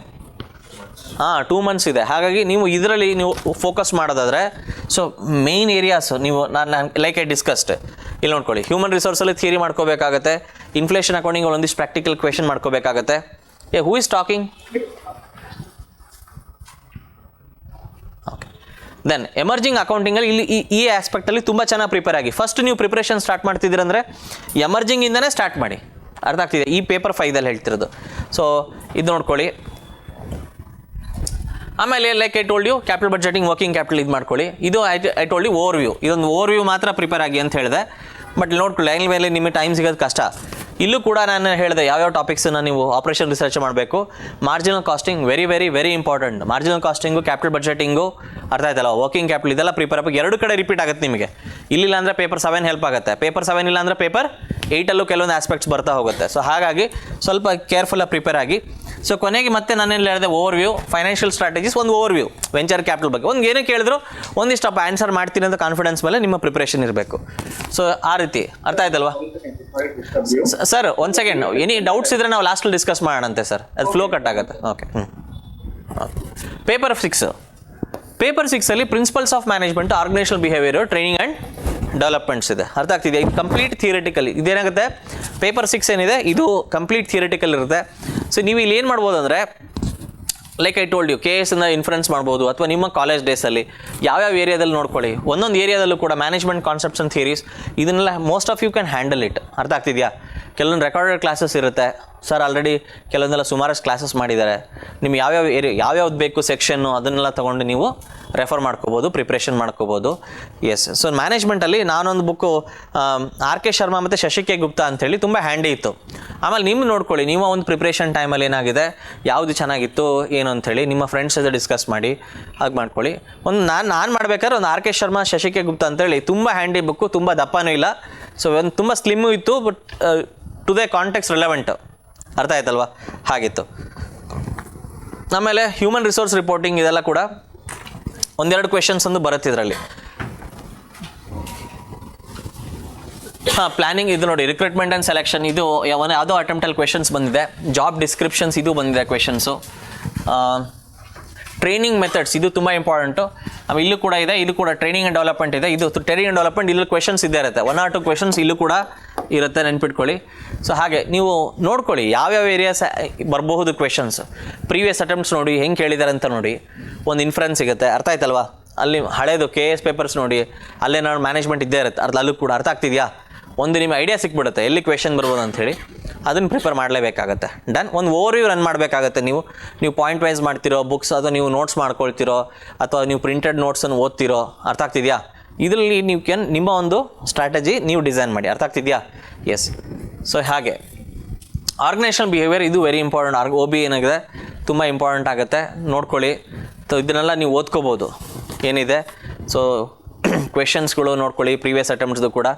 2 months ಇದೆ. ಹಾಗಾಗಿ ನೀವು ಇದರಲ್ಲಿ ನೀವು ಫೋಕಸ್ ಮಾಡೋದಾದರೆ ಸೊ ಮೇನ್ ಏರಿಯಾಸ್ ನೀವು ನಾನು ಲೈಕ್ ಐ ಡಿಸ್ಕಸ್ಡ್ ಇಲ್ಲಿ ನೋಡ್ಕೊಳ್ಳಿ. ಹ್ಯೂಮನ್ ರಿಸೋರ್ಸಲ್ಲಿ ಥಿಯರಿ ಮಾಡ್ಕೋಬೇಕಾಗತ್ತೆ. ಇನ್ಫ್ಲೇಷನ್ ಅಕೌಂಟಿಂಗ್ ಒಂದಿಷ್ಟು ಪ್ರಾಕ್ಟಿಕಲ್ ಕ್ವೆಶನ್ ಮಾಡ್ಕೋಬೇಕಾಗತ್ತೆ. Who is talking? Okay. Then emerging ಅಕೌಂಟಿಂಗಲ್ಲಿ ಇಲ್ಲಿ ಈ ಆಸ್ಪೆಕ್ಟಲ್ಲಿ ತುಂಬ ಚೆನ್ನಾಗಿ ಪ್ರಿಪೇರ್ ಆಗಿ. ಫಸ್ಟ್ ನೀವು ಪ್ರಿಪ್ರೇಷನ್ ಸ್ಟಾರ್ಟ್ ಮಾಡ್ತಿದ್ದೀರಂದರೆ ಎಮರ್ಜಿಂಗಿಂದನೇ ಸ್ಟಾರ್ಟ್ ಮಾಡಿ. ಅರ್ಥ ಆಗ್ತಿದೆ? ಈ ಪೇಪರ್ 5ದಲ್ಲಿ ಹೇಳ್ತಿರೋದು. ಸೊ ಇದು ನೋಡ್ಕೊಳ್ಳಿ. ಆಮೇಲೆ like I told you capital budgeting, working capital ಇದು ಮಾಡ್ಕೊಳ್ಳಿ. ಇದು ಐ ಟೋಲ್ಡ್ ಯು ಓವರ್ವ್ಯೂ. ಇದೊಂದು ಓವರ್ವ್ಯೂ ಮಾತ್ರ ಪ್ರಿಪೇರ್ ಆಗಿ ಅಂತ ಹೇಳಿದೆ. ಬಟ್ ನೋಡ್ಕೊಳ್ಳಿ, ಲೈನ್ ಮೇಲೆ ನಿಮಗೆ ಟೈಮ್ ಸಿಗೋದು ಕಷ್ಟ. ಇಲ್ಲೂ ಕೂಡ ನಾನು ಹೇಳಿದೆ ಯಾವ್ಯಾವ ಟಾಪಿಕ್ಸನ್ನು ನೀವು ಆಪರೇಷನ್ ರಿಸರ್ಚ್ ಮಾಡಬೇಕು. Marginal costing very very very important. Marginal costing, capital budgeting ಅರ್ಥ ಆಯ್ತಲ್ಲ, ವರ್ಕಿಂಗ್ ಕ್ಯಾಪಿಟಲ್ ಇದೆಲ್ಲ ಪ್ರಿಪೇರ್ ಆಗಬೇಕು. 2 ಕಡೆ ರಿಪೀಟ್ ಆಗುತ್ತೆ ನಿಮಗೆ. ಇಲ್ಲಿಲ್ಲ ಅಂದರೆ ಪೇಪರ್ 7 ಹೆಲ್ಪ್ ಆಗುತ್ತೆ. ಪೇಪರ್ 7 ಇಲ್ಲ ಅಂದರೆ ಪೇಪರ್ 8ಅಲ್ಲೂ ಕೆಲವೊಂದು ಆಸ್ಪೆಕ್ಟ್ಸ್ ಬರ್ತಾ ಹೋಗುತ್ತೆ. ಸೊ ಹಾಗಾಗಿ ಸ್ವಲ್ಪ ಕೇರ್ಫುಲ್ಲಾಗಿ ಪ್ರಿಪೇರ್ ಆಗಿ. ಸೊ ಕೊನೆಗೆ ಮತ್ತೆ ನಾನೇನು ಹೇಳಿದೆ, ಓವರ್ವ್ಯೂ, ಫೈನಾನ್ಷಿಯಲ್ ಸ್ಟ್ರಾಟಜೀಸ್, ಒಂದು ಓವರ್ವ್ಯೂ, ವೆಂಚರ್ ಕ್ಯಾಪಿಟಲ್ ಬಗ್ಗೆ ಒಂದು ಏನೇ ಕೇಳಿದ್ರು ಒಂದಿಷ್ಟು ಆನ್ಸರ್ ಮಾಡ್ತೀನಿ ಅಂತ ಕಾನ್ಫಿಡೆನ್ಸ್ ಮೇಲೆ ನಿಮ್ಮ ಪ್ರಿಪ್ರೇಷನ್ ಇರಬೇಕು. ಸೊ ಆ ರೀತಿ ಅರ್ಥ ಆಯ್ತಲ್ವಾ ಸರ್? 1 ಸೆಕೆಂಡ್, ಎನಿ ಡೌಟ್ಸ್ ಇದ್ದರೆ ನಾವು ಲಾಸ್ಟಲ್ಲಿ ಡಿಸ್ಕಸ್ ಮಾಡೋಣಂತೆ ಸರ್, ಅದು ಫ್ಲೋ ಕಟ್ ಆಗುತ್ತೆ. ಓಕೆ. ಪೇಪರ್ 6ಅಲ್ಲಿ principles of management, organisational behaviour, training and developments ಇದೆ. ಅರ್ಥ ಆಗ್ತಿದೆ? ಇದು ಕಂಪ್ಲೀಟ್ ಥಿಯರಿಟಿಕಲಿ. ಇದೇನಾಗುತ್ತೆ, ಪೇಪರ್ 6 ಏನಿದೆ ಇದು ಕಂಪ್ಲೀಟ್ ಥಿಯರಿಟಿಕಲ್ ಇರುತ್ತೆ. ಸೊ ನೀವು ಇಲ್ಲಿ ಏನು ಮಾಡ್ಬೋದು ಅಂದರೆ like I told you KS influence ಮಾಡ್ಬೋದು, ಅಥವಾ ನಿಮ್ಮ ಕಾಲೇಜ್ ಡೇಸಲ್ಲಿ ಯಾವ್ಯಾವ ಏರಿಯಾದಲ್ಲಿ ನೋಡ್ಕೊಳ್ಳಿ. ಒಂದೊಂದು ಏರಿಯಾದಲ್ಲೂ ಕೂಡ ಮ್ಯಾನೇಜ್ಮೆಂಟ್ ಕಾನ್ಸೆಪ್ಟ್ಸ್ ಆ್ಯಂಡ್ ಥಿಯರೀಸ್ ಇದನ್ನೆಲ್ಲ most of you can handle it. ಅರ್ಥ ಆಗ್ತಿದೆಯಾ? ಕೆಲವೊಂದು ರೆಕಾರ್ಡೆಡ್ ಕ್ಲಾಸಸ್ ಇರುತ್ತೆ ಸರ್, ಆಲ್ರೆಡಿ ಕೆಲವೊಂದೆಲ್ಲ ಸುಮಾರಷ್ಟು ಕ್ಲಾಸಸ್ ಮಾಡಿದ್ದಾರೆ. ನಿಮ್ಗೆ ಯಾವ್ಯಾವ್ದು ಬೇಕು ಸೆಕ್ಷನ್ನು ಅದನ್ನೆಲ್ಲ ತೊಗೊಂಡು ನೀವು ರೆಫರ್ ಮಾಡ್ಕೋಬೋದು, ಪ್ರಿಪ್ರೇಷನ್ ಮಾಡ್ಕೋಬೋದು. ಎಸ್. ಸೊ ಮ್ಯಾನೇಜ್ಮೆಂಟಲ್ಲಿ ನಾನೊಂದು ಬುಕ್ಕು RK ಶರ್ಮಾ ಮತ್ತು ಶಶಿ ಕೆ ಗುಪ್ತಾ ಅಂಥೇಳಿ ತುಂಬ ಹ್ಯಾಂಡಿ ಇತ್ತು. ಆಮೇಲೆ ನಿಮ್ಮ ನೋಡ್ಕೊಳ್ಳಿ, ನೀವು ಒಂದು ಪ್ರಿಪ್ರೇಷನ್ ಟೈಮಲ್ಲಿ ಏನಾಗಿದೆ, ಯಾವುದು ಚೆನ್ನಾಗಿತ್ತು ಏನು ಅಂಥೇಳಿ ನಿಮ್ಮ ಫ್ರೆಂಡ್ಸ್ ಜೊತೆ ಡಿಸ್ಕಸ್ ಮಾಡಿ ಹಾಗೆ ಮಾಡ್ಕೊಳ್ಳಿ. ನಾನು ಮಾಡ್ಬೇಕಾದ್ರೆ ಒಂದು RK ಶರ್ಮಾ ಶಶಿ ಕೆ ಗುಪ್ತಾ ಅಂತೇಳಿ ತುಂಬ ಹ್ಯಾಂಡಿ ಬುಕ್ಕು, ತುಂಬ ದಪ್ಪನೂ ಇಲ್ಲ. ಸೊ ಒಂದು ತುಂಬ ಸ್ಲಿಮ್ಮು ಇತ್ತು, but to the context relevant. ಅರ್ಥ ಆಯ್ತಲ್ವಾ? ಹಾಗಿತ್ತು. ಆಮೇಲೆ ಹ್ಯೂಮನ್ ರಿಸೋರ್ಸ್ ರಿಪೋರ್ಟಿಂಗ್ ಇದೆಲ್ಲ ಕೂಡ 1-2 ಕ್ವೆಶನ್ಸ್ ಒಂದು ಬರುತ್ತೆ ಇದರಲ್ಲಿ. ಪ್ಲಾನಿಂಗ್ ಇದು ನೋಡಿ, ರಿಕ್ರೂಟ್ಮೆಂಟ್ ಆ್ಯಂಡ್ ಸೆಲೆಕ್ಷನ್ ಇದು ಯಾವುದೋ ಅಟೆಂಪ್ಟಲ್ಲಿ ಕ್ವೆಶನ್ಸ್ ಬಂದಿದೆ. ಜಾಬ್ ಡಿಸ್ಕ್ರಿಪ್ಷನ್ಸ್ ಇದು ಬಂದಿದೆ ಕ್ವೆಶನ್ಸು. ಟ್ರೈನಿಂಗ್ ಮೆಥಡ್ಸ್ ಇದು ತುಂಬ ಇಂಪಾರ್ಟೆಂಟು. ಆಮೇಲೆ ಇಲ್ಲೂ ಕೂಡ ಇದೆ, ಇದು ಕೂಡ ಟ್ರೈನಿಂಗ್ ಆ್ಯಂಡ್ ಡೆವಲಪ್ಮೆಂಟ್ ಇದೆ. ಇದು ಟ್ರೈನಿಂಗ್ ಆ್ಯಂಡ್ ಡೆವಲಪ್ಮೆಂಟ್ ಇಲ್ಲಿ ಕ್ವೆಶನ್ಸ್ ಇದ್ದೇ ಇರುತ್ತೆ. 1 or 2 ಕ್ವೆಶನ್ಸ್ ಇಲ್ಲೂ ಕೂಡ ಇರುತ್ತೆ, ನೆನ್ಪಿಟ್ಕೊಳ್ಳಿ. ಸೊ ಹಾಗೆ ನೀವು ನೋಡ್ಕೊಳ್ಳಿ ಯಾವ್ಯಾವ ಏರಿಯಾಸ್ ಬರಬಹುದು ಕ್ವೆಶನ್ಸ್. ಪ್ರೀವಿಯಸ್ ಅಟೆಂಪ್ಟ್ಸ್ ನೋಡಿ ಹೆಂಗೆ ಕೇಳಿದ್ದಾರೆ ಅಂತ ನೋಡಿ ಒಂದು ಇನ್ಫ್ರೆನ್ಸ್ ಸಿಗುತ್ತೆ. ಅರ್ಥ ಆಯ್ತಲ್ವಾ? ಅಲ್ಲಿ ಹಳೇದು KS ಪೇಪರ್ಸ್ ನೋಡಿ, ಅಲ್ಲೇ ನಾನು ಮ್ಯಾನೇಜ್ಮೆಂಟ್ ಇದ್ದೇ ಇರುತ್ತೆ, ಅಲ್ಲೂ ಕೂಡ ಅರ್ಥ ಆಗ್ತಿದೆಯಾ, ಒಂದು ನಿಮಗೆ ಐಡಿಯಾ ಸಿಕ್ಬಿಡುತ್ತೆ ಎಲ್ಲಿ ಕ್ವೆಶನ್ ಬರ್ಬೋದು ಅಂಥೇಳಿ, ಅದನ್ನು ಪ್ರಿಪೇರ್ ಮಾಡಲೇಬೇಕಾಗತ್ತೆ. ಡನ್. ಒಂದು ಓವರ್ವ್ಯೂ ರನ್ ಮಾಡಬೇಕಾಗತ್ತೆ. ನೀವು ಪಾಯಿಂಟ್ ವೈಸ್ ಮಾಡ್ತಿರೋ ಬುಕ್ಸ್, ಅಥವಾ ನೀವು ನೋಟ್ಸ್ ಮಾಡ್ಕೊಳ್ತಿರೋ, ಅಥವಾ ನೀವು ಪ್ರಿಂಟೆಡ್ ನೋಟ್ಸನ್ನು ಓದ್ತಿರೋ, ಅರ್ಥ ಆಗ್ತಿದೆಯಾ, ಇದರಲ್ಲಿ ನೀವು ನಿಮ್ಮ ಒಂದು ಸ್ಟ್ರಾಟಜಿ ನೀವು ಡಿಸೈನ್ ಮಾಡಿ. ಅರ್ಥ ಆಗ್ತಿದೆಯಾ? ಎಸ್. ಸೊ ಹಾಗೆ ಆರ್ಗನೈಸೇಷನಲ್ ಬಿಹೇವಿಯರ್ ಇದು ವೆರಿ ಇಂಪಾರ್ಟೆಂಟ್. OB ಏನಾಗಿದೆ ತುಂಬ ಇಂಪಾರ್ಟೆಂಟ್ ಆಗುತ್ತೆ, ನೋಡ್ಕೊಳ್ಳಿ. ಸೊ ಇದನ್ನೆಲ್ಲ ನೀವು ಓದ್ಕೋಬೋದು ಏನಿದೆ. ಸೊ ಕ್ವೆಶನ್ಸ್ಗಳು ನೋಡ್ಕೊಳ್ಳಿ, ಪ್ರೀವಿಯಸ್ ಅಟೆಂಪ್ಟ್ಸ್ದು ಕೂಡ.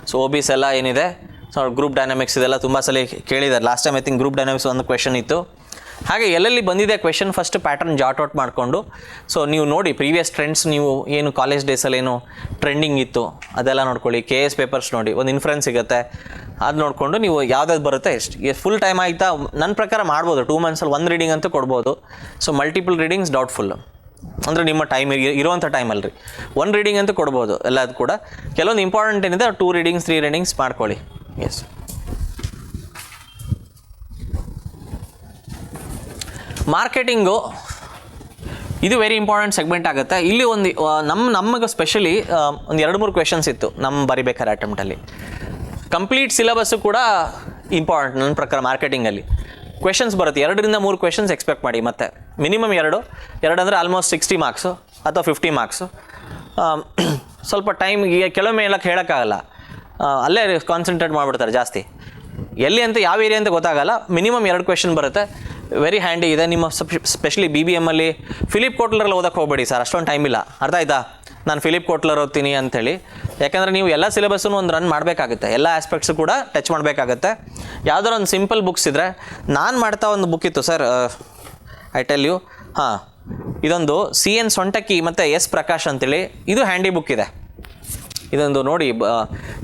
ಸೊ OBs ಎಲ್ಲ ಏನಿದೆ, ಸೊ ಗ್ರೂಪ್ ಡೈನಾಮಿಕ್ಸ್ ಇದೆಲ್ಲ ತುಂಬ ಸಲ ಕೇಳಿದ್ದಾರೆ. Last time I think group dynamics ಒಂದು ಕ್ವೆಶನ್ ಇತ್ತು. ಹಾಗೆ ಎಲ್ಲೆಲ್ಲಿ ಬಂದಿದೆ question first pattern Jat out ಮಾಡಿಕೊಂಡು, ಸೊ ನೀವು ನೋಡಿ ಪ್ರೀವಿಯಸ್ ಟ್ರೆಂಡ್ಸ್, ನೀವು ಏನು ಕಾಲೇಜ್ ಡೇಸಲ್ಲಿ ಏನು ಟ್ರೆಂಡಿಂಗ್ ಇತ್ತು ಅದೆಲ್ಲ ನೋಡ್ಕೊಳ್ಳಿ. KS ಪೇಪರ್ಸ್ ನೋಡಿ, ಒಂದು ಇನ್ಫ್ಲುಯೆನ್ಸ್ ಸಿಗುತ್ತೆ, ಅದು ನೋಡಿಕೊಂಡು ನೀವು ಯಾವ್ದಾದ್ರು ಬರುತ್ತೆ ಫುಲ್ ಟೈಮ್ ಆಯಿತಾ, ನನ್ನ ಪ್ರಕಾರ ಮಾಡ್ಬೋದು 2 ಮಂತ್ಸಲ್ಲಿ 1 ರೀಡಿಂಗ್ ಅಂತೂ ಕೊಡ್ಬೋದು. ಸೊ ಮಲ್ಟಿಪಲ್ ರೀಡಿಂಗ್ಸ್ ಡೌಟ್ಫುಲ್, ಅಂದರೆ ನಿಮ್ಮ ಟೈಮ್ ಇರುವಂಥ ಟೈಮಲ್ಲಿ 1 ರೀಡಿಂಗ್ ಅಂತೂ ಕೊಡ್ಬೋದು ಎಲ್ಲದು ಕೂಡ. ಕೆಲವೊಂದು ಇಂಪಾರ್ಟೆಂಟ್ ಏನಿದೆ 2 ರೀಡಿಂಗ್ಸ್ 3 ರೀಡಿಂಗ್ಸ್ ಮಾಡ್ಕೊಳ್ಳಿ. ಎಸ್. ಮಾರ್ಕೆಟಿಂಗು ಇದು ವೆರಿ ಇಂಪಾರ್ಟೆಂಟ್ ಸೆಗ್ಮೆಂಟ್ ಆಗುತ್ತೆ. ಇಲ್ಲಿ ಒಂದು ನಮಗೆ ಸ್ಪೆಷಲಿ ಒಂದು 2-3 ಕ್ವೆಶನ್ಸ್ ಇತ್ತು ನಮ್ಮ ಬರಿಬೇಕಾದ್ರೆ ಅಟೆಂಪ್ಟಲ್ಲಿ. ಕಂಪ್ಲೀಟ್ ಸಿಲೆಬಸ್ಸು ಕೂಡ ಇಂಪಾರ್ಟೆಂಟ್ ನನ್ನ ಪ್ರಕಾರ. ಮಾರ್ಕೆಟಿಂಗಲ್ಲಿ ಕ್ವೆಶನ್ಸ್ ಬರುತ್ತೆ 2-3 ಕ್ವೆಶನ್ಸ್ ಎಕ್ಸ್ಪೆಕ್ಟ್ ಮಾಡಿ, ಮತ್ತು ಮಿನಿಮಮ್ 2 ಅಂದರೆ ಆಲ್ಮೋಸ್ಟ್ 60 ಮಾರ್ಕ್ಸು ಅಥವಾ 50 ಮಾರ್ಕ್ಸು. ಸ್ವಲ್ಪ ಟೈಮ್ಗೆ ಕೆಲವೊಮ್ಮೆ ಹೇಳೋಕ್ಕಾಗಲ್ಲ, ಅಲ್ಲೇ ಕಾನ್ಸಂಟ್ರೇಟ್ ಮಾಡಿಬಿಡ್ತಾರೆ ಜಾಸ್ತಿ. ಎಲ್ಲಿ ಅಂತ ಯಾವ ಏರಿಯಾ ಅಂತ ಗೊತ್ತಾಗಲ್ಲ. ಮಿನಿಮಮ್ 2 ಕ್ವೆಶನ್ ಬರುತ್ತೆ, ವೆರಿ ಹ್ಯಾಂಡಿ ಇದೆ. ನಿಮ್ಮ ಸ್ಪೆಷಲಿ BBMಲ್ಲಿ ಫಿಲಿಪ್ ಕೋಟ್ಲರಲ್ಲಿ ಓದಕ್ಕೆ ಹೋಗಬೇಡಿ ಸರ್, ಅಷ್ಟೊಂದು ಟೈಮ್ ಇಲ್ಲ. ಅರ್ಥ ಆಯ್ತಾ? ನಾನು ಫಿಲಿಪ್ ಕೋಟ್ಲರ್ ಓದ್ತೀನಿ ಅಂಥೇಳಿ, ಯಾಕಂದರೆ ನೀವು ಎಲ್ಲ ಸಿಲೆಬಸ್ಸನ್ನು ಒಂದು ರನ್ ಮಾಡಬೇಕಾಗುತ್ತೆ, ಎಲ್ಲ ಆಸ್ಪೆಕ್ಟ್ಸು ಕೂಡ ಟಚ್ ಮಾಡಬೇಕಾಗತ್ತೆ. ಯಾವುದಾದ್ರು ಒಂದು ಸಿಂಪಲ್ ಬುಕ್ಸ್ ಇದ್ದರೆ, ನಾನು ಮಾಡ್ತಾ ಒಂದು ಬುಕ್ ಇತ್ತು ಸರ್, ಐ ಟೆಲ್ ಯು. ಇದೊಂದು CN ಸೊಂಟಕ್ಕಿ ಮತ್ತು S ಪ್ರಕಾಶ್ ಅಂತೇಳಿ, ಇದು ಹ್ಯಾಂಡಿ ಬುಕ್ ಇದೆ. ಇದೊಂದು ನೋಡಿ,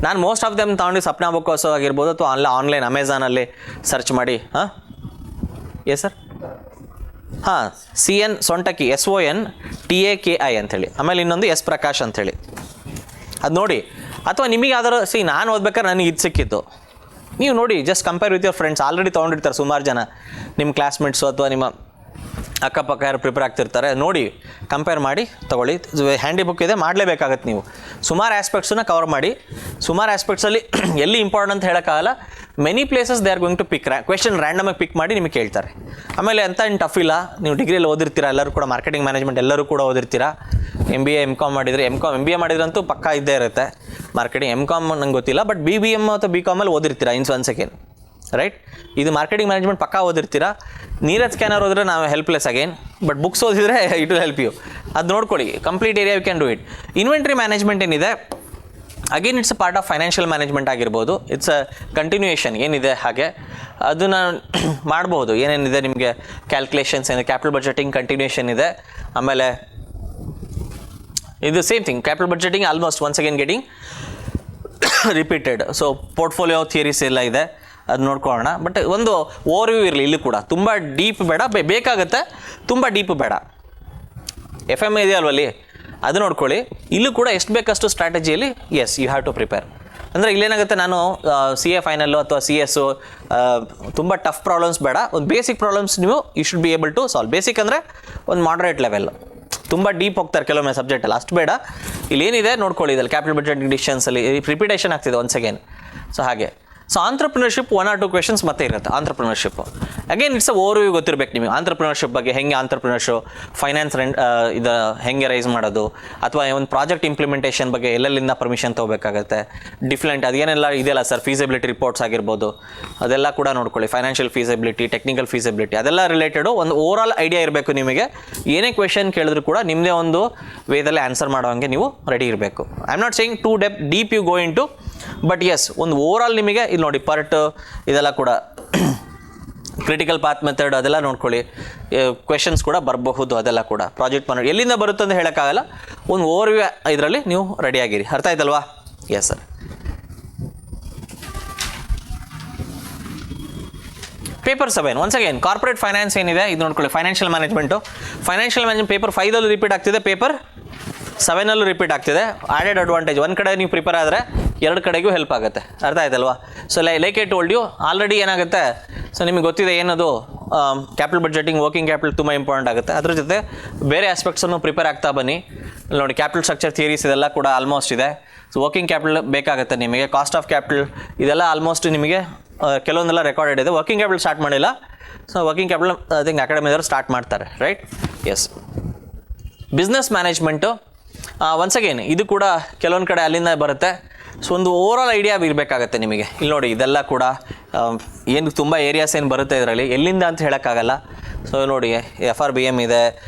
ನಾನು ಮೋಸ್ಟ್ ಆಫ್ ದೆಮ್ ತೊಗೊಂಡು ಸಪ್ನಾ ಬುಕ್ ಹೌಸ್ ಆಗಿರ್ಬೋದು, ಅಥವಾ ಆನ್ಲೈನ್ ಅಮೆಝಾನಲ್ಲಿ ಸರ್ಚ್ ಮಾಡಿ. Yes sir. CN ಸೊಂಟಕ್ಕಿ SONTAKI ಅಂಥೇಳಿ, ಆಮೇಲೆ ಇನ್ನೊಂದು S ಪ್ರಕಾಶ್ ಅಂಥೇಳಿ, ಅದು ನೋಡಿ. ಅಥವಾ ನಿಮಗೆ ಯಾವ್ದಾರು ನಾನು ಓದ್ಬೇಕಾದ್ರೆ ನನಗೆ ಇದು ಸಿಕ್ಕಿತ್ತು, ನೀವು ನೋಡಿ, just compare with your friends. Already ತೊಗೊಂಡಿರ್ತಾರೆ ಸುಮಾರು ಜನ, ನಿಮ್ಮ ಕ್ಲಾಸ್ಮೇಟ್ಸು ಅಥವಾ ನಿಮ್ಮ ಅಕ್ಕಪಕ್ಕ ಯಾರು ಪ್ರಿಪೇರ್ ಆಗ್ತಿರ್ತಾರೆ, ನೋಡಿ ಕಂಪೇರ್ ಮಾಡಿ ತೊಗೊಳ್ಳಿ. ಹ್ಯಾಂಡಿ ಬುಕ್ ಇದೆ, ಮಾಡಲೇಬೇಕಾಗತ್ತೆ. ನೀವು ಸುಮಾರು ಆಸ್ಪೆಕ್ಟ್ಸನ್ನ ಕವರ್ ಮಾಡಿ. ಸುಮಾರು ಆಸ್ಪೆಕ್ಟ್ಸಲ್ಲಿ ಎಲ್ಲಿ ಇಂಪಾರ್ಟೆಂಟ್ ಅಂತ ಹೇಳೋಕ್ಕಾಗಲ್ಲ. Many places they are going to pick question ರ್ಯಾಂಡಮಾಗಿ ಪಿಕ್ ಮಾಡಿ ನಿಮಗೆ ಕೇಳ್ತಾರೆ. ಆಮೇಲೆ ಅಂತ ಏನು ಟಫ್ ಇಲ್ಲ, ನೀವು ಡಿಗ್ರಿಯಲ್ಲಿ ಓದಿರ್ತೀರಾ ಎಲ್ಲರೂ ಕೂಡ, ಮಾರ್ಕೆಟಿಂಗ್ ಮ್ಯಾನೇಜ್ಮೆಂಟ್ ಎಲ್ಲರೂ ಕೂಡ ಓದಿರ್ತೀರಾ. MBA MCom ಮಾಡಿದರೆ, MBA ಮಾಡಿದ್ರಂತೂ ಪಕ್ಕ ಇದ್ದೇ ಇರುತ್ತೆ ಮಾರ್ಕೆಟಿಂಗ್. MCom ನಂಗೆ ಗೊತ್ತಿಲ್ಲ, ಬಟ್ BBM ಅಥವಾ BComಲ್ಲಿ ಓದಿರ್ತೀರಾ ಇನ್ ಸೆಕೆಂಡ್, ರೈಟ್? ಇದು ಮಾರ್ಕೆಟಿಂಗ್ ಮ್ಯಾನೇಜ್ಮೆಂಟ್ ಪಕ್ಕ ಓದಿರ್ತೀರಾ. ನೀರಜ್ ಸ್ಕ್ಯಾನರ್ ಓದಿದ್ರೆ ನಾವು ಹೆಲ್ಪ್ಲೆಸ್ ಅಗೇನ್, ಬಟ್ ಬುಕ್ಸ್ ಓದಿದ್ರೆ ಇಟ್ ವಿಲ್ ಹೆಲ್ಪ್ ಯು. ಅದು ನೋಡ್ಕೊಳ್ಳಿ, complete area you can do it. Inventory management ಏನಿದೆ, again it's a part of financial management ಆಗಿರ್ಬೋದು. ಇಟ್ಸ್ ಅ ಕಂಟಿನ್ಯೂಯೇಷನ್ ಏನಿದೆ ಹಾಗೆ ಅದನ್ನು ಮಾಡ್ಬೋದು. ಏನೇನಿದೆ ನಿಮಗೆ ಕ್ಯಾಲ್ಕುಲೇಷನ್ಸ್ ಏನಿದೆ, ಕ್ಯಾಪಿಟಲ್ ಬಜೆಟಿಂಗ್ ಕಂಟಿನ್ಯೂಯೇಷನ್ ಇದೆ. ಆಮೇಲೆ ಇದು same thing, capital budgeting almost once again getting repeated. So portfolio theories ಎಲ್ಲ ಇದೆ, ಅದು ನೋಡ್ಕೊಳ್ಳೋಣ. ಬಟ್ ಒಂದು ಓವರ್ವ್ಯೂ ಇರಲಿ. ಇಲ್ಲಿ ಕೂಡ ತುಂಬ ಡೀಪ್ ಬೇಡ, ಬೇಕಾಗುತ್ತೆ, ತುಂಬ ಡೀಪ್ ಬೇಡ. FM ಇದೆ ಅಲ್ವಲ್ಲಿ, ಅದು ನೋಡ್ಕೊಳ್ಳಿ. ಇಲ್ಲೂ ಕೂಡ ಎಷ್ಟು ಬೇಕಷ್ಟು ಸ್ಟ್ರಾಟಜಿಯಲ್ಲಿ as you have to prepare. ಅಂದರೆ ಇಲ್ಲೇನಾಗುತ್ತೆ, ನಾನು CA ಫೈನಲ್ಲು ಅಥವಾ CS ತುಂಬ ಟಫ್ ಪ್ರಾಬ್ಲಮ್ಸ್ ಬೇಡ, ಒಂದು ಬೇಸಿಕ್ ಪ್ರಾಬ್ಲಮ್ಸ್ ನೀವು you should be able to solve. Basic ಅಂದರೆ ಒಂದು ಮಾಡ್ರೇಟ್ ಲೆವೆಲ್, ತುಂಬ ಡೀಪ್ ಹೋಗ್ತಾರೆ ಕೆಲವೊಮ್ಮೆ ಸಬ್ಜೆಕ್ಟಲ್ಲಿ, ಅಷ್ಟು ಬೇಡ. ಇಲ್ಲೇನಿದೆ ನೋಡ್ಕೊಳ್ಳಿ, ಇದಲ್ಲಿ ಕ್ಯಾಪಿಟಲ್ ಬಜೆಟ್ ಡಿಸಿಷನ್ಸಲ್ಲಿ ರಿಪಿಟೇಷನ್ ಆಗ್ತಿದೆ ಒನ್ಸ್ ಅಗೇನ್. ಸೊ ಹಾಗೆ ಸೊ ಆಂಟ್ರಪ್ರಿನರ್ಶಿಪ್ 1 or 2 ಕ್ವೆಶನ್ಸ್ ಮತ್ತೆ ಇರುತ್ತೆ. Entrepreneurship again it's a overview ಗೊತ್ತಿರಬೇಕು ನಿಮಗೆ. ಆಂಟ್ರಪ್ರಿನರ್ಶಿಪ್ ಬಗ್ಗೆ ಹೆಂಗೆ ಆಂಟ್ರಪ್ರಿನರ್ಶಿಪ್ ಫೈನಾನ್ಸ್ ಇದು ಹೆಂಗೆ ರೈಸ್ ಮಾಡೋದು, ಅಥವಾ ಒಂದು ಪ್ರಾಜೆಕ್ಟ್ ಇಂಪ್ಲಿಮೆಂಟೇಷನ್ ಬಗ್ಗೆ ಎಲ್ಲೆಲ್ಲಿಂದ ಪರ್ಮಿಷನ್ ತೊಗೋಬೇಕಾಗತ್ತೆ, ಡಿಫ್ರೆಂಟ್ ಅದೇನೆಲ್ಲ ಇದೆಯಲ್ಲ ಸರ್, ಫೀಸಿಬಿಲಿಟಿ ರಿಪೋರ್ಟ್ಸ್ ಆಗಿರ್ಬೋದು, ಅದೆಲ್ಲ ಕೂಡ ನೋಡ್ಕೊಳ್ಳಿ. ಫೈನಾನ್ಷಿಯಲ್ ಫೀಸಿಬಿಲಿಟಿ, ಟೆಕ್ನಿಕಲ್ ಫೀಸಿಬಿಲಿಟಿ, ಅದೆಲ್ಲ ರಿಲೇಟೆಡು ಒಂದು ಓವರ್ ಆಲ್ ಐಡಿಯಾ ಇರಬೇಕು ನಿಮಗೆ. ಏನೇ ಕ್ವೆಶನ್ ಕೇಳಿದ್ರು ಕೂಡ ನಿಮ್ಮದೇ ಒಂದು ವೇದಲ್ಲಿ ಆನ್ಸರ್ ಮಾಡೋಂಗೆ ನೀವು ರೆಡಿ ಇರಬೇಕು. I am not saying to deep you go into, but yes ಒಂದು ಓವರ್ ಆಲ್ ನಿಮಗೆ ಇಲ್ಲಿ ನೋಡಿ ಪರ್ಟ್ ಇದೆಲ್ಲ ಕೂಡ ಕ್ರಿಟಿಕಲ್ ಪಾತ್ ಮೆಥಡ್ ಅದೆಲ್ಲ ನೋಡ್ಕೊಳ್ಳಿ. ಕ್ವೆಶನ್ಸ್ ಕೂಡ ಬರಬಹುದು, ಅದೆಲ್ಲ ಕೂಡ ಪ್ರಾಜೆಕ್ಟ್ ಮಾಡಿ ಎಲ್ಲಿಂದ ಬರುತ್ತೆ ಅಂತ ಹೇಳೋಕ್ಕಾಗಲ್ಲ. ಒಂದು ಓವರ್ವ್ಯೂ ಇದರಲ್ಲಿ ನೀವು ರೆಡಿಯಾಗಿರಿ. ಅರ್ಥ ಆಯ್ತಲ್ವಾ? Yes sir. Paper 7 once again corporate finance ಏನಿದೆ ಇದು ನೋಡ್ಕೊಳ್ಳಿ. ಫೈನಾನ್ಷಿಯಲ್ ಮ್ಯಾನೇಜ್ಮೆಂಟು ಪೇಪರ್ 5 ರಿಪೀಟ್ ಆಗ್ತಿದೆ. ಪೇಪರ್ 7ಅಲ್ಲೂ ರಿಪೀಟ್ ಆಗ್ತಿದೆ. ಆ್ಯಡೆಡ್ ಅಡ್ವಾಂಟೇಜ್, ಒಂದು ಕಡೆ ನೀವು ಪ್ರಿಪೇರ್ ಆದರೆ ಎರಡು ಕಡೆಗೂ ಹೆಲ್ಪ್ ಆಗುತ್ತೆ. ಅರ್ಥ ಆಯ್ತಲ್ವಾ? So like I told you already ಏನಾಗುತ್ತೆ, ಸೊ ನಿಮಗೆ ಗೊತ್ತಿದೆ ಏನದು ಕ್ಯಾಪಿಟಲ್ ಬಡ್ಜೆಟಿಂಗ್, ವರ್ಕಿಂಗ್ ಕ್ಯಾಪಿಟಲ್ ತುಂಬ ಇಂಪಾರ್ಟೆಂಟ್ ಆಗುತ್ತೆ. ಅದ್ರ ಜೊತೆ ಬೇರೆ ಆಸ್ಪೆಕ್ಟ್ಸನ್ನು ಪ್ರಿಪೇರ್ ಆಗ್ತಾ ಬನ್ನಿ. ನೋಡಿ ಕ್ಯಾಪಿಟಲ್ ಸ್ಟ್ರಕ್ಚರ್ ಥಿಯರೀಸ್ ಇದೆಲ್ಲ ಕೂಡ ಆಲ್ಮೋಸ್ಟ್ ಇದೆ. ಸೊ ವರ್ಕಿಂಗ್ ಕ್ಯಾಪಿಟಲ್ ಬೇಕಾಗುತ್ತೆ ನಿಮಗೆ, ಕಾಸ್ಟ್ ಆಫ್ ಕ್ಯಾಪಿಟಲ್ ಇದೆಲ್ಲ ಆಲ್ಮೋಸ್ಟ್ ನಿಮಗೆ ಕೆಲವೊಂದೆಲ್ಲ ರೆಕಾರ್ಡೆಡ್ ಇದೆ. ವರ್ಕಿಂಗ್ ಕ್ಯಾಪಿಟಲ್ ಸ್ಟಾರ್ಟ್ ಮಾಡಿಲ್ಲ. So working capital I think ಅಕಾಡೆಮಿದವರು ಸ್ಟಾರ್ಟ್ ಮಾಡ್ತಾರೆ, right? Yes. Business management once again ಇದು ಕೂಡ ಕೆಲವೊಂದು ಕಡೆ ಅಲ್ಲಿಂದ ಬರುತ್ತೆ. ಸೊ ಒಂದು ಓವರಾಲ್ ಐಡಿಯಾ ಇರಬೇಕಾಗತ್ತೆ ನಿಮಗೆ. ಇಲ್ಲಿ ನೋಡಿ ಇದೆಲ್ಲ ಕೂಡ ಏನು ತುಂಬ ಏರಿಯಾಸ್ ಏನು ಬರುತ್ತೆ ಇದರಲ್ಲಿ, ಎಲ್ಲಿಂದ ಅಂತ ಹೇಳೋಕ್ಕಾಗಲ್ಲ. ಸೊ ನೋಡಿ FRBM ಇದೆ,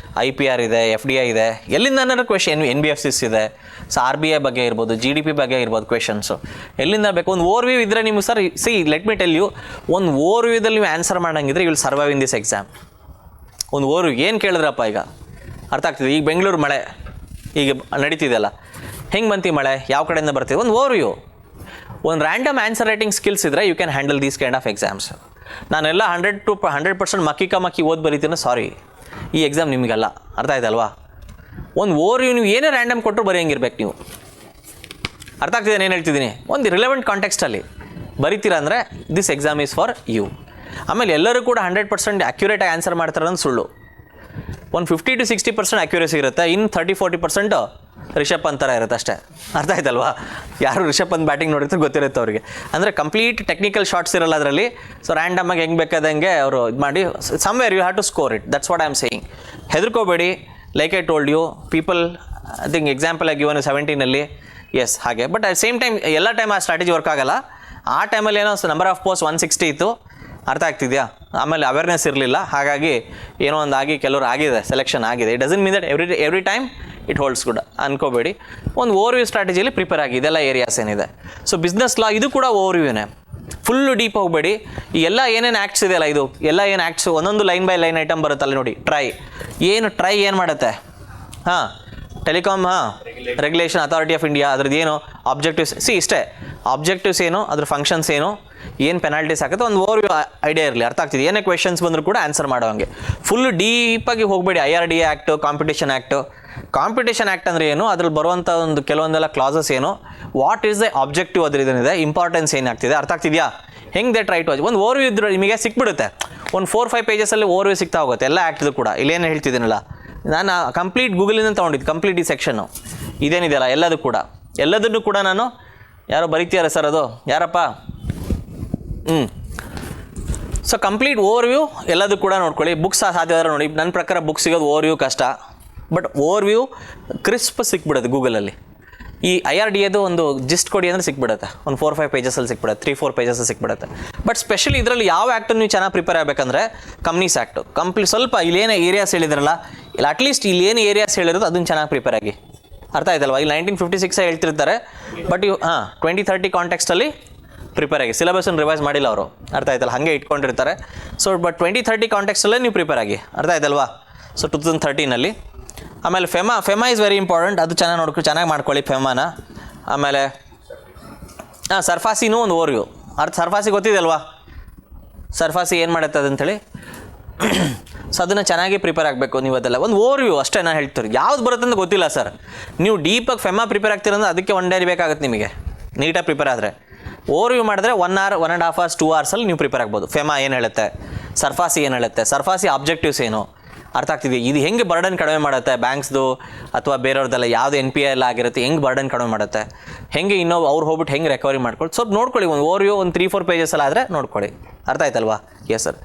IPR ಇದೆ, FDI ಇದೆ, ಎಲ್ಲಿಂದ ಅನ್ನೋ ಕ್ವೆಶನ್, NBFCs ಇದೆ. ಸೊ RBI ಬಗ್ಗೆ ಇರ್ಬೋದು, GDP ಬಗ್ಗೆ ಇರ್ಬೋದು ಕ್ವೆಶನ್ಸು, ಎಲ್ಲಿಂದ ಬೇಕು. ಒಂದು ಓವರ್ ವ್ಯೂ ಇದ್ದರೆ ನೀವು sir let me tell you, ಒಂದು ಓವರ್ ವ್ಯೂದಲ್ಲಿ ನೀವು ಆನ್ಸರ್ ಮಾಡೋಂಗಿದ್ರೆ you will survive in this exam. ಒಂದು ಓವರ್ ವ್ಯೂ ಏನು ಕೇಳಿದ್ರಪ್ಪ ಈಗ ಅರ್ಥ ಆಗ್ತಿದೆ. ಈಗ ಬೆಂಗಳೂರು ಮಳೆ ಈಗ ನಡೀತಿದೆಯಲ್ಲ, ಹೆಂಗೆ ಬಂತು ಮಳೆ, ಯಾವ ಕಡೆಯಿಂದ ಬರ್ತೀವಿ, ಒಂದು ಓವರ್ ವ್ಯೂ. ಒಂದು ರ್ಯಾಂಡಮ್ ಆನ್ಸರ್ ರೈಟಿಂಗ್ ಸ್ಕಿಲ್ಸ್ ಇದ್ದರೆ you can handle these kind of exams. ನಾನೆಲ್ಲ 100% ಮಕ್ಕಿ ಓದಿ ಬರೀತೀನಿ, ಸಾರಿ, ಈ ಎಕ್ಸಾಮ್ ನಿಮಗಲ್ಲ. ಅರ್ಥ ಆಯ್ತಲ್ವಾ? ಒಂದು ಓವರ್ ವ್ಯೂ ನೀವು ಏನೇ ರ್ಯಾಂಡಮ್ ಕೊಟ್ಟರು ಬರೆಯಂಗಿರ್ಬೇಕು ನೀವು. ಅರ್ಥ ಆಗ್ತಿದೆ ಏನು ಹೇಳ್ತಿದ್ದೀನಿ? ಒಂದು ರಿಲೆವೆಂಟ್ ಕಾಂಟೆಕ್ಸ್ಟಲ್ಲಿ ಬರೀತೀರಾ ಅಂದರೆ this exam is for you. ಆಮೇಲೆ ಎಲ್ಲರೂ ಕೂಡ 100% ಅಕ್ಯುರೇಟಾಗಿ ಆನ್ಸರ್ ಮಾಡ್ತಾರೆ ಅನ್ನೋದು ಸುಳ್ಳು. ಒಂದು 50 to 60% ಅಕ್ಯುರೇಸಿ ಇರುತ್ತೆ, ಇನ್ನು 30-40% ರಿಷಬ್ ಪಂತ್ ಥರ ಇರುತ್ತೆ ಅಷ್ಟೇ. ಅರ್ಥ ಆಯ್ತಲ್ವಾ? ಯಾರು ರಿಷಬ್ ಪಂತ್ ಬ್ಯಾಟಿಂಗ್ ನೋಡಿದ್ರೆ ಗೊತ್ತಿರುತ್ತೆ ಅವ್ರಿಗೆ. ಅಂದರೆ ಕಂಪ್ಲೀಟ್ ಟೆಕ್ನಿಕಲ್ ಶಾಟ್ಸ್ ಇರಲ್ಲ ಅದರಲ್ಲಿ. ಸೊ ರ್ಯಾಂಡಮಾಗಿ ಹೆಂಗೆ ಬೇಕಾದಂಗೆ ಅವರು ಇದು ಮಾಡಿ somewhere you have to score it. That's what I am saying. ಹೆದರ್ಕೋಬೇಡಿ. Like I told you, people I think example ಆಗಿ ಇವನು 17ಅಲ್ಲಿ ಎಸ್ ಹಾಗೆ. ಬಟ್ ಅಟ್ ಸೇಮ್ ಟೈಮ್ ಎಲ್ಲ ಟೈಮ್ ಆ ಸ್ಟ್ರಾಟಜಿ ವರ್ಕ್ ಆಗಲ್ಲ. ಆ ಟೈಮಲ್ಲಿ ಏನೋ ನಂಬರ್ ಆಫ್ ಪೋಸ್ಟ್ 160 ಇತ್ತು. ಅರ್ಥ ಆಗ್ತಿದೆಯಾ? ಆಮೇಲೆ ಅವೇರ್ನೆಸ್ ಇರಲಿಲ್ಲ, ಹಾಗಾಗಿ ಏನೋ ಒಂದು ಆಗಿ ಕೆಲವರು ಆಗಿದೆ, ಸೆಲೆಕ್ಷನ್ ಆಗಿದೆ. It doesn't mean that every time it holds good ಅನ್ಕೋಬೇಡಿ. ಒಂದು ಓವರ್ ವ್ಯೂ ಸ್ಟ್ರಾಟಜಿಯಲ್ಲಿ ಪ್ರಿಪೇರ್ ಆಗಿ ಇದೆಲ್ಲ ಏರಿಯಾಸ್ ಏನಿದೆ. ಸೊ ಬಿಸ್ನೆಸ್ ಲಾ ಇದು ಕೂಡ ಓವರ್ ವ್ಯೂನೇ, ಫುಲ್ಲು ಡೀಪ್ ಹೋಗಬೇಡಿ. ಈ ಎಲ್ಲ ಏನೇನು ಆ್ಯಕ್ಟ್ಸ್ ಇದೆಯಲ್ಲ, ಇದು ಎಲ್ಲ ಏನು ಆ್ಯಕ್ಟ್ಸು ಒಂದೊಂದು ಲೈನ್ ಬೈ ಲೈನ್ ಐಟಮ್ ಬರುತ್ತಲ್ಲ ನೋಡಿ. ಟ್ರೈ ಏನು ಮಾಡುತ್ತೆ? ಹಾಂ, telecom, regulation authority of India, ಅದ್ರದ್ದು ಏನು ಆಬ್ಜೆಕ್ಟಿವ್ಸ್, ಇಷ್ಟೇ ಆಬ್ಜೆಕ್ಟಿವ್ಸ್ ಏನು, ಅದ್ರ ಫಂಕ್ಷನ್ಸ್ ಏನು ಪೆನಾಲ್ಟೀಸ್ ಆಗುತ್ತೆ, ಒಂದು ಓವರ್ ವ್ಯೂ ಐಡಿಯಾ ಇರಲಿ. ಅರ್ಥ ಆಗ್ತಿದೆ? ಏನೇ ಕ್ವೆಶನ್ಸ್ ಬಂದರೂ ಕೂಡ ಆನ್ಸರ್ ಮಾಡೋಂಗೆ ಫುಲ್ ಡೀಪಾಗಿ ಹೋಗಬೇಡಿ. IRDA ಆ್ಯಕ್ಟು, ಕಾಂಪಿಟೇಷನ್ ಆ್ಯಕ್ಟ್ ಅಂದರೆ ಏನು, ಅದ್ರಲ್ಲಿ ಬರುವಂಥ ಒಂದು ಕೆಲವೊಂದೆಲ್ಲ ಕ್ಲಾಸಸ್ ಏನು, ವಾಟ್ ಈಸ್ ದ ಆಬ್ಜೆಕ್ಟಿವ್ ಅದ್ರದ್ದೇನಿದೆ, ಇಂಪಾರ್ಟೆನ್ಸ್ ಏನಾಗ್ತಿದೆ, ಅರ್ಥ ಆಗ್ತಿದೆಯಾ? ಹೆಂಗೆ ದೇ ಟ್ರೈ ಟು ಒಂದು ಓವರ್ ವ್ಯೂ ಇದ್ರೆ ನಿಮಗೆ ಸಿಕ್ಬಿಡುತ್ತೆ. ಒಂದು 4-5 ಪೇಜಸಲ್ಲಿ ಓವರ್ ವ್ಯೂ ಸಿಗ್ತಾ ಹೋಗುತ್ತೆ ಎಲ್ಲ ಆ್ಯಕ್ಟ್ದು ಕೂಡ. ಇಲ್ಲೇನು ಹೇಳ್ತಿದ್ದೀನಲ್ಲ, ನಾನು ಕಂಪ್ಲೀಟ್ ಗೂಗಲಿಂದ ತೊಗೊಂಡಿದ್ದು ಕಂಪ್ಲೀಟ್ ಈ ಸೆಕ್ಷನ್ನು ಇದೇನಿದೆಯಲ್ಲ ಎಲ್ಲದನ್ನು ಕೂಡ ನಾನು ಯಾರೋ ಬರೀತೀಯಾರ ಸರ್ ಅದು ಯಾರಪ್ಪ? ಸೊ ಕಂಪ್ಲೀಟ್ ಓವರ್ ವ್ಯೂ ಎಲ್ಲದೂ ಕೂಡ ನೋಡ್ಕೊಳ್ಳಿ. ಬುಕ್ಸ್ ಸಾಧ್ಯವಾದ್ರೆ ನೋಡಿ. ನನ್ನ ಪ್ರಕಾರ ಬುಕ್ ಸಿಗೋದು ಓವರ್ ವ್ಯೂ ಕಷ್ಟ, ಬಟ್ ಓವರ್ ವ್ಯೂ ಕ್ರಿಸ್ಪ್ ಸಿಕ್ಬಿಡುತ್ತೆ ಗೂಗಲಲ್ಲಿ. ಈ IRDAದು ಒಂದು ಜಿಸ್ಟ್ ಕೊಡಿ ಅಂದರೆ ಸಿಕ್ಬಿಡುತ್ತೆ, ಒಂದು 4-5 ಪೇಜಸಲ್ಲಿ ಸಿಕ್ಬಿಡುತ್ತೆ, 3-4 ಪೇಜಸಲ್ಲಿ ಸಿಕ್ಬಿಡುತ್ತೆ. ಬಟ್ ಸ್ಪೆಷಲಿ ಇದರಲ್ಲಿ ಯಾವ ಆ್ಯಕ್ಟನ್ನು ನೀವು ಚೆನ್ನಾಗಿ ಪ್ರಿಪೇರ್ ಆಗಬೇಕಂದ್ರೆ ಕಂಪ್ನೀಸ್ ಆ್ಯಕ್ಟು ಸ್ವಲ್ಪ ಇಲ್ಲೇನು ಏರಿಯಾಸ್ ಹೇಳಿದ್ರಲ್ಲ, ಇಲ್ಲ ಅಟ್ಲೀಸ್ಟ್ ಇಲ್ಲೇನು ಏರಿಯಾಸ್ ಹೇಳಿರೋದು ಅದನ್ನು ಚೆನ್ನಾಗಿ ಪ್ರಿಪೇರ್ ಆಗಿ. ಅರ್ಥ ಆಯ್ತಲ್ವಾ? ಇಲ್ಲಿ 1956 ಹೇಳ್ತಿರ್ತಾರೆ, ಬಟ್ ಇವು 2030 ಕಾಂಟೆಕ್ಸ್ಟಲ್ಲಿ ಪ್ರಿಪೇರ್ ಆಗಿ. ಸಿಲೆಬಸ್ಸನ್ನು ರಿವೈಸ್ ಮಾಡಿಲ್ಲ ಅವರು, ಅರ್ಥ ಆಯ್ತಲ್ಲ, ಹಾಗೆ ಇಟ್ಕೊಂಡಿರ್ತಾರೆ. ಸೊ ಬಟ್ 2030 ಕಾಂಟೆಕ್ಸ್ಟಲ್ಲೇ ನೀವು ಪ್ರಿಪೇರ್ ಆಗಿ. ಅರ್ಥ ಆಯ್ತಲ್ವಾ? ಸೊ 2013 ಆಮೇಲೆ ಫೆಮಾ ಇಸ್ ವೆರಿ ಇಂಪಾರ್ಟೆಂಟ್, ಅದು ಚೆನ್ನಾಗಿ ಮಾಡ್ಕೊಳ್ಳಿ ಫೆಮಾನ. ಆಮೇಲೆ ಸರ್ಫಾಸಿನೂ ಒಂದು ಓವರ್ ವ್ಯೂ. ಸರ್ಫಾಸಿ ಗೊತ್ತಿದೆ ಸರ್ಫಾಸಿ ಏನು ಮಾಡುತ್ತೆ ಅದಂತೇಳಿ. ಸೊ ಅದನ್ನು ಚೆನ್ನಾಗಿ ಪ್ರಿಪೇರ್ ಆಗಬೇಕು ನೀವು. ಅದೆಲ್ಲ ಒಂದು ಓವರ್ ವ್ಯೂ ಅಷ್ಟೇ ನಾನು ಹೇಳ್ತೀರಿ. ಯಾವ್ದು ಬರುತ್ತೆ ಅಂತ ಗೊತ್ತಿಲ್ಲ ಸರ್, ನೀವು ಡೀಪಾಗಿ ಫೆಮಾ ಪ್ರಿಪೇರ್ ಆಗ್ತೀರಂದ್ರೆ ಅದಕ್ಕೆ 1 ಡೇ ಬೇಕಾಗುತ್ತೆ ನಿಮಗೆ ನೀಟಾಗಿ ಪ್ರಿಪೇರ್ ಆದರೆ. ಓವರ್ ವ್ಯೂ ಮಾಡಿದ್ರೆ 1 hour 1.5 hours 2 hours ನೀವು ಪ್ರಿಪೇರ್ ಆಗ್ಬೋದು. ಫೆಮಾ ಏನು ಹೇಳುತ್ತೆ, ಸರ್ಫಾಸಿ ಏನು ಹೇಳುತ್ತೆ, ಸರ್ಫಾಸಿ ಆಬ್ಜೆಕ್ಟಿವ್ಸ್ ಏನು, ಅರ್ಥ ಆಗ್ತಿದೆ. ಇದು ಹೆಂಗೆ ಬರ್ಡನ್ ಕಡಿಮೆ ಮಾಡುತ್ತೆ ಬ್ಯಾಂಕ್ಸ್ದು ಅಥವಾ ಬೇರೆಯವ್ರದ್ದೆಲ್ಲ, ಯಾವುದು NPA ಎಲ್ಲ ಆಗಿರುತ್ತೆ, ಹೆಂಗೆ ಬರ್ಡನ್ ಕಡಿಮೆ ಮಾಡುತ್ತೆ, ಹೆಂಗೆ ಅವ್ರು ಹೋಗ್ಬಿಟ್ಟು ಹೆಂಗೆ ರಿಕವರಿ ಮಾಡ್ಕೊಳ್ಳಿ. ಸ್ವಲ್ಪ ನೋಡ್ಕೊಳ್ಳಿ. ಒಂದು ಓವರ್ ವ್ಯೂ ಒಂದು 3-4 ಪೇಜಸಲ್ಲಿ ಆದರೆ ನೋಡ್ಕೊಳ್ಳಿ. ಅರ್ಥ ಆಯ್ತಲ್ವಾ? Yes sir.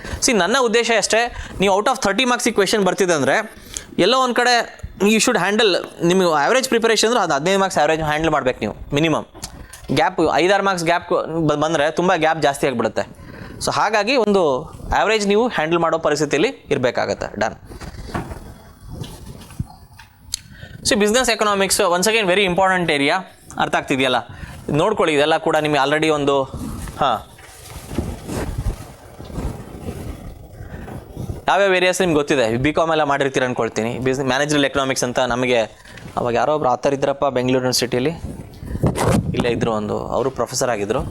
ನನ್ನ ಉದ್ದೇಶ ಅಷ್ಟೇ, ನೀವು ಔಟ್ ಆಫ್ 30 ಮಾರ್ಕ್ಸಿಗೆ ಕ್ವೆಶನ್ ಬರ್ತಿದೆ ಅಂದರೆ ಎಲ್ಲೋ ಒಂದು ಕಡೆ ಯು ಶುಡ್ ಹ್ಯಾಂಡಲ್. ನಿಮಗೆ ಆ್ಯಾವ್ರೇಜ್ ಪ್ರಿಪರೇಷನ್ ಅಂದರೆ ಅದು 15 ಮಾರ್ಕ್ಸ್ ಆ್ಯಾವ್ರೇಜ್ ಹ್ಯಾಂಡಲ್ ಮಾಡ್ಬೇಕು ನೀವು ಮಿನಿಮಮ್. ಗ್ಯಾಪ್ 5-6 ಮಾರ್ಕ್ಸ್ ಗ್ಯಾಪ್ ಬಂದರೆ ತುಂಬ ಗ್ಯಾಪ್ ಜಾಸ್ತಿ ಆಗಿಬಿಡುತ್ತೆ. ಸೊ ಹಾಗಾಗಿ ಒಂದು ಆ್ಯಾವ್ರೇಜ್ ನೀವು ಹ್ಯಾಂಡಲ್ ಮಾಡೋ ಪರಿಸ್ಥಿತಿಯಲ್ಲಿ ಇರಬೇಕಾಗತ್ತೆ. Done. So business economics once again very important area. ಅರ್ಥ ಆಗ್ತಿದೆಯಲ್ಲ? ನೋಡ್ಕೊಳ್ಳಿ. ಇದೆಲ್ಲ ಕೂಡ ನಿಮಗೆ ಆಲ್ರೆಡಿ ಒಂದು ಯಾವ್ಯಾವ ಏರಿಯಾಸ್ ನಿಮ್ಗೆ ಗೊತ್ತಿದೆ. BCom ಎಲ್ಲ ಮಾಡಿರ್ತೀರ ಅಂದ್ಕೊಳ್ತೀನಿ. ಮ್ಯಾನೇಜರಲ್ ಎಕನಾಮಿಕ್ಸ್ ಅಂತ ನಮಗೆ ಅವಾಗ ಯಾರೋ ಒಬ್ರು ಆಥರ್ ಇದ್ರಪ್ಪ ಬೆಂಗಳೂರು ಯೂನಿವರ್ಸಿಟಿಯಲ್ಲಿ, ಇಲ್ಲೇ ಇದ್ದರು, ಅವರು ಪ್ರೊಫೆಸರ್ ಆಗಿದ್ದರು,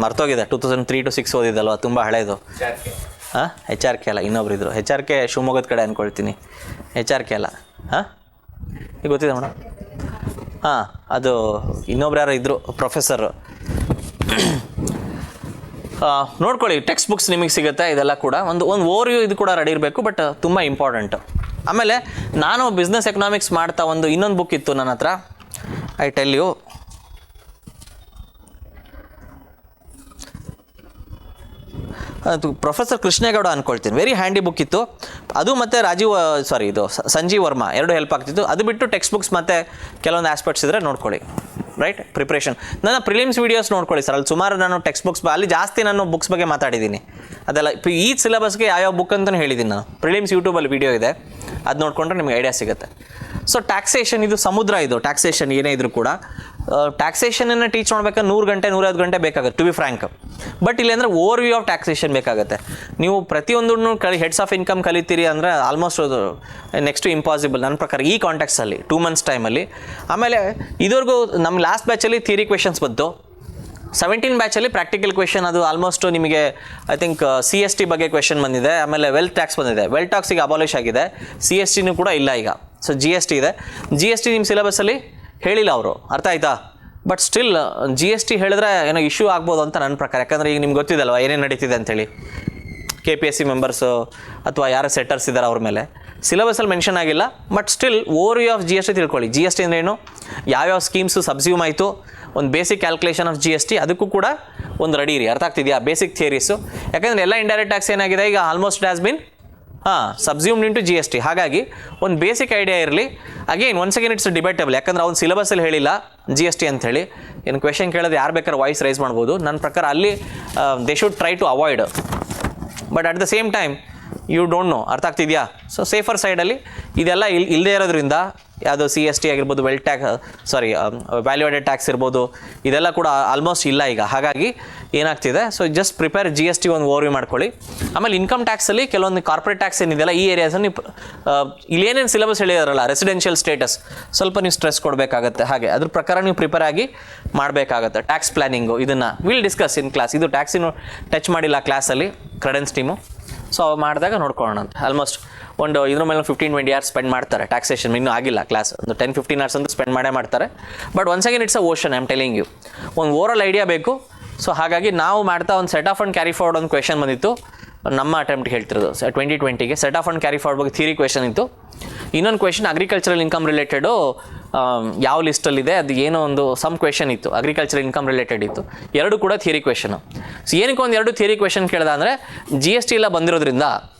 ಮರ್ತೋಗಿದೆ. 2003 to 2006 ಓದಿದ್ದಲ್ವ, ತುಂಬ ಹಳೇದು. HRK ಅಲ್ಲ, ಇನ್ನೊಬ್ರು ಇದ್ದರು. HRK ಶಿವಮೊಗ್ಗದ ಕಡೆ ಅಂದ್ಕೊಳ್ತೀನಿ. HRK ಅಲ್ಲ, ಈಗ ಗೊತ್ತಿದೆ ಮೇಡಮ್. ಹಾಂ, ಅದು ಇನ್ನೊಬ್ರು ಯಾರು ಇದ್ದರು ಪ್ರೊಫೆಸರು. ನೋಡ್ಕೊಳ್ಳಿ, ಟೆಕ್ಸ್ಟ್ ಬುಕ್ಸ್ ನಿಮಗೆ ಸಿಗುತ್ತೆ. ಇದೆಲ್ಲ ಕೂಡ ಒಂದು ಓವರ್ವ್ಯೂ ಇದು ಕೂಡ ರೆಡಿ ಇರಬೇಕು, ಬಟ್ ತುಂಬ ಇಂಪಾರ್ಟೆಂಟು. ಆಮೇಲೆ ನಾನು ಬಿಸ್ನೆಸ್ ಎಕನಾಮಿಕ್ಸ್ ಮಾಡ್ತಾ ಇನ್ನೊಂದು ಬುಕ್ ಇತ್ತು ನನ್ನ ಹತ್ರ. ಐ ಟೆಲ್ ಯು, ಅದು ಪ್ರೊಫೆಸರ್ ಕೃಷ್ಣೇಗೌಡ ಅಂದ್ಕೊಳ್ತೀನಿ, ವೆರಿ ಹ್ಯಾಂಡಿ ಬುಕ್ ಇತ್ತು ಅದು. ಮತ್ತು ಸಂಜೀವ್ ವರ್ಮಾ ಎರಡು ಹೆಲ್ಪ್ ಆಗ್ತಿತ್ತು. ಅದು ಬಿಟ್ಟು ಟೆಕ್ಸ್ಟ್ ಬುಕ್ಸ್ ಮತ್ತು ಕೆಲವೊಂದು ಆಸ್ಪೆಕ್ಟ್ಸ್ ಇದ್ದರೆ ನೋಡ್ಕೊಳ್ಳಿ. Right, preparation. ನನ್ನ ಪ್ರಿಲಿಮ್ಸ್ ವೀಡಿಯೋಸ್ ನೋಡ್ಕೊಳ್ಳಿ ಸರ್, ಅಲ್ಲಿ ಸುಮಾರು ನಾನು ಟೆಕ್ಸ್ಟ್ ಬುಕ್ಸ್ ಅಲ್ಲಿ ಜಾಸ್ತಿ ನಾನು ಬುಕ್ಸ್ ಬಗ್ಗೆ ಮಾತಾಡಿದ್ದೀನಿ. ಅದೆಲ್ಲ ಈ ಸಿಲೆಬಸ್ಗೆ ಯಾವ್ಯಾವ ಬುಕ್ ಅಂತಲೂ ಹೇಳಿದ್ದೀನಿ ನಾನು. ಪ್ರಿಲಿಮ್ಸ್ ಯೂಟ್ಯೂಬಲ್ಲಿ ವೀಡಿಯೋ ಇದೆ, ಅದು ನೋಡಿಕೊಂಡ್ರೆ ನಿಮಗೆ ಐಡಿಯಾ ಸಿಗುತ್ತೆ. ಸೊ ಟ್ಯಾಕ್ಸೇಷನ್ ಇದು ಸಮುದ್ರ, ಇದು ಟ್ಯಾಕ್ಸೇಷನ್ ಏನೇ ಇದ್ರೂ ಕೂಡ ಟ್ಯಾಕ್ಸೇಷನನ್ನು ಟೀಚ್ ಮಾಡ್ಬೇಕಾದ್ರೆ 100 ಗಂಟೆ 150 ಗಂಟೆ ಬೇಕಾಗುತ್ತೆ, ಟು ಬಿ ಫ್ರ್ಯಾಂಕ್. ಬಟ್ ಇಲ್ಲಿ ಅಂದರೆ ಓವರ್ ವ್ಯೂ ಆಫ್ ಟ್ಯಾಕ್ಸೇಷನ್ ಬೇಕಾಗುತ್ತೆ. ನೀವು ಪ್ರತಿಯೊಂದನ್ನು ಹೆಡ್ಸ್ ಆಫ್ ಇನ್ಕಮ್ ಕಲಿತೀರಿ ಅಂದರೆ ಆಲ್ಮೋಸ್ಟ್ ಅದು ನೆಕ್ಸ್ಟ್ ಇಂಪಾಸಿಬಲ್ ನನ್ನ ಪ್ರಕಾರ ಈ ಕಾಂಟ್ಯಾಕ್ಟ್ಸಲ್ಲಿ 2 months ಟೈಮಲ್ಲಿ. ಆಮೇಲೆ ಇದುವರೆಗೂ ನಮ್ಮ ಲಾಸ್ಟ್ ಬ್ಯಾಚಲ್ಲಿ ಥಿಯರಿ ಕ್ವೆಶನ್ಸ್ ಬಂತು, 17 ಬ್ಯಾಚಲ್ಲಿ ಪ್ರಾಕ್ಟಿಕಲ್ ಕ್ವೆಶನ್. ಅದು ಆಲ್ಮೋಸ್ಟ್ ನಿಮಗೆ ಐ ಥಿಂಕ್ CST ಬಗ್ಗೆ ಕ್ವೆಶನ್ ಬಂದಿದೆ, ಆಮೇಲೆ ವೆಲ್ತ್ ಟ್ಯಾಕ್ಸ್ ಬಂದಿದೆ. ವೆಲ್ತ್ ಟ್ಯಾಕ್ಸ್ ಈಗ ಅಬಾಲಿಷ್ ಆಗಿದೆ, CSTನೂ ಕೂಡ ಇಲ್ಲ ಈಗ. ಸೊ GST ಇದೆ. GST ನಿಮ್ಮ ಸಿಲೆಬಸ್ಸಲ್ಲಿ ಹೇಳಿಲ್ಲ ಅವರು, ಅರ್ಥ ಆಯ್ತಾ? ಬಟ್ ಸ್ಟಿಲ್ GST ಹೇಳಿದ್ರೆ ಏನೋ ಇಶ್ಯೂ ಆಗ್ಬೋದು ಅಂತ ನನ್ನ ಪ್ರಕಾರ. ಯಾಕಂದರೆ ಈಗ ನಿಮ್ಗೆ ಗೊತ್ತಿದಲ್ವ ಏನೇನು ನಡೀತಿದೆ ಅಂಥೇಳಿ. KPSC ಮೆಂಬರ್ಸು ಅಥವಾ ಯಾರು ಸೆಟ್ಟರ್ಸ್ ಇದ್ದಾರೆ ಅವ್ರ ಮೇಲೆ ಸಿಲೆಬಸಲ್ಲಿ ಮೆನ್ಷನ್ ಆಗಿಲ್ಲ. But still over view of GST ತಿಳ್ಕೊಳ್ಳಿ. GST ಅಂದರೆ ಏನು, ಯಾವ್ಯಾವ ಸ್ಕೀಮ್ಸು ಸಬ್ಸ್ಯೂಮ್ ಆಯಿತು, ಒಂದು ಬೇಸಿಕ್ ಕ್ಯಾಲ್ಕುಲೇಷನ್ ಆಫ್ GST, ಅದಕ್ಕೂ ಕೂಡ ಒಂದು ರೆಡಿ ಇರಿ. ಅರ್ಥ ಆಗ್ತಿದೆಯಾ? ಬೇಸಿಕ್ ಥಿಯರೀಸು. ಯಾಕಂದರೆ ಎಲ್ಲ ಇಂಡೈರೆಕ್ಟ್ ಟ್ಯಾಕ್ಸ್ ಏನಾಗಿದೆ ಈಗ almost has been subsumed into GST. ಹಾಗಾಗಿ ಒಂದು ಬೇಸಿಕ್ ಐಡಿಯಾ ಇರಲಿ. Again once again it's debatable, ಯಾಕಂದ್ರೆ ಅವ್ನು ಸಿಲೆಬಸಲ್ಲಿ ಹೇಳಿಲ್ಲ GST ಅಂಥೇಳಿ. ಏನು ಕ್ವೆಶನ್ ಕೇಳೋದು ಯಾರು ಬೇಕಾದ್ರೆ ವಾಯ್ಸ್ ರೈಸ್ ಮಾಡ್ಬೋದು. ನನ್ನ ಪ್ರಕಾರ ಅಲ್ಲಿ they should try to avoid. But at the same time you don't know, ಅರ್ಥ ಆಗ್ತಿದೆಯಾ? ಸೊ ಸೇಫರ್ ಸೈಡಲ್ಲಿ ಇದೆಲ್ಲ ಇಲ್ಲದೇ ಇರೋದ್ರಿಂದ ಯಾವುದೋ CST ಆಗಿರ್ಬೋದು, wealth tax value added tax ಇರ್ಬೋದು, ಇದೆಲ್ಲ ಕೂಡ ಆಲ್ಮೋಸ್ಟ್ ಇಲ್ಲ ಈಗ. ಹಾಗಾಗಿ ಏನಾಗ್ತಿದೆ, ಸೊ ಜಸ್ಟ್ ಪ್ರಿಪೇರ್ GST ಒಂದು ಓವರ್ವ್ಯೂ ಮಾಡ್ಕೊಳ್ಳಿ. ಆಮೇಲೆ ಇನ್ಕಮ್ ಟ್ಯಾಕ್ಸಲ್ಲಿ ಕೆಲವೊಂದು ಕಾರ್ಪೊರೇಟ್ ಟ್ಯಾಕ್ಸ್ ಏನಿದೆಯಲ್ಲ ಈ ಏರಿಯಾಸಲ್ಲಿ ಇಲ್ಲೇನೇನು ಸಿಲೆಬಸ್ ಹೇಳಿದಾರಲ್ಲ, ರೆಸಿಡೆನ್ಷಿಯಲ್ ಸ್ಟೇಟಸ್ ಸ್ವಲ್ಪ ನೀವು ಸ್ಟ್ರೆಸ್ ಕೊಡಬೇಕಾಗತ್ತೆ. ಹಾಗೆ ಅದ್ರ ಪ್ರಕಾರ ನೀವು ಪ್ರಿಪೇರ್ ಆಗಿ ಮಾಡಬೇಕಾಗತ್ತೆ. ಟ್ಯಾಕ್ಸ್ ಪ್ಲಾನಿಂಗು ಇದನ್ನು ವಿಲ್ ಡಿಸ್ಕಸ್ ಇನ್ ಕ್ಲಾಸ್. ಇದು ಟ್ಯಾಕ್ಸಿನ ಟಚ್ ಮಾಡಿಲ್ಲ ಕ್ಲಾಸಲ್ಲಿ ಕ್ರೆಡೆನ್ಸ್ ಟೀಮು. ಸೊ ಮಾಡಿದಾಗ ನೋಡ್ಕೊಳ್ಳೋಣ ಅಂತ. ಆಲ್ಮೋಸ್ಟ್ ಒಂದು ಇದ್ರ ಮೇಲೆ 15-20 hours ಸ್ಪೆಂಡ್ ಮಾಡ್ತಾರೆ. ಟ್ಯಾಕ್ಸೇಷನ್ ಇನ್ನೂ ಆಗಿಲ್ಲ ಕ್ಲಾಸ್, ಒಂದು 10-15 hours ಅಂತೂ ಸ್ಪೆಂಡ್ ಮಾಡ್ತಾರೆ. But once again it's a ocean, I am telling you. ಒಂದು ಓವರಾಲ್ ಐಡಿಯಾ ಬೇಕು. ಸೊ ಹಾಗಾಗಿ ನಾವು ಮಾಡ್ತಾ ಒಂದು set off and carry forward ಒಂದು ಕ್ವೆಶನ್ ಬಂದಿತ್ತು ನಮ್ಮ ಅಟೆಂಪ್ಟ್ ಹೇಳ್ತಿರೋದು 2020ಗೆ. Set off and carry forward ಬಗ್ಗೆ ಥಿಯರಿ ಕ್ವೆಶನ್ ಇತ್ತು. ಇನ್ನೊಂದು ಕ್ವೆಶನ್ ಅಗ್ರಿಕಲ್ಚರಲ್ ಇನ್ಕಮ್ ರಿಲೇಟೆಡು ಯಾವ ಲಿಸ್ಟಲ್ಲಿದೆ ಅದು ಏನೋ ಒಂದು ಸಮ್ ಕ್ವೆಶನ್ ಇತ್ತು, ಅಗ್ರಿಕಲ್ಚರ್ ಇನ್ಕಮ್ ರಿಲೇಟೆಡ್ ಇತ್ತು. ಎರಡು ಕೂಡ ಥಿಯರಿ ಕ್ವೆಶನು. ಸೊ ಏನಕ್ಕೆ ಒಂದು ಎರಡು ಥಿಯರಿ ಕ್ವೆಶನ್ ಕೇಳ್ದ ಅಂದರೆ GST ಎಲ್ಲ ಬಂದಿರೋದ್ರಿಂದ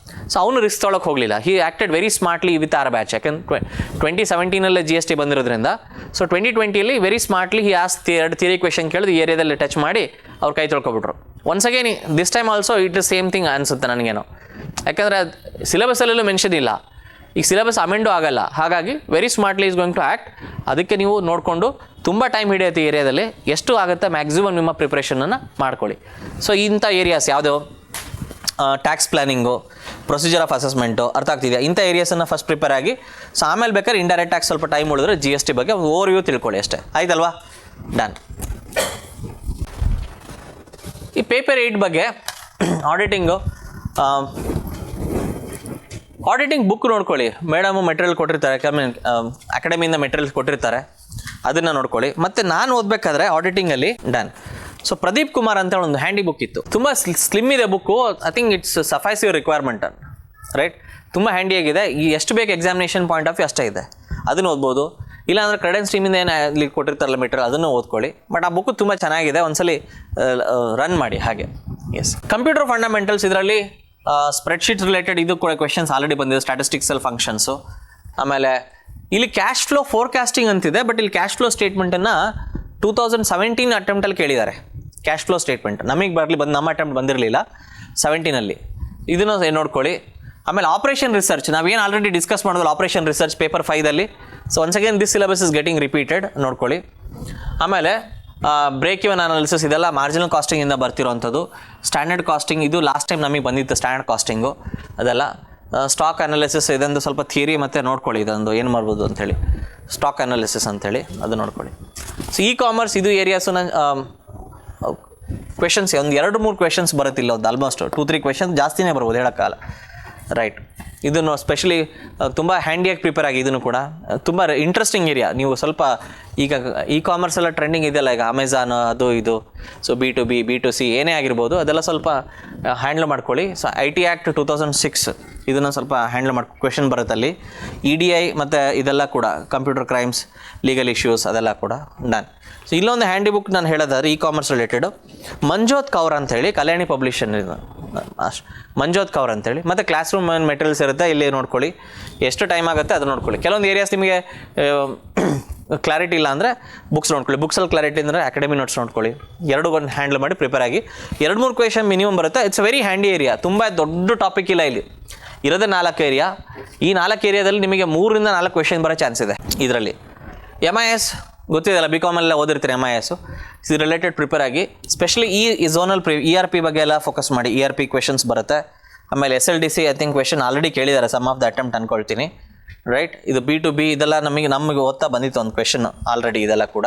ಸೊ ಅವನು ರಿಸ್ಕ್ ತೊಗೊಳಕ್ಕೆ ಹೋಗಲಿಲ್ಲ. He acted very smartly with our batch. ಯಾಕಂದ್ರೆ 2017 GST ಬಂದಿರೋದ್ರಿಂದ ಸೊ 2020 ವೆರಿ ಸ್ಮಾರ್ಟ್ಲಿ ಹಿ ಎರಡು ಥಿಯರಿ ಕ್ವೆಶನ್ ಕೇಳಿದು ಈ ಏರಿಯಾದಲ್ಲಿ ಟಚ್ ಮಾಡಿ ಅವ್ರು ಕೈ ತೊಳ್ಕೊಬಿಟ್ರು. Once again this time also it is same thing ಅನಿಸುತ್ತೆ ನನಗೇನೋ. ಯಾಕಂದರೆ ಸಿಲೆಬಸಲ್ಲೂ ಮೆನ್ಷನ್ ಇಲ್ಲ, ಈಗ ಸಿಲೆಬಸ್ ಅಮೆಂಡು ಆಗಲ್ಲ. ಹಾಗಾಗಿ very smartly is going to act. ಅದಕ್ಕೆ ನೀವು ನೋಡಿಕೊಂಡು ತುಂಬ ಟೈಮ್ ಹಿಡಿಯುತ್ತೆ ಈ ಏರಿಯಾದಲ್ಲಿ, ಎಷ್ಟು ಆಗುತ್ತೆ ಮ್ಯಾಕ್ಸಿಮಮ್ ನಿಮ್ಮ ಪ್ರಿಪ್ರೇಷನನ್ನು ಮಾಡ್ಕೊಳ್ಳಿ. ಸೊ ಇಂಥ ಏರಿಯಾಸ್ ಯಾವುದೋ tax planning, procedure of assessment, ಅರ್ಥ ಆಗ್ತಿದೆಯಾ? ಇಂಥ ಏರಿಯಾಸನ್ನು ಫಸ್ಟ್ ಪ್ರಿಪೇರ್ ಆಗಿ. ಸೊ ಆಮೇಲೆ ಬೇಕಾದ್ರೆ ಇಂಡೈರೆಕ್ಟ್ ಟ್ಯಾಕ್ಸ್ ಸ್ವಲ್ಪ ಟೈಮ್ ಉಳಿದ್ರೆ GST ಬಗ್ಗೆ ಒಂದು ಓವರ್ ವ್ಯೂ ತಿಳ್ಕೊಳ್ಳಿ ಅಷ್ಟೇ. ಆಯ್ತಲ್ವಾ? ಡನ್. ಈ ಪೇಪರ್ 8 ಬಗ್ಗೆ ಆಡಿಟಿಂಗು, ಆಡಿಟಿಂಗ್ ಬುಕ್ ನೋಡ್ಕೊಳ್ಳಿ. ಮೇಡಮು ಮೆಟೀರಿಯಲ್ ಕೊಟ್ಟಿರ್ತಾರೆ, ಅಕಾಡೆಮಿಯಿಂದ ಮೆಟೀರಿಯಲ್ಸ್ ಕೊಟ್ಟಿರ್ತಾರೆ, ಅದನ್ನು ನೋಡ್ಕೊಳ್ಳಿ. ಮತ್ತು ನಾನು ಓದಬೇಕಾದ್ರೆ ಆಡಿಟಿಂಗಲ್ಲಿ ಡನ್. ಸೊ ಪ್ರದೀಪ್ ಕುಮಾರ್ ಅಂತ ಒಂದು ಹ್ಯಾಂಡಿ ಬುಕ್ ಇತ್ತು, ತುಂಬ ಸ್ಲಿಮ್ ಇದೆ book. I think it's suffice your requirement, right? ತುಂಬ ಹ್ಯಾಂಡಿಯಾಗಿದೆ. ಈ ಎಷ್ಟು ಬೇಕು ಎಕ್ಸಾಮಿನೇಷನ್ ಪಾಯಿಂಟ್ ಆಫ್ ವ್ಯೂ ಅಷ್ಟೇ ಇದೆ, ಅದನ್ನು ಓದ್ಬೋದು. ಇಲ್ಲಾಂದರೆ ಕ್ರೆಡೆನ್ಸ್ ಟೀಮಿಂದ ಏನು ಇಲ್ಲಿ ಕೊಟ್ಟಿರ್ತಾರಲ್ಲ ಮೆಟೀರಿಯಲ್, ಅದನ್ನು ಓದ್ಕೊಳ್ಳಿ. ಬಟ್ ಆ ಬುಕ್ಕು ತುಂಬ ಚೆನ್ನಾಗಿದೆ, ಒಂದ್ಸಲಿ ರನ್ ಮಾಡಿ ಹಾಗೆ. ಎಸ್, ಕಂಪ್ಯೂಟರ್ ಫಂಡಮೆಂಟಲ್ಸ್, ಇದರಲ್ಲಿ ಸ್ಪ್ರೆಡ್ಶೀಟ್ ರಿಲೇಟೆಡ್ ಇದು ಕೂಡ ಕ್ವೆಶನ್ಸ್ ಆಲ್ರೆಡಿ ಬಂದಿದೆ, ಸ್ಟ್ಯಾಟಿಸ್ಟಿಕ್ಸಲ್ ಫಂಕ್ಷನ್ಸು. ಆಮೇಲೆ ಇಲ್ಲಿ ಕ್ಯಾಶ್ ಫ್ಲೋ ಫೋರ್ಕಾಸ್ಟಿಂಗ್ ಅಂತಿದೆ, ಬಟ್ ಇಲ್ಲಿ ಕ್ಯಾಶ್ ಫ್ಲೋ ಸ್ಟೇಟ್ಮೆಂಟನ್ನು 2017 ಅಟೆಂಪ್ಟಲ್ಲಿ ಕೇಳಿದ್ದಾರೆ. ಕ್ಯಾಶ್ ಫ್ಲೋ ಸ್ಟೇಟ್ಮೆಂಟ್ ನಮಗೆ ನಮ್ಮ ಅಟೆಂಪ್ಟ್ ಬಂದಿರಲಿಲ್ಲ 17ಅಲ್ಲಿ. ಇದನ್ನು ನೋಡ್ಕೊಳ್ಳಿ. ಆಮೇಲೆ ಆಪರೇಷನ್ ರಿಸರ್ಚ್ ನಾವೇನು ಆಲ್ರೆಡಿ ಡಿಸ್ಕಸ್ ಮಾಡೋದು, ಆಪರೇಷನ್ ರಿಸರ್ಚ್ ಪೇಪರ್ 5ದಲ್ಲಿ. So once again this syllabus is getting repeated, ನೋಡ್ಕೊಳ್ಳಿ. ಆಮೇಲೆ ಬ್ರೇಕ್ ಇವನ್ ಅನಾಲಿಸಿಸ್, ಇದೆಲ್ಲ ಮಾರ್ಜಿನಲ್ ಕಾಸ್ಟಿಂಗಿಂದ ಬರ್ತಿರೋವಂಥದ್ದು. ಸ್ಟ್ಯಾಂಡರ್ಡ್ ಕಾಸ್ಟಿಂಗ್ ಇದು ಲಾಸ್ಟ್ ಟೈಮ್ ನಮಗೆ ಬಂದಿತ್ತು, ಸ್ಟ್ಯಾಂಡರ್ಡ್ ಕಾಸ್ಟಿಂಗು ಅದೆಲ್ಲ. ಸ್ಟಾಕ್ ಅನಾಲಿಸಿಸ್ ಇದೊಂದು ಸ್ವಲ್ಪ ಥಿಯರಿ ಮತ್ತು ನೋಡ್ಕೊಳ್ಳಿ, ಇದೊಂದು ಏನು ಮಾಡ್ಬೋದು ಅಂಥೇಳಿ, ಸ್ಟಾಕ್ ಅನಾಲಿಸಿಸ್ ಅಂಥೇಳಿ ಅದು ನೋಡ್ಕೊಳ್ಳಿ. ಸೊ ಇ ಕಾಮರ್ಸ್ ಇದು ಏರಿಯಾಸು ಕ್ವೆಶನ್ಸ್ ಒಂದು 2-3 ಕ್ವೆಶನ್ಸ್ ಬರುತ್ತಿಲ್ಲ, ಒಂದು ಆಲ್ಮೋಸ್ಟ್ 2-3 ಕ್ವೆಶನ್ಸ್ ಜಾಸ್ತಿನೇ ಬರ್ಬೋದು, ಹೇಳೋಕ್ಕಾಗಲ್ಲ. ರೈಟ್. ಇದನ್ನು ಸ್ಪೆಷಲಿ ತುಂಬ ಹ್ಯಾಂಡಿಯಾಗಿ ಪ್ರಿಪೇರ್ ಆಗಿ ಇದನ್ನು ಕೂಡ ತುಂಬ ಇಂಟ್ರೆಸ್ಟಿಂಗ್ ಏರಿಯಾ. ನೀವು ಸ್ವಲ್ಪ ಈಗ ಕಾಮರ್ಸ್ ಎಲ್ಲ ಟ್ರೆಂಡಿಂಗ್ ಇದೆಯಲ್ಲ, ಈಗ ಅಮೆಝಾನ್ ಅದು ಇದು, ಸೊ B2B B2C ಏನೇ ಆಗಿರ್ಬೋದು ಅದೆಲ್ಲ ಸ್ವಲ್ಪ ಹ್ಯಾಂಡ್ಲ್ ಮಾಡ್ಕೊಳ್ಳಿ. ಸೊ IT Act 2006 ಇದನ್ನು ಸ್ವಲ್ಪ ಹ್ಯಾಂಡ್ಲ್ ಕ್ವೆಶನ್ ಬರುತ್ತೆ ಅಲ್ಲಿ. EDI ಮತ್ತು ಇದೆಲ್ಲ ಕೂಡ ಕಂಪ್ಯೂಟರ್ ಕ್ರೈಮ್ಸ್, ಲೀಗಲ್ ಇಶ್ಯೂಸ್ ಅದೆಲ್ಲ ಕೂಡ ಡನ್. ಸೊ ಇಲ್ಲೊಂದು ಹ್ಯಾಂಡಿ ಬುಕ್ ನಾನು ಹೇಳೋದಾದ್ರೆ ಕಾಮರ್ಸ್ ರಿಲೇಟೆಡು ಮಂಜೋತ್ ಕೌರ್ ಅಂಥೇಳಿ ಕಲ್ಯಾಣಿ ಪಬ್ಲಿಷನ್ ಇದು ಮಂಜೋತ್ ಕೌರ್ ಅಂತೇಳಿ. ಮತ್ತು ಕ್ಲಾಸ್ ರೂಮ್ ಮೆಟೀರಿಯಲ್ಸ್ ಇರುತ್ತೆ, ಇಲ್ಲಿ ನೋಡ್ಕೊಳ್ಳಿ. ಎಷ್ಟು ಟೈಮ್ ಆಗುತ್ತೆ ಅದು ನೋಡ್ಕೊಳ್ಳಿ. ಕೆಲವೊಂದು ಏರಿಯಾಸ್ ನಿಮಗೆ ಕ್ಲಾರಿಟಿ ಇಲ್ಲ ಅಂದರೆ ಬುಕ್ಸ್ ನೋಡ್ಕೊಳ್ಳಿ. ಬುಕ್ಸಲ್ಲಿ ಕ್ಲಾರಿಟಿ ಅಂದರೆ ಅಕಾಡೆಮಿ ನೋಟ್ಸ್ ನೋಡ್ಕೊಳ್ಳಿ. ಎರಡು ಒಂದು ಹ್ಯಾಂಡಲ್ ಮಾಡಿ ಪ್ರಿಪೇರ್ ಆಗಿ 2-3 ಕ್ವೆಶನ್ ಮಿನಿಮಮ್ ಬರುತ್ತೆ. It's very handy area. ತುಂಬ ದೊಡ್ಡ ಟಾಪಿಕ್ ಇಲ್ಲ ಇಲ್ಲಿ, ಇರೋದೇ 4 ಏರಿಯಾ. ಈ 4 ಏರಿಯಾದಲ್ಲಿ ನಿಮಗೆ 3-4 ಕ್ವೆಶನ್ ಬರೋ ಚಾನ್ಸ್ ಇದೆ. ಇದರಲ್ಲಿ MIS ಗೊತ್ತಿದೆಯಲ್ಲ, BCom ಎಲ್ಲ ಓದಿರ್ತೀರಿ. MIS ಇದು ರಿಲೇಟೆಡ್ ಪ್ರಿಪೇರ್ ಆಗಿ, ಸ್ಪೆಷಲಿ ಈ ಝೋನಲ್ ERP ಬಗ್ಗೆ ಎಲ್ಲ ಫೋಕಸ್ ಮಾಡಿ. ERP ಕ್ವೆಶನ್ಸ್ ಬರುತ್ತೆ. ಆಮೇಲೆ SLDC I think question already ಕೇಳಿದ್ದಾರೆ, ಸಮ್ ಆಫ್ ದ ಅಟೆಂಪ್ಟ್ ಅನ್ಕೊಳ್ತೀನಿ. ರೈಟ್. ಇದು B2B ಇದೆಲ್ಲ ನಮಗೆ ಓದ್ತಾ ಬಂದಿತ್ತು ಒಂದು ಕ್ವೆಶನ್ ಆಲ್ರೆಡಿ. ಇದೆಲ್ಲ ಕೂಡ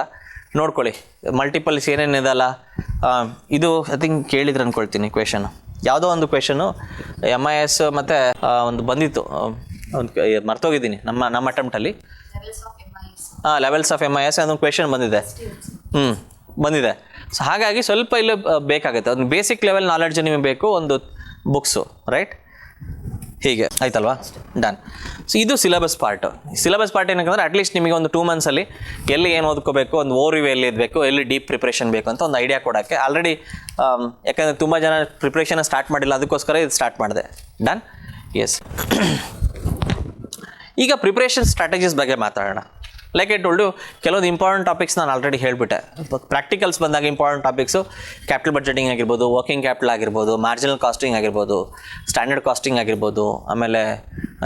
ನೋಡ್ಕೊಳ್ಳಿ. ಮಲ್ಟಿಪಲ್ಸ್ ಏನೇನಿದೆಲ್ಲ ಇದು ಐ ಥಿಂಕ್ ಕೇಳಿದ್ರು ಅಂದ್ಕೊಳ್ತೀನಿ ಕ್ವೆಶನ್. ಯಾವುದೋ ಒಂದು ಕ್ವೆಶನು MIS ಮತ್ತು ಒಂದು ಬಂದಿತ್ತು, ಒಂದು ಮರ್ತೋಗಿದ್ದೀನಿ ನಮ್ಮ ಅಟೆಂಪ್ಟಲ್ಲಿ. ಲೆವೆಲ್ಸ್ ಆಫ್ MIS ಅದೊಂದು ಕ್ವೆಶನ್ ಬಂದಿದೆ. ಬಂದಿದೆ. ಸೊ ಹಾಗಾಗಿ ಸ್ವಲ್ಪ ಇಲ್ಲಿ ಬೇಕಾಗುತ್ತೆ, ಒಂದು ಬೇಸಿಕ್ ಲೆವೆಲ್ ನಾಲೆಡ್ಜ್ ನಿಮಗೆ ಬೇಕು, ಒಂದು ಬುಕ್ಸು. ರೈಟ್. ಹೀಗೆ ಆಯ್ತಲ್ವಾ? ಡನ್. ಸೊ ಇದು ಸಿಲೆಬಸ್ ಪಾರ್ಟ್. ಏನಂದ್ರೆ ಅಟ್ಲೀಸ್ಟ್ ನಿಮಗೆ ಒಂದು 2 ಮಂತ್ಸಲ್ಲಿ ಎಲ್ಲಿ ಏನು ಓದ್ಕೋಬೇಕು, ಒಂದು ಓರಿವ್ ಎಲ್ಲಿ ಇರಬೇಕು, ಎಲ್ಲಿ ಡೀಪ್ ಪ್ರಿಪ್ರೇಷನ್ ಬೇಕು ಅಂತ ಒಂದು ಐಡಿಯಾ ಕೊಡೋಕ್ಕೆ ಆಲ್ರೆಡಿ. ಯಾಕಂದರೆ ತುಂಬ ಜನ ಪ್ರಿಪ್ರೇಷನ್ ಸ್ಟಾರ್ಟ್ ಮಾಡಿಲ್ಲ, ಅದಕ್ಕೋಸ್ಕರ ಇದು ಸ್ಟಾರ್ಟ್ ಮಾಡಿದೆ. ಡನ್. ಎಸ್. ಈಗ ಪ್ರಿಪ್ರೇಷನ್ ಸ್ಟ್ರಾಟಜೀಸ್ ಬಗ್ಗೆ ಮಾತಾಡೋಣ. ಲೈಕ್ ಐ ಟೋಲ್ಡು, ಕೆಲವೊಂದು ಇಂಪಾರ್ಟೆಂಟ್ ಟಾಪಿಕ್ಸ್ ನಾನು ಆಲ್ರೆಡಿ ಹೇಳಿಬಿಟ್ಟೆ. ಪ್ರಾಕ್ಟಿಕಲ್ಸ್ ಬಂದಾಗ ಇಂಪಾರ್ಟೆಂಟ್ ಟಾಪಿಕ್ಸು ಕ್ಯಾಪಿಟಲ್ ಬಡ್ಜೆಟಿಂಗ್ ಆಗಿರ್ಬೋದು, ವರ್ಕಿಂಗ್ ಕ್ಯಾಪಿಟಲ್ ಆಗಿರ್ಬೋದು, ಮಾರ್ಜಿನಲ್ ಕಾಸ್ಟಿಂಗ್ ಆಗಿರ್ಬೋದು, ಸ್ಟ್ಯಾಂಡರ್ಡ್ ಕಾಸ್ಟಿಂಗ್ ಆಗಿರ್ಬೋದು. ಆಮೇಲೆ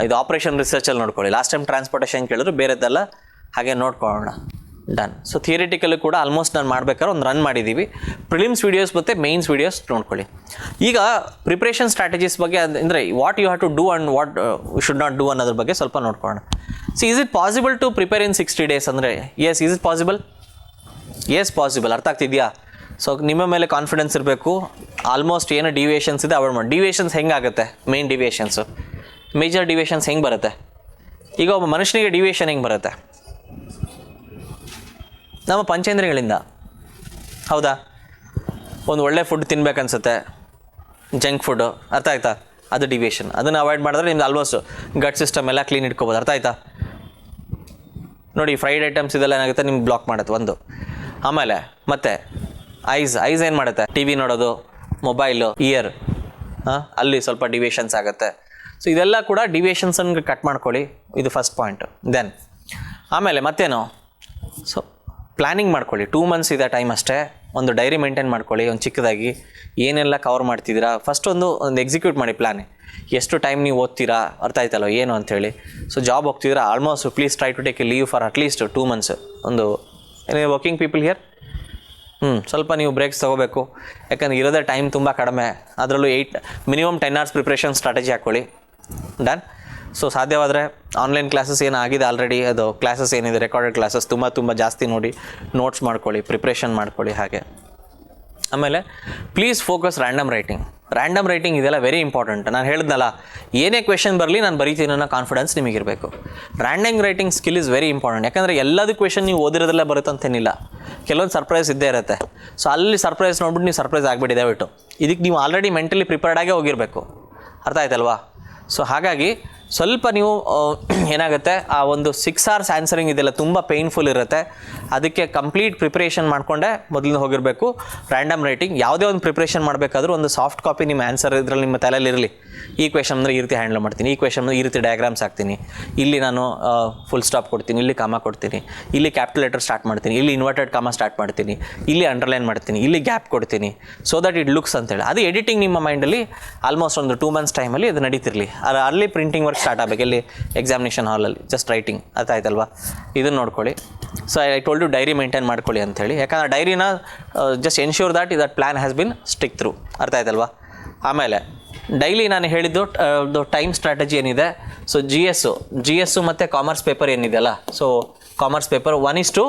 ಇದು ಆಪ್ರೇಷನ್ ರಿಸರ್ಚಲ್ಲಿ ನೋಡ್ಕೊಳ್ಳಿ. ಲಾಸ್ಟ್ ಟೈಮ್ ಟ್ರಾನ್ಸ್ಪೋರ್ಟೇಷನ್ ಕೇಳಿದ್ರು, ಬೇರೆದೆಲ್ಲ ಹಾಗೆ ನೋಡ್ಕೊಳ್ಳೋಣ. ಡನ್. ಸೊ ಥಿಯರಿಟಿಕಲ್ಲೂ ಕೂಡ ಆಲ್ಮೋಸ್ಟ್ ನಾನು ಮಾಡ್ಬೇಕಾದ್ರೆ ಒಂದು ರನ್ ಮಾಡಿದ್ದೀವಿ. ಪ್ರಿಲಿಮ್ಸ್ ವೀಡಿಯೋಸ್ ಮತ್ತು ಮೇನ್ಸ್ ವೀಡಿಯೋಸ್ ನೋಡ್ಕೊಳ್ಳಿ. ಈಗ ಪ್ರಿಪ್ರೇಷನ್ ಸ್ಟ್ರಾಟಜೀಸ್ ಬಗ್ಗೆ ಅಂದರೆ what you have to do and what should not do ಅನ್ನೋದ್ರ ಬಗ್ಗೆ ಸ್ವಲ್ಪ ನೋಡ್ಕೊಳ್ಳೋಣ. So is it possible to prepare in 60 days ಅಂದರೆ yes, is it possible? Yes possible. ಅರ್ಥ ಆಗ್ತಿದೆಯಾ? ಸೊ ನಿಮ್ಮ ಮೇಲೆ ಕಾನ್ಫಿಡೆನ್ಸ್ ಇರಬೇಕು. ಆಲ್ಮೋಸ್ಟ್ ಏನು ಡಿವಿಯೇಷನ್ಸ್ ಇದೆ ಅವಾಯ್ಡ್ ಮಾಡಿ. ಡಿವಿಯೇಷನ್ಸ್ ಹೆಂಗಾಗುತ್ತೆ? ಮೇನ್ ಡಿವಿಯೇಷನ್ಸು, ಮೇಜರ್ ಡಿವಿಯೇಷನ್ಸ್ ಹೆಂಗೆ ಬರುತ್ತೆ? ಈಗ ಒಬ್ಬ ಮನುಷ್ಯನಿಗೆ ಡಿವಿಯೇಷನ್ ಹೆಂಗೆ ಬರುತ್ತೆ? ನಮ್ಮ ಪಂಚೇಂದ್ರಿಯಗಳಿಂದ. ಹೌದಾ? ಒಂದು ಒಳ್ಳೆ ಫುಡ್ ತಿನ್ಬೇಕನ್ಸುತ್ತೆ, ಜಂಕ್ ಫುಡ್ಡು, ಅರ್ಥ ಆಯ್ತಾ? ಅದು ಡಿವಿಯೇಷನ್. ಅದನ್ನು ಅವಾಯ್ಡ್ ಮಾಡಿದ್ರೆ ನಿಮ್ದು ಆಲ್ಮೋಸ್ಟ್ ಗಟ್ ಸಿಸ್ಟಮ್ ಎಲ್ಲ ಕ್ಲೀನ್ ಇಟ್ಕೋಬೋದು. ಅರ್ಥ ಆಯ್ತಾ? ನೋಡಿ, ಫ್ರೈಡ್ ಐಟಮ್ಸ್ ಇದೆಲ್ಲ ಏನಾಗುತ್ತೆ, ನಿಮ್ಗೆ ಬ್ಲಾಕ್ ಮಾಡುತ್ತೆ ಒಂದು. ಆಮೇಲೆ ಮತ್ತೆ ಐಸ್ ಏನು ಮಾಡುತ್ತೆ? TV ನೋಡೋದು, ಮೊಬೈಲು, ಇಯರ್, ಅಲ್ಲಿ ಸ್ವಲ್ಪ ಡಿವಿಯೇಷನ್ಸ್ ಆಗುತ್ತೆ. ಸೊ ಇದೆಲ್ಲ ಕೂಡ ಡಿವಿಯೇಷನ್ಸನ್ನು ಕಟ್ ಮಾಡ್ಕೊಳ್ಳಿ. ಇದು ಫಸ್ಟ್ ಪಾಯಿಂಟ್. ದೆನ್ ಆಮೇಲೆ ಮತ್ತೇನು? ಸೊ ಪ್ಲ್ಯಾನಿಂಗ್ ಮಾಡ್ಕೊಳ್ಳಿ. 2 months ಇದೆ ಟೈಮ್ ಅಷ್ಟೇ. ಒಂದು ಡೈರಿ ಮೇಂಟೈನ್ ಮಾಡ್ಕೊಳ್ಳಿ, ಒಂದು ಚಿಕ್ಕದಾಗಿ ಏನೆಲ್ಲ ಕವರ್ ಮಾಡ್ತಿದ್ದೀರಾ ಫಸ್ಟ್ ಒಂದು ಎಕ್ಸಿಕ್ಯೂಟ್ ಮಾಡಿ ಪ್ಲ್ಯಾನ್. ಎಷ್ಟು ಟೈಮ್ ನೀವು ಓದ್ತೀರಾ, ಅರ್ಥ ಆಯ್ತಲ್ಲ ಏನು ಅಂಥೇಳಿ. ಸೊ ಜಾಬ್ ಹೋಗ್ತಿದ್ದೀರಾ, almost please try to take a leave for at least 2 months. ಒಂದು ವರ್ಕಿಂಗ್ ಪೀಪಲ್ ಹಿಯರ್ ಸ್ವಲ್ಪ ನೀವು ಬ್ರೇಕ್ಸ್ ತೊಗೋಬೇಕು. ಯಾಕಂದರೆ ಇರೋದೇ ಟೈಮ್ ತುಂಬ ಕಡಿಮೆ. ಅದರಲ್ಲೂ ಮಿನಿಮಮ್ 10 hours ಪ್ರಿಪ್ರೇಷನ್ ಸ್ಟ್ರಾಟಜಿ ಹಾಕ್ಕೊಳ್ಳಿ. ಡನ್. ಸೊ ಸಾಧ್ಯವಾದರೆ ಆನ್ಲೈನ್ ಕ್ಲಾಸಸ್ ಏನಾಗಿದೆ ಆಲ್ರೆಡಿ, ಅದು ಕ್ಲಾಸಸ್ ಏನಿದೆ ರೆಕಾರ್ಡೆಡ್ ಕ್ಲಾಸಸ್ ತುಂಬ ಜಾಸ್ತಿ ನೋಡಿ, ನೋಟ್ಸ್ ಮಾಡ್ಕೊಳ್ಳಿ, ಪ್ರಿಪ್ರೇಷನ್ ಮಾಡ್ಕೊಳ್ಳಿ. ಹಾಗೆ ಆಮೇಲೆ ಪ್ಲೀಸ್ ಫೋಕಸ್ ರ್ಯಾಂಡಮ್ ರೈಟಿಂಗ್ ಇದೆಲ್ಲ ವೆರಿ ಇಂಪಾರ್ಟೆಂಟ್. ನಾನು ಹೇಳಿದ್ನಲ್ಲ, ಏನೇ ಕ್ವೆಶನ್ ಬರಲಿ ನಾನು ಬರೀತೀನಿ ಅನ್ನೋ ಕಾನ್ಫಿಡೆನ್ಸ್ ನಿಮಗಿರಬೇಕು. Random writing skill is very important. ಯಾಕಂದರೆ ಎಲ್ಲದೂ ಕ್ವೆಶನ್ ನೀವು ಓದಿರೋದಲ್ಲೇ ಬರುತ್ತೆ ಅಂತೇನಿಲ್ಲ, ಕೆಲವೊಂದು ಸರ್ಪ್ರೈಸ್ ಇದ್ದೇ ಇರುತ್ತೆ. ಸೊ ಅಲ್ಲಿ ಸರ್ಪ್ರೈಸ್ ನೋಡ್ಬಿಟ್ಟು ನೀವು ಸರ್ಪ್ರೈಸ್ ಆಗಿಬಿಡಿ ದಯವಿಟ್ಟು. ಇದಕ್ಕೆ ನೀವು ಆಲ್ರೆಡಿ ಮೆಂಟಲಿ ಪ್ರಿಪೇರ್ಡ್ ಆಗೇ ಹೋಗಿರಬೇಕು. ಅರ್ಥ ಆಯ್ತಲ್ವಾ? ಸೊ ಹಾಗಾಗಿ ಸ್ವಲ್ಪ ನೀವು ಏನಾಗುತ್ತೆ, ಆ ಒಂದು 6 hours ಆನ್ಸರಿಂಗ್ ಇದೆಲ್ಲ ತುಂಬ ಪೇಯ್ನ್ಫುಲ್ ಇರುತ್ತೆ. ಅದಕ್ಕೆ ಕಂಪ್ಲೀಟ್ ಪ್ರಿಪ್ರೇಷನ್ ಮಾಡಿಕೊಂಡೆ ಮೊದಲಿಂದ ಹೋಗಿರಬೇಕು. ರ್ಯಾಂಡಮ್ ರೈಟಿಂಗ್ ಯಾವುದೇ ಒಂದು ಪ್ರಿಪ್ರೇಷನ್ ಮಾಡಬೇಕಾದ್ರೂ ಒಂದು ಸಾಫ್ಟ್ ಕಾಪಿ ನಿಮ್ಮ ಆನ್ಸರ್ ಇದರಲ್ಲಿ ನಿಮ್ಮ ತಲೆಯಲ್ಲಿ ಇರಲಿ. ಈ ಕ್ವೆಶನ್ ಅಂದರೆ ಈ ರೀತಿ ಹ್ಯಾಂಡಲ್ ಮಾಡ್ತೀನಿ, ಈ ಕ್ವೆಶನ್ ಈ ರೀತಿ ಡಯಾಗ್ರಾಮ್ಸ್ ಹಾಕ್ತೀನಿ, ಇಲ್ಲಿ ನಾನು ಫುಲ್ ಸ್ಟಾಪ್ ಕೊಡ್ತೀನಿ, ಇಲ್ಲಿ ಕಾಮ ಕೊಡ್ತೀನಿ, ಇಲ್ಲಿ ಕ್ಯಾಪಿಟಲ್ ಲೆಟರ್ ಸ್ಟಾರ್ಟ್ ಮಾಡ್ತೀನಿ, ಇಲ್ಲಿ ಇನ್ವರ್ಟೆಡ್ ಕಾಮ ಸ್ಟಾರ್ಟ್ ಮಾಡ್ತೀನಿ, ಇಲ್ಲಿ ಅಂಡರ್ಲೈನ್ ಮಾಡ್ತೀನಿ, ಇಲ್ಲಿ ಗ್ಯಾಪ್ ಕೊಡ್ತೀನಿ, ಸೊ ದಟ್ ಇಟ್ ಲುಕ್ಸ್ ಅಂತೇಳಿ. ಅದು ಎಡಿಟಿಂಗ್ ನಿಮ್ಮ ಮೈಂಡಲ್ಲಿ ಆಲ್ಮೋಸ್ಟ್ ಒಂದು 2 months ಟೈಮಲ್ಲಿ ಅದು ನಡೀತಿರಲಿ. ಅಲ್ಲಿ ಪ್ರಿಂಟಿಂಗ್ ವರ್ಕ್ ಸ್ಟಾರ್ಟ್ ಆಗಬೇಕು, ಎಲ್ಲಿ ಎಕ್ಸಾಮಿನೇಷನ್ ಹಾಲಲ್ಲಿ ಜಸ್ಟ್ ರೈಟಿಂಗ್. ಅರ್ಥ ಆಯ್ತಲ್ವಾ? ಇದನ್ನು ನೋಡ್ಕೊಳ್ಳಿ. So I told you diary maintain ಮಾಡ್ಕೊಳ್ಳಿ ಅಂಥೇಳಿ. ಯಾಕಂದರೆ ಡೈರಿನ just ensure that plan has been stick through. ಅರ್ಥ ಆಯ್ತಲ್ವಾ? ಆಮೇಲೆ ಡೈಲಿ ನಾನು ಹೇಳಿದ್ದು ಟೈಮ್ ಸ್ಟ್ರಾಟಜಿ ಏನಿದೆ, ಸೊ ಜಿ ಎಸ್ಸು ಮತ್ತು ಕಾಮರ್ಸ್ ಪೇಪರ್ ಏನಿದೆಯಲ್ಲ, ಸೊ ಕಾಮರ್ಸ್ ಪೇಪರ್ 1:2,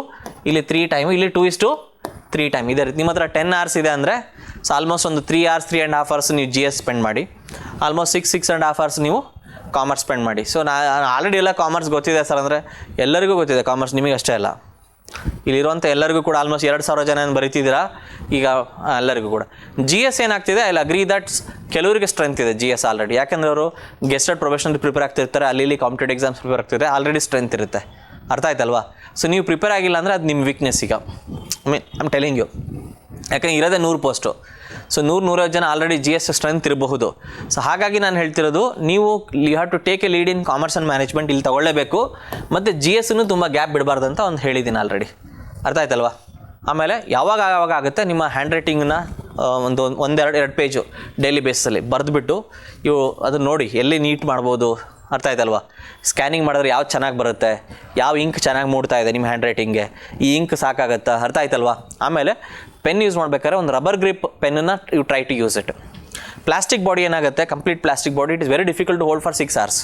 ಇಲ್ಲಿ 3 ಟೈಮು, ಇಲ್ಲಿ 2:3 ಟೈಮ್. ಇದೇ ರೀತಿ ನಿಮ್ಮ ಹತ್ರ 10 hours ಇದೆ ಅಂದರೆ ಸೊ ಆಲ್ಮೋಸ್ಟ್ ಒಂದು 3 hours 3.5 hours ನೀವು GS ಸ್ಪೆಂಡ್ ಮಾಡಿ. ಆಲ್ಮೋಸ್ಟ್ 6.5 hours ನೀವು ಕಾಮರ್ಸ್ ಸ್ಪೆಂಡ್ ಮಾಡಿ. ಸೊ ನಾನು ಆಲ್ರೆಡಿ ಎಲ್ಲ ಕಾಮರ್ಸ್ ಗೊತ್ತಿದೆ ಸರ್ ಅಂದರೆ ಎಲ್ಲರಿಗೂ ಗೊತ್ತಿದೆ ಕಾಮರ್ಸ್, ನಿಮಗೆ ಅಷ್ಟೇ ಅಲ್ಲ, ಇಲ್ಲಿರುವಂಥ ಎಲ್ಲರಿಗೂ ಕೂಡ ಆಲ್ಮೋಸ್ಟ್ 2,000 ಜನ ಏನು ಬರೀತಿದ್ದೀರಾ ಈಗ ಎಲ್ಲರಿಗೂ ಕೂಡ. ಜಿ ಎಸ್ ಏನಾಗ್ತಿದೆ, ಐ ಅಗ್ರಿ ದಟ್ ಕೆಲವರಿಗೆ ಸ್ಟ್ರೆಂತ್ ಇದೆ ಜಿ ಎಸ್ ಆಲ್ರೆಡಿ, ಯಾಕೆಂದರೆ ಅವರು ಗೆಸ್ಟೆಡ್ ಪ್ರೊಫೆಷನಲ್ ಪ್ರಿಪೇರ್ ಆಗ್ತಿರ್ತಾರೆ, ಅಲ್ಲಿ ಕಾಂಪಿಟೇಟಿವ್ ಎಕ್ಸಾಮ್ಸ್ ಪ್ರಿಪೇರ್ ಆಗ್ತಿರ್ತಾರೆ, ಆಲ್ರೆಡಿ ಸ್ಟ್ರೆಂತ್ ಇರುತ್ತೆ. ಅರ್ಥ ಆಯ್ತಲ್ವಾ? ಸೊ ನೀವು ಪ್ರಿಪೇರ್ ಆಗಿಲ್ಲ ಅಂದರೆ ಅದು ನಿಮ್ಮ ವೀಕ್ನೆಸ್. ಈಗ ಐಮ್ ಟೆಲಿಂಗ್ ಯು, ಯಾಕಂದ್ರೆ ಇರೋದೇ 100 ಪೋಸ್ಟು. ಸೊ 100-150 ಜನ ಆಲ್ರೆಡಿ ಜಿ ಎಸ್ ಸ್ಟ್ರೆಂತ್ ಇರಬಹುದು. ಸೊ ಹಾಗಾಗಿ ನಾನು ಹೇಳ್ತಿರೋದು, ನೀವು you have to take a lead in commerce and management, ಇಲ್ಲಿ ತೊಗೊಳ್ಳೇಬೇಕು. ಮತ್ತು ಜಿ ಎಸ್ಸನ್ನು ತುಂಬ ಗ್ಯಾಪ್ ಬಿಡಬಾರ್ದು ಅಂತ ಒಂದು ಹೇಳಿದ್ದೀನಿ ಆಲ್ರೆಡಿ. ಅರ್ಥ ಆಯ್ತಲ್ವಾ? ಆಮೇಲೆ ಯಾವಾಗ ಆಗುತ್ತೆ ನಿಮ್ಮ ಹ್ಯಾಂಡ್ ರೈಟಿಂಗನ್ನ ಒಂದೆರಡು ಪೇಜು ಡೈಲಿ ಬೇಸಲ್ಲಿ ಬರೆದುಬಿಟ್ಟು ಇವು ಅದನ್ನು ನೋಡಿ ಎಲ್ಲಿ ನೀಟ್ ಮಾಡ್ಬೋದು. ಅರ್ಥ ಆಯ್ತಲ್ವಾ? ಸ್ಕ್ಯಾನಿಂಗ್ ಮಾಡಿದ್ರೆ ಯಾವ್ದು ಚೆನ್ನಾಗಿ ಬರುತ್ತೆ, ಯಾವ ಇಂಕ್ ಚೆನ್ನಾಗಿ ಮೂಡ್ತಾ ಇದೆ ನಿಮ್ಮ ಹ್ಯಾಂಡ್ ರೈಟಿಂಗ್ಗೆ, ಈ ಇಂಕ್ ಸಾಕಾಗತ್ತಾ? ಅರ್ಥ ಆಯ್ತಲ್ವಾ? ಆಮೇಲೆ ಪೆನ್ ಯೂಸ್ ಮಾಡ್ಬೇಕಾದ್ರೆ ಒಂದು ರಬ್ಬರ್ ಗ್ರಿಪ್ ಪೆನ್ನನ್ನು you try to use it. Plastic body ಏನಾಗುತ್ತೆ, complete plastic body, it is very difficult to hold for 6 hours.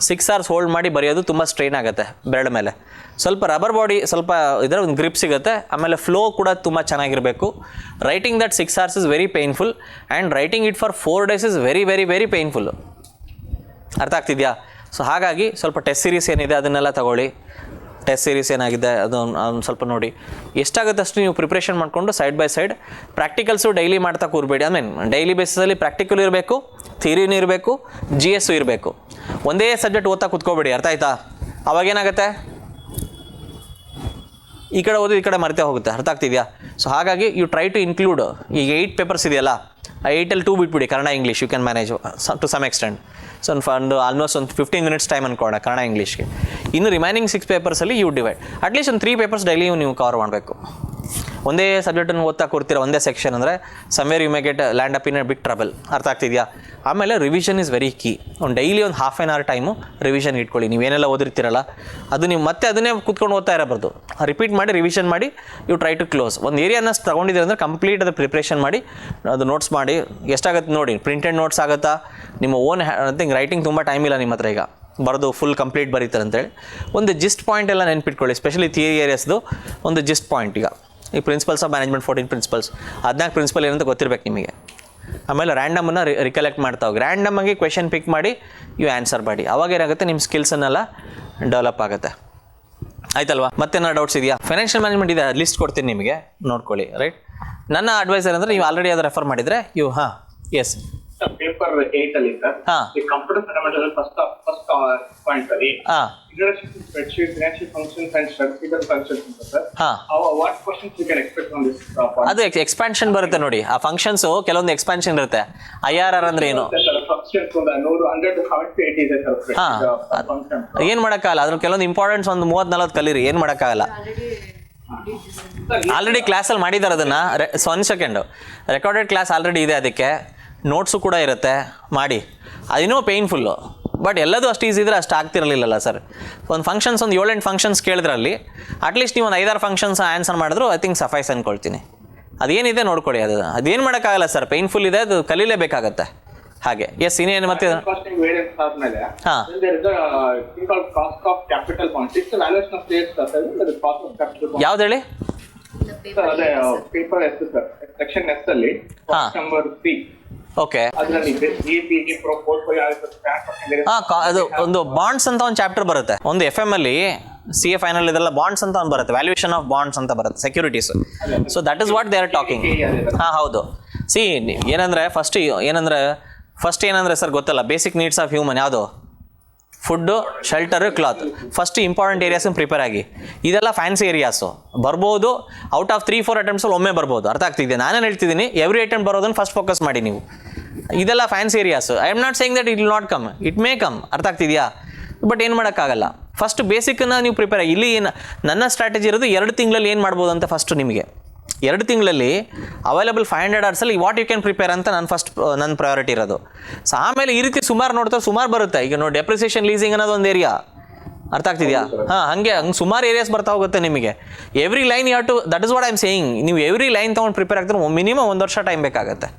6 hours hold ಮಾಡಿ ಬರೆಯೋದು ತುಂಬ ಸ್ಟ್ರೈನ್ ಆಗುತ್ತೆ ಬೆರಳ ಮೇಲೆ. ಸ್ವಲ್ಪ ರಬ್ಬರ್ ಬಾಡಿ ಸ್ವಲ್ಪ ಇದರ ಒಂದು ಗ್ರಿಪ್ ಸಿಗುತ್ತೆ. ಆಮೇಲೆ ಫ್ಲೋ ಕೂಡ ತುಂಬ ಚೆನ್ನಾಗಿರಬೇಕು. Writing that 6 hours is very painful and writing it for 4 days is very very very painful. ಅರ್ಥ ಆಗ್ತಿದೆಯಾ? ಸೊ ಹಾಗಾಗಿ ಸ್ವಲ್ಪ ಟೆಸ್ಟ್ ಸೀರೀಸ್ ಏನಿದೆ ಅದನ್ನೆಲ್ಲ ತಗೊಳ್ಳಿ. ಟೆಸ್ಟ್ ಸೀರೀಸ್ ಏನಾಗಿದೆ ಅದು ಸ್ವಲ್ಪ ನೋಡಿ. ಎಷ್ಟಾಗುತ್ತೆ ಅಷ್ಟು ನೀವು ಪ್ರಿಪ್ರೇಷನ್ ಮಾಡಿಕೊಂಡು side by side practicals daily ಮಾಡ್ತಾ ಕೂರಬೇಡಿ. ಡೈಲಿ ಬೇಸಿಸಲ್ಲಿ ಪ್ರಾಕ್ಟಿಕಲ್ ಇರಬೇಕು, ಥಿಯರಿನೂ ಇರಬೇಕು, ಜಿ ಎಸ್ಸು ಇರಬೇಕು. ಒಂದೇ ಸಬ್ಜೆಕ್ಟ್ ಓದ್ತಾ ಕೂತ್ಕೋಬೇಡಿ. ಅರ್ಥ ಆಯ್ತಾ? ಅವಾಗೇನಾಗುತ್ತೆ, ಈ ಕಡೆ ಓದಿ ಈ ಕಡೆ ಮರೆತೇ ಹೋಗುತ್ತೆ. ಅರ್ಥ ಆಗ್ತಿದೆಯಾ? ಸೊ ಹಾಗಾಗಿ ಯು ಟ್ರೈ ಟು ಇನ್ಕ್ಲೂಡ್, ಈಗ 8 ಪೇಪರ್ಸ್ ಇದೆಯಲ್ಲ, 8ಅಲ್ಲಿ 2 ಬಿಟ್ಬಿಡಿ. Kannada English you can manage to some extent. So ಒಂದು ಆಲ್ಮೋಸ್ಟ್ ಒಂದು 15 minutes ಟೈಮ್ ಅನ್ಕೋಣ ಕನ್ನಡ ಇಂಗ್ಲೀಷ್ಗೆ. ಇನ್ನು ರಿಮೈನಿಂಗ್ 6 ಪೇಪರ್ಸಲ್ಲಿ ಯು ಡಿವೈಡ್. ಅಟ್ಲೀಸ್ಟ್ ಒಂದು 3 ಪೇಪರ್ಸ್ ಡೈಲಿ ನೀವು ಕವರ್ ಮಾಡಬೇಕು. ಒಂದೇ ಸಬ್ಜೆಕ್ಟನ್ನು ಓದ್ತಾ ಕೊಡ್ತೀರ ಒಂದೇ ಸೆಕ್ಷನ್ ಅಂದರೆ somewhere you may get land up in a big trouble. ಅರ್ಥ ಆಗ್ತಿದೆಯಾ? ಆಮೇಲೆ ರಿವಿಷನ್ ಇಸ್ ವೆರಿ ಕೀ. ಒಂದು ಡೈಲಿ ಒಂದು ½ an hour ಟೈಮು ರಿವಿಷನ್ ಇಟ್ಕೊಳ್ಳಿ. ನೀವೇನೆಲ್ಲ ಓದಿರ್ತೀರಲ್ಲ ಅದು ನೀವು ಮತ್ತೆ ಅದನ್ನೇ ಕೂತ್ಕೊಂಡು ಓದ್ತಾ ಇರಬಾರ್ದು. ರಿಪೀಟ್ ಮಾಡಿ ರಿವಿಷನ್ ಮಾಡಿ ಯು ಟ್ರೈ ಟು ಕ್ಲೋಸ್. ಒಂದು ಏರಿಯಾನ ತೊಗೊಂಡಿದ್ದೀರ ಅಂದರೆ ಕಂಪ್ಲೀಟ್ ಅದು ಪ್ರಿಪ್ರೇಷನ್ ಮಾಡಿ ಅದು ನೋಟ್ಸ್ ಮಾಡಿ. ಎಷ್ಟಾಗುತ್ತೆ ನೋಡಿ, ಪ್ರಿಂಟೆಡ್ ನೋಟ್ಸ್ ಆಗುತ್ತಾ, ನಿಮ್ಮ ಓನ್ ಥಿಂಗ್ ರೈಟಿಂಗ್ ತುಂಬ ಟೈಮ್ ಇಲ್ಲ ನಿಮ್ಮ ಹತ್ರ ಈಗ ಬರೆದು ಫುಲ್ ಕಂಪ್ಲೀಟ್ ಬರೀತಾರೆ ಅಂತೇಳಿ. ಒಂದು ಜಿಸ್ಟ್ ಪಾಯಿಂಟ್ ಎಲ್ಲ ನೆನ್ಪಿಟ್ಕೊಳ್ಳಿ, ಸ್ಪೆಷಲಿ ಥಿಯರಿ ಏರಿಯಾಸ್ದು ಒಂದು ಜಿಸ್ಟ್ ಪಾಯಿಂಟ್. ಈಗ ಈ principles of management 14 principles, 14 principle ಏನಂತ ಗೊತ್ತಿರಬೇಕು ನಿಮಗೆ. ಆಮೇಲೆ ರ್ಯಾಂಡಮನ್ನು ರಿಕಲೆಕ್ಟ್ ಮಾಡ್ತಾ ಹೋಗಿ, ರ್ಯಾಂಡಮಾಗಿ ಕ್ವೆಶನ್ ಪಿಕ್ ಮಾಡಿ ಇವು ಆನ್ಸರ್ ಮಾಡಿ. ಅವಾಗ ಏನಾಗುತ್ತೆ, ನಿಮ್ಮ ಸ್ಕಿಲ್ಸನ್ನೆಲ್ಲ ಡೆವಲಪ್ ಆಗುತ್ತೆ. ಆಯ್ತಲ್ವಾ? ಮತ್ತೇನಾರು ಡೌಟ್ಸ್ ಇದೆಯಾ? ಫೈನಾನ್ಷಿಯಲ್ ಮ್ಯಾನೇಜ್ಮೆಂಟ್ ಇದೆ, ಲಿಸ್ಟ್ ಕೊಡ್ತೀನಿ ನಿಮಗೆ, ನೋಡ್ಕೊಳ್ಳಿ. ರೈಟ್, ನನ್ನ ಅಡ್ವೈಸ್ ಏನಂದರೆ ನೀವು ಆಲ್ರೆಡಿ ಅದು ರೆಫರ್ ಮಾಡಿದರೆ ಇವು ಎಸ್ ಪೇಪರ್ 8 ಅಲ್ಲಿ ಸರ್, ಈ ಕಂಪ್ಯೂಟರ್ ಫಂಡಮೆಂಟಲ್ ಫಸ್ಟ್ ಪಾಯಿಂಟ್ ಅಲ್ಲಿ introduction to spreadsheet, financial functions and statistical functions ಅಂತ sir. What questions we can expect from this point? ಅದು ಎಕ್ಸ್ಪಾನ್ಷನ್ ಬರುತ್ತೆ ನೋಡಿ. ಆ ಫಂಕ್ಷನ್ಸ್ ಕೆಲವೊಂದು ಎಕ್ಸ್ಪಾನ್ಷನ್ ಇರುತ್ತೆ. IRR ಅಂದ್ರೆ ಏನು? ಫಂಕ್ಷನ್ಸ್ ಒಂದು 100 to 80 ಇದೆ ಸರ್ ಫಂಕ್ಷನ್. ಏನು ಮಾಡೋಕ್ಕಾಗಲ್ಲ, ಅದ್ರ ಕೆಲವೊಂದು ಇಂಪಾರ್ಟೆನ್ಸ್ ಒಂದು 30-40 ಕಲೀರಿ, ಏನು ಮಾಡೋಕ್ಕಾಗಲ್ಲ. ಆಲ್ರೆಡಿ ಕ್ಲಾಸಲ್ಲಿ ಮಾಡಿದ್ದಾರೆ ಅದನ್ನು. 1 ಸೆಕೆಂಡು, ರೆಕಾರ್ಡೆಡ್ ಕ್ಲಾಸ್ ಆಲ್ರೆಡಿ ಇದೆ, ಅದಕ್ಕೆ ನೋಟ್ಸು ಕೂಡ ಇರುತ್ತೆ, ಮಾಡಿ. ಅದೇನೋ ಪೇಯ್ನ್ಫುಲ್ಲು, ಬಟ್ ಎಲ್ಲದೂ ಅಷ್ಟು ಈಸಿ ಇದ್ರೆ ಅಷ್ಟು ಆಗ್ತಿರಲಿಲ್ಲಲ್ಲ ಸರ್. ಒಂದು ಫಂಕ್ಷನ್ಸ್ ಒಂದು 7-8 ಫಂಕ್ಷನ್ಸ್ ಕೇಳಿದ್ರಲ್ಲಿ ಅಟ್ಲೀಸ್ಟ್ ನೀವು ಒಂದು 5-6 ಫಂಕ್ಷನ್ಸ್ ಆನ್ಸರ್ ಮಾಡಿದ್ರು ಐ ಥಿಂಕ್ ಸಫೈಸ್ ಅಂದ್ಕೊಳ್ತೀನಿ. ಅದೇನಿದೆ ನೋಡ್ಕೊಳ್ಳಿ. ಅದೇನು ಮಾಡೋಕ್ಕಾಗಲ್ಲ ಸರ್, ಪೇಯ್ನ್ಫುಲ್ ಇದೆ, ಅದು ಕಲೀಲೇಬೇಕಾಗತ್ತೆ. ಹಾಗೆ ಎಸ್, ಇನ್ನೇನು ಮತ್ತೆ ಯಾವ್ದು ಹೇಳಿ? ಓಕೆ, ಅದು ಒಂದು ಬಾಂಡ್ಸ್ ಅಂತ ಒಂದು ಚಾಪ್ಟರ್ ಬರುತ್ತೆ. ಒಂದು FM ಅಲ್ಲಿ CA ಫೈನಲ್ ಇದೆಲ್ಲ ಬಾಂಡ್ಸ್ ಅಂತ ಒಂದು ಬರುತ್ತೆ, ವ್ಯಾಲ್ಯೂಯೇಷನ್ ಆಫ್ ಬಾಂಡ್ಸ್ ಅಂತ ಬರುತ್ತೆ, securities. So that is what they are talking. ಹೌದು. ಸಿ ಫಸ್ಟ್ ಏನಂದ್ರೆ ಸರ್ ಗೊತ್ತಲ್ಲ, ಬೇಸಿಕ್ ನೀಡ್ಸ್ ಆಫ್ ಹ್ಯೂಮನ್ ಯಾವುದು? Food, shelter, cloth. First important areas prepare ಆಗಿ. ಇದೆಲ್ಲ ಫ್ಯಾನ್ಸಿ ಏರಿಯಾಸು ಬರ್ಬೋದು. ಔಟ್ ಆಫ್ 3-4 ಅಟೆಂಪ್ಟ್ಸಲ್ಲಿ ಒಮ್ಮೆ ಬರ್ಬೋದು. ಅರ್ಥ ಆಗ್ತಿದೆ ನಾನೇನು ಹೇಳ್ತಿದ್ದೀನಿ? ಎವ್ರಿ ಅಟೆಂಪ್ಟ್ ಬರೋದನ್ನು ಫಸ್ಟ್ ಫೋಕಸ್ ಮಾಡಿ ನೀವು. ಇದೆಲ್ಲ fancy areas. I am not saying that it will not come, it may come. ಅರ್ಥ ಆಗ್ತಿದೆಯಾ? ಬಟ್ ಏನು ಮಾಡೋಕ್ಕಾಗಲ್ಲ. ಫಸ್ಟ್ ಬೇಸಿಕನ್ನು ನೀವು ಪ್ರಿಪೇರ್ ಆಗಿ. ಇಲ್ಲಿ ನನ್ನ ಸ್ಟ್ರಾಟಜಿ ಇರೋದು 2 ತಿಂಗಳಲ್ಲಿ ಏನು ಮಾಡ್ಬೋದು ಅಂತ. ಫಸ್ಟು ನಿಮಗೆ 2 ತಿಂಗಳಲ್ಲಿ available 500 hours what you can prepare ಅಂತ ನನ್ನ ಪ್ರಯಾರಿಟಿ ಇರೋದು. ಸೊ ಆಮೇಲೆ ಈ ರೀತಿ ಸುಮಾರು ಬರುತ್ತೆ. ಈಗ ನೋಡಿ, ಡೆಪ್ರಿಸಿಯೇಷನ್ ಲೀಸಿಂಗ್ ಅನ್ನೋದು ಒಂದು ಏರಿಯಾ. ಅರ್ಥ ಆಗ್ತಿದೆಯಾ? ಹಂಗೆ ಸುಮಾರು ಏರಿಯಾಸ್ ಬರ್ತಾ ಹೋಗುತ್ತೆ ನಿಮಗೆ. Every line you have to, that is what I am saying. ನೀವು ಎವ್ರಿ ಲೈನ್ ತೊಗೊಂಡು ಪ್ರಿಪೇರ್ ಆಗ್ತಾರೆ ಮಿನಿಮಮ್ 1 ವರ್ಷ ಟೈಮ್ ಬೇಕಾಗುತ್ತೆ.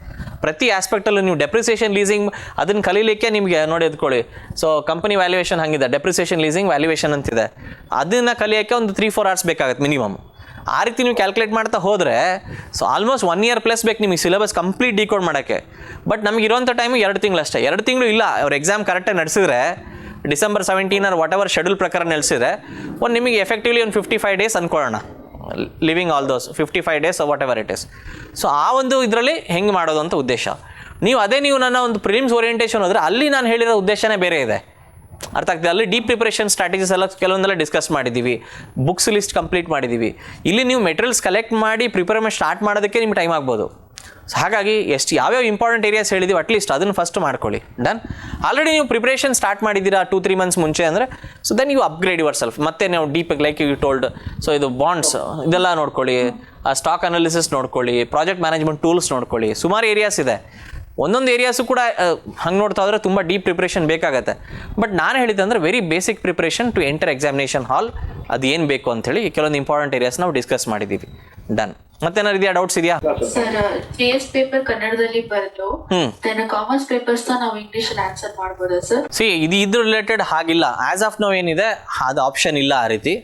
ಪ್ರತಿ ಆಸ್ಪೆಕ್ಟಲ್ಲೂ ನೀವು ಡೆಪ್ರಿಸಿಯೇಷನ್ ಲೀಸಿಂಗ್ ಅದನ್ನು ಕಲೀಲಿಕ್ಕೆ ನಿಮಗೆ ನೋಡಿ ಎತ್ಕೊಳ್ಳಿ. ಸೊ ಕಂಪನಿ ವ್ಯಾಲ್ಯೂಯೇಷನ್ ಹಂಗಿದೆ, ಡೆಪ್ರಿಸಿಯೇಷನ್ ಲೀಸಿಂಗ್ ವ್ಯಾಲ್ಯೂಯೇಷನ್ ಅಂತಿದೆ. ಅದನ್ನು ಕಲಿಯೋಕ್ಕೆ ಒಂದು 3-4 hours ಬೇಕಾಗುತ್ತೆ ಮಿನಿಮಮ್. ಆ ರೀತಿ ನೀವು ಕ್ಯಾಲ್ಕುಲೇಟ್ ಮಾಡ್ತಾ ಹೋದರೆ ಸೊ ಆಲ್ಮೋಸ್ಟ್ 1 year ಪ್ಲಸ್ ಬೇಕು ನಿಮಗೆ ಸಿಲೆಬಸ್ ಕಂಪ್ಲೀಟ್ ಡಿಕೋಡ್ ಮಾಡೋಕ್ಕೆ. ಬಟ್ ನಮಗಿರೋಂಥ ಟೈಮು 2 ತಿಂಗಳು ಅಷ್ಟೇ. 2 ತಿಂಗಳು ಇಲ್ಲ, ಅವ್ರ ಎಕ್ಸಾಮ್ ಕರೆಕ್ಟಾಗಿ ನಡೆಸಿದ್ರೆ December 17 ವಾಟ್ ಎವರ್ ಶೆಡ್ಯೂಲ್ ಪ್ರಕಾರ ನಡೆಸಿದ್ರೆ ನಿಮಗೆ ಎಫೆಕ್ಟಿವ್ಲಿ ಒಂದು 55 days ಅಂದ್ಕೊಳ್ಳೋಣ, living all those 55 days whatever it is. So ಆ ಒಂದು ಇದರಲ್ಲಿ ಹೆಂಗೆ ಮಾಡೋದು ಅಂತ ಉದ್ದೇಶ. ನೀವು ನನ್ನ ಒಂದು ಪ್ರಿಲಿಮ್ಸ್ ಓರಿಯೆಂಟೇಷನ್ ಹೋದರೆ ಅಲ್ಲಿ ನಾನು ಹೇಳಿರೋ ಉದ್ದೇಶನೇ ಬೇರೆ ಇದೆ, ಅರ್ಥ ಆಗ್ತದೆ. ಅಲ್ಲಿ ಡೀಪ್ ಪ್ರಿಪ್ರೇಷನ್ ಸ್ಟ್ರಾಟಜೀಸ್ ಎಲ್ಲ ಕೆಲವೊಂದೆಲ್ಲ ಡಿಸ್ಕಸ್ ಮಾಡಿದ್ದೀವಿ, ಬುಕ್ಸ್ ಲಿಸ್ಟ್ ಕಂಪ್ಲೀಟ್ ಮಾಡಿದ್ದೀವಿ. ಇಲ್ಲಿ ನೀವು ಮೆಟೀರಿಯಲ್ಸ್ ಕಲೆಕ್ಟ್ ಮಾಡಿ ಪ್ರಿಪೇರ್ಮೆಂಟ್ ಸ್ಟಾರ್ಟ್ ಮಾಡೋದಕ್ಕೆ ನಿಮ್ಗೆ ಟೈಮ್ ಆಗ್ಬೋದು. ಸೊ ಹಾಗಾಗಿ ಯಾವ್ಯಾವ ಇಂಪಾರ್ಟೆಂಟ್ ಏರಿಯಾಸ್ ಹೇಳಿದ್ದೀವಿ ಅಟ್ಲೀಸ್ಟ್ ಅದನ್ನು ಫಸ್ಟ್ ಮಾಡ್ಕೊಳ್ಳಿ. ಡನ್. ಆಲ್ರೆಡಿ ನೀವು ಪ್ರಿಪ್ರೇಷನ್ ಸ್ಟಾರ್ಟ್ ಮಾಡಿದ್ದೀರಾ 2-3 months ಮುಂಚೆ ಅಂದರೆ so then you upgrade your ಸೆಲ್ಫ್. ಮತ್ತೆ ನೀವು ಡೀಪಾಗಿ ಲೈಕ್ ಯು ಟೋಲ್ಡ್, ಸೊ ಇದು ಬಾಂಡ್ಸ್ ಇದೆಲ್ಲ ನೋಡ್ಕೊಳ್ಳಿ, ಸ್ಟಾಕ್ ಅನಾಲಿಸಿಸ್ ನೋಡ್ಕೊಳ್ಳಿ, ಪ್ರಾಜೆಕ್ಟ್ ಮ್ಯಾನೇಜ್ಮೆಂಟ್ ಟೂಲ್ಸ್ ನೋಡ್ಕೊಳ್ಳಿ, ಸುಮಾರು ಏರಿಯಾಸ್ ಇದೆ. ಒಂದೊಂದು ಏರಿಯಾಸು ಕೂಡ ಹಂಗೆ ನೋಡ್ತಾ ಹೋದರೆ ತುಂಬ ಡೀಪ್ ಪ್ರಿಪ್ರೇಷನ್ ಬೇಕಾಗತ್ತೆ. ಬಟ್ ನಾನು ಹೇಳಿದ್ದಂದ್ರೆ very basic preparation to enter examination hall, ಅದು ಏನು ಬೇಕು ಅಂಥೇಳಿ ಕೆಲವೊಂದು ಇಂಪಾರ್ಟೆಂಟ್ ಏರಿಯಾಸ್ ನಾವು ಡಿಸ್ಕಸ್ ಮಾಡಿದ್ದೀವಿ. ಡನ್. ಮತ್ತೇನಾರು ಇದೆಯಾ, ಡೌಟ್ಸ್ ಇದೆಯಾ? ಸರ್, GS ಪೇಪರ್ ಕನ್ನಡದಲ್ಲಿ ಬರೆದು ಕಾಮರ್ಸ್ ಪೇಪರ್ಸ್ ನಾವು ಇಂಗ್ಲಿಷ್ ಆನ್ಸರ್ ಮಾಡ್ಬೋದಾ ಸರ್? ಇದ್ರ ರಿಲೇಟೆಡ್ ಹಾಗಿಲ್ಲ, ಆಸ್ ಆಫ್ ನೋ ಏನಿದೆ ಅದು ಆಪ್ಷನ್ ಇಲ್ಲ ಆ ರೀತಿ.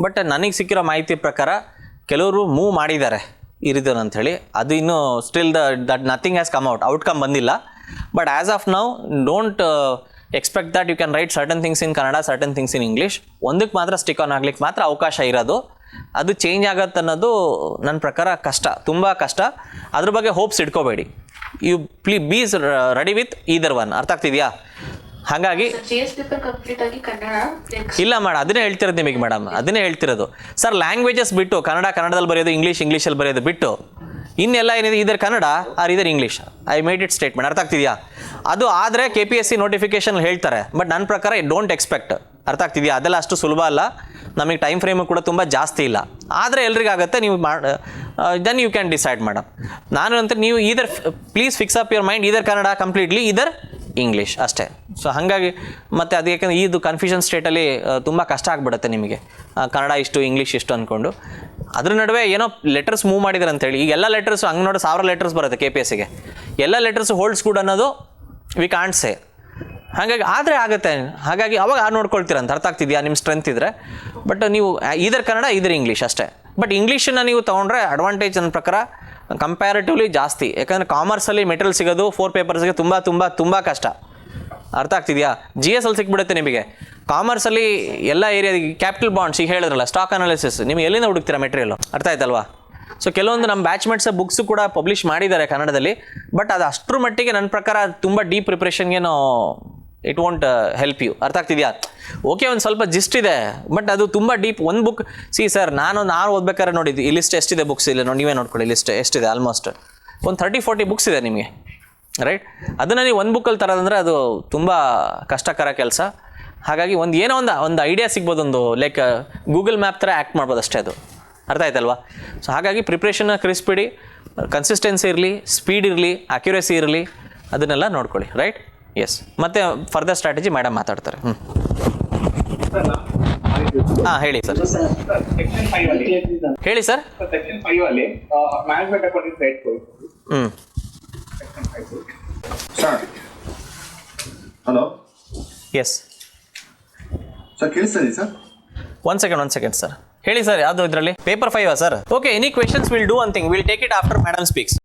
ಬಟ್ ನನಗೆ ಸಿಕ್ಕಿರೋ ಮಾಹಿತಿ ಪ್ರಕಾರ ಕೆಲವರು ಮೂವ್ ಮಾಡಿದ್ದಾರೆ ಈ ರೀತಿ ಅಂಥೇಳಿ. ಅದು ಇನ್ನೂ still that nothing has come outcome ಬಂದಿಲ್ಲ. But as of now don't expect that you can write certain things in Kannada, certain things in English. ಒಂದಕ್ಕೆ ಮಾತ್ರ ಸ್ಟಿಕ್ ಆನ್ ಆಗ್ಲಿಕ್ಕೆ ಮಾತ್ರ ಅವಕಾಶ ಇರೋದು. ಅದು ಚೇಂಜ್ ಆಗತ್ತೆ ಅನ್ನೋದು ನನ್ನ ಪ್ರಕಾರ ಕಷ್ಟ, ತುಂಬ ಕಷ್ಟ. ಅದ್ರ ಬಗ್ಗೆ ಹೋಪ್ಸ್ ಇಟ್ಕೋಬೇಡಿ. You be ready with either one. ಅರ್ಥ ಆಗ್ತಿದೆಯಾ? ಹಾಗಾಗಿ GS ಪೇಪರ್ ಕಂಪ್ಲೀಟ್ ಆಗಿ ಕನ್ನಡ ಇಲ್ಲ ಮೇಡಮ್, ಅದನ್ನೇ ಹೇಳ್ತಿರೋದು ನಿಮಗೆ ಮೇಡಮ್, ಅದನ್ನೇ ಹೇಳ್ತಿರೋದು. ಸರ್, ಲ್ಯಾಂಗ್ವೇಜಸ್ ಬಿಟ್ಟು ಕನ್ನಡದಲ್ಲಿ ಬರೆಯೋದು, ಇಂಗ್ಲೀಷಲ್ಲಿ ಬರೆಯೋದು ಬಿಟ್ಟು ಇನ್ನೆಲ್ಲ ಏನಿದೆ ಇದರ ಕನ್ನಡ ಆರ್ ಇದರ್ English. I made it statement. ಅರ್ಥ ಆಗ್ತಿದೆಯಾ? ಅದು ಆದರೆ KPSC ನೋಟಿಫಿಕೇಶನ್ ಹೇಳ್ತಾರೆ. ಬಟ್ ನನ್ನ ಪ್ರಕಾರ ಡೋಂಟ್ ಎಕ್ಸ್ಪೆಕ್ಟ್. ಅರ್ಥ ಆಗ್ತಿದೆಯಾ? ಅದೆಲ್ಲ ಅಷ್ಟು ಸುಲಭ ಅಲ್ಲ. ನಮಗೆ ಟೈಮ್ ಫ್ರೇಮು ಕೂಡ ತುಂಬ ಜಾಸ್ತಿ ಇಲ್ಲ. ಆದರೆ ಎಲ್ರಿಗಾಗತ್ತೆ. ನೀವು then you can decide madam. ನಾನು ಅಂತ ನೀವು either please fix up your mind, either Kannada completely, either English ಅಷ್ಟೇ. ಸೊ ಹಾಗಾಗಿ ಮತ್ತು ಅದು ಯಾಕಂದರೆ ಇದು ಕನ್ಫ್ಯೂಷನ್ ಸ್ಟೇಟಲ್ಲಿ ತುಂಬ ಕಷ್ಟ ಆಗಿಬಿಡುತ್ತೆ ನಿಮಗೆ, ಕನ್ನಡ ಇಷ್ಟು ಇಂಗ್ಲೀಷ್ ಇಷ್ಟು ಅಂದ್ಕೊಂಡು. ಅದ್ರ ನಡುವೆ ಏನೋ ಲೆಟರ್ಸ್ ಮೂವ್ ಮಾಡಿದ್ದಾರೆ ಅಂತೇಳಿ. ಈಗ ಎಲ್ಲ ಲೆಟರ್ಸ್ ಹಂಗೆ ನೋಡಿ 1000 ಲೆಟರ್ಸ್ ಬರುತ್ತೆ KPSCಗೆ. ಎಲ್ಲ ಲೆಟರ್ಸ್ ಹೋಲ್ಡ್ಸ್ ಕೂಡ ಅನ್ನೋದು ವಿ ಕಾಂಟ್ ಸೇ. ಹಾಗಾಗಿ ಆದರೆ ಆಗುತ್ತೆ. ಹಾಗಾಗಿ ಅವಾಗ ನೋಡ್ಕೊಳ್ತೀರಂತ. ಅರ್ಥ ಆಗ್ತಿದೆಯಾ? ನಿಮ್ಮ ಸ್ಟ್ರೆಂತ್ ಇದ್ದರೆ. ಬಟ್ ನೀವು ಈದರ್ ಕನ್ನಡ ಈದರ್ ಇಂಗ್ಲೀಷ್ ಅಷ್ಟೇ. ಬಟ್ ಇಂಗ್ಲೀಷನ್ನು ನೀವು ತೊಗೊಂಡ್ರೆ ಅಡ್ವಾಂಟೇಜ್ ನನ್ನ ಪ್ರಕಾರ ಕಂಪ್ಯಾರಿಟಿವ್ಲಿ ಜಾಸ್ತಿ. ಯಾಕಂದರೆ ಕಾಮರ್ಸಲ್ಲಿ ಮೆಟೀರಿಯಲ್ ಸಿಗೋದು 4 ಪೇಪರ್ಸ್ಗೆ ತುಂಬ ಕಷ್ಟ. ಅರ್ಥ ಆಗ್ತಿದೆಯಾ? GS ಅಲ್ಲಿ ಸಿಕ್ಬಿಡುತ್ತೆ ನಿಮಗೆ. ಕಾಮರ್ಸಲ್ಲಿ ಎಲ್ಲ ಏರಿಯಾ ಕ್ಯಾಪಿಟಲ್ ಬಾಂಡ್ಸ್ ಈಗ ಹೇಳಿದ್ರಲ್ಲ, ಸ್ಟಾಕ್ ಅನಾಲಿಸಿಸ್, ನಿಮಗೆ ಎಲ್ಲಿಂದ ಹುಡುಕ್ತೀರಾ ಮೆಟೀರಿಯಲ್ಲು? ಅರ್ಥ ಆಯ್ತಲ್ವಾ? ಸೊ ಕೆಲವೊಂದು ನಮ್ಮ ಬ್ಯಾಚ್ಮೆಂಟ್ಸ್ ಬುಕ್ಸು ಕೂಡ ಪಬ್ಲಿಷ್ ಮಾಡಿದ್ದಾರೆ ಕನ್ನಡದಲ್ಲಿ. ಬಟ್ ಅದು ಅಷ್ಟರ ಮಟ್ಟಿಗೆ ನನ್ನ ಪ್ರಕಾರ ತುಂಬ ಡೀಪ್ ಪ್ರಿಪ್ರೇಷನ್ಗೇನೋ ಇಟ್ ವೋಂಟ್ ಹೆಲ್ಪ್ ಯು. ಅರ್ಥ ಆಗ್ತಿದೆಯಾ? ಓಕೆ, ಒಂದು ಸ್ವಲ್ಪ ಜಿಸ್ಟ್ ಇದೆ. ಬಟ್ ಅದು ತುಂಬ ಡೀಪ್. ಒಂದು ಬುಕ್ ಸರ್ ನಾನು ಓದ್ಬೇಕಾದ್ರೆ ನೋಡಿದ್ದು ಈ ಲಿಸ್ಟ್ ಎಷ್ಟಿದೆ ಬುಕ್ಸ್ ಇಲ್ಲ ನೋಡಿ, ನೀವೇ ನೋಡ್ಕೊಳ್ಳಿ ಲಿಸ್ಟ್ ಎಷ್ಟಿದೆ. ಆಲ್ಮೋಸ್ಟ್ ಒಂದು 30-40 ಬುಕ್ಸ್ ಇದೆ ನಿಮಗೆ, ರೈಟ್? ಅದನ್ನು ನೀವು ಒಂದು ಬುಕ್ಕಲ್ಲಿ ತರೋದಂದರೆ ಅದು ತುಂಬ ಕಷ್ಟಕರ ಕೆಲಸ. ಹಾಗಾಗಿ ಒಂದು ಐಡಿಯಾ ಸಿಗ್ಬೋದು. ಒಂದು ಲೈಕ್ ಗೂಗಲ್ ಮ್ಯಾಪ್ ಥರ ಆ್ಯಕ್ಟ್ ಮಾಡ್ಬೋದು ಅಷ್ಟೇ ಅದು. ಅರ್ಥ ಆಯ್ತಲ್ವಾ? ಸೊ ಹಾಗಾಗಿ ಪ್ರಿಪ್ರೇಷನ್ನ ಕ್ರಿಸ್ಪಿಡಿ, ಕನ್ಸಿಸ್ಟೆನ್ಸಿ ಇರಲಿ, ಸ್ಪೀಡ್ ಇರಲಿ, ಅಕ್ಯುರೇಸಿ ಇರಲಿ, ಅದನ್ನೆಲ್ಲ ನೋಡ್ಕೊಳ್ಳಿ. ರೈಟ್? ಎಸ್. ಮತ್ತು ಫರ್ದರ್ ಸ್ಟ್ರಾಟಜಿ ಮೇಡಮ್ ಮಾತಾಡ್ತಾರೆ. ಹಾಂ, ಹೇಳಿ ಸರ್. ಸೆಕ್ಷನ್ 5 ಅಲ್ಲಿ ಹೇಳಿ ಸರ್. ಸೆಕ್ಷನ್ 5 ಅಲ್ಲಿ management accounting right sir, hello. Yes sir, ಕೇಳಿಸ್ತಾ ಸರ್? One second sir. ಹೇಳಿ ಸರ್, ಯಾವುದು ಇದರಲ್ಲಿ paper 5 sir? Okay, any questions will do one thing, will take it after madam speaks.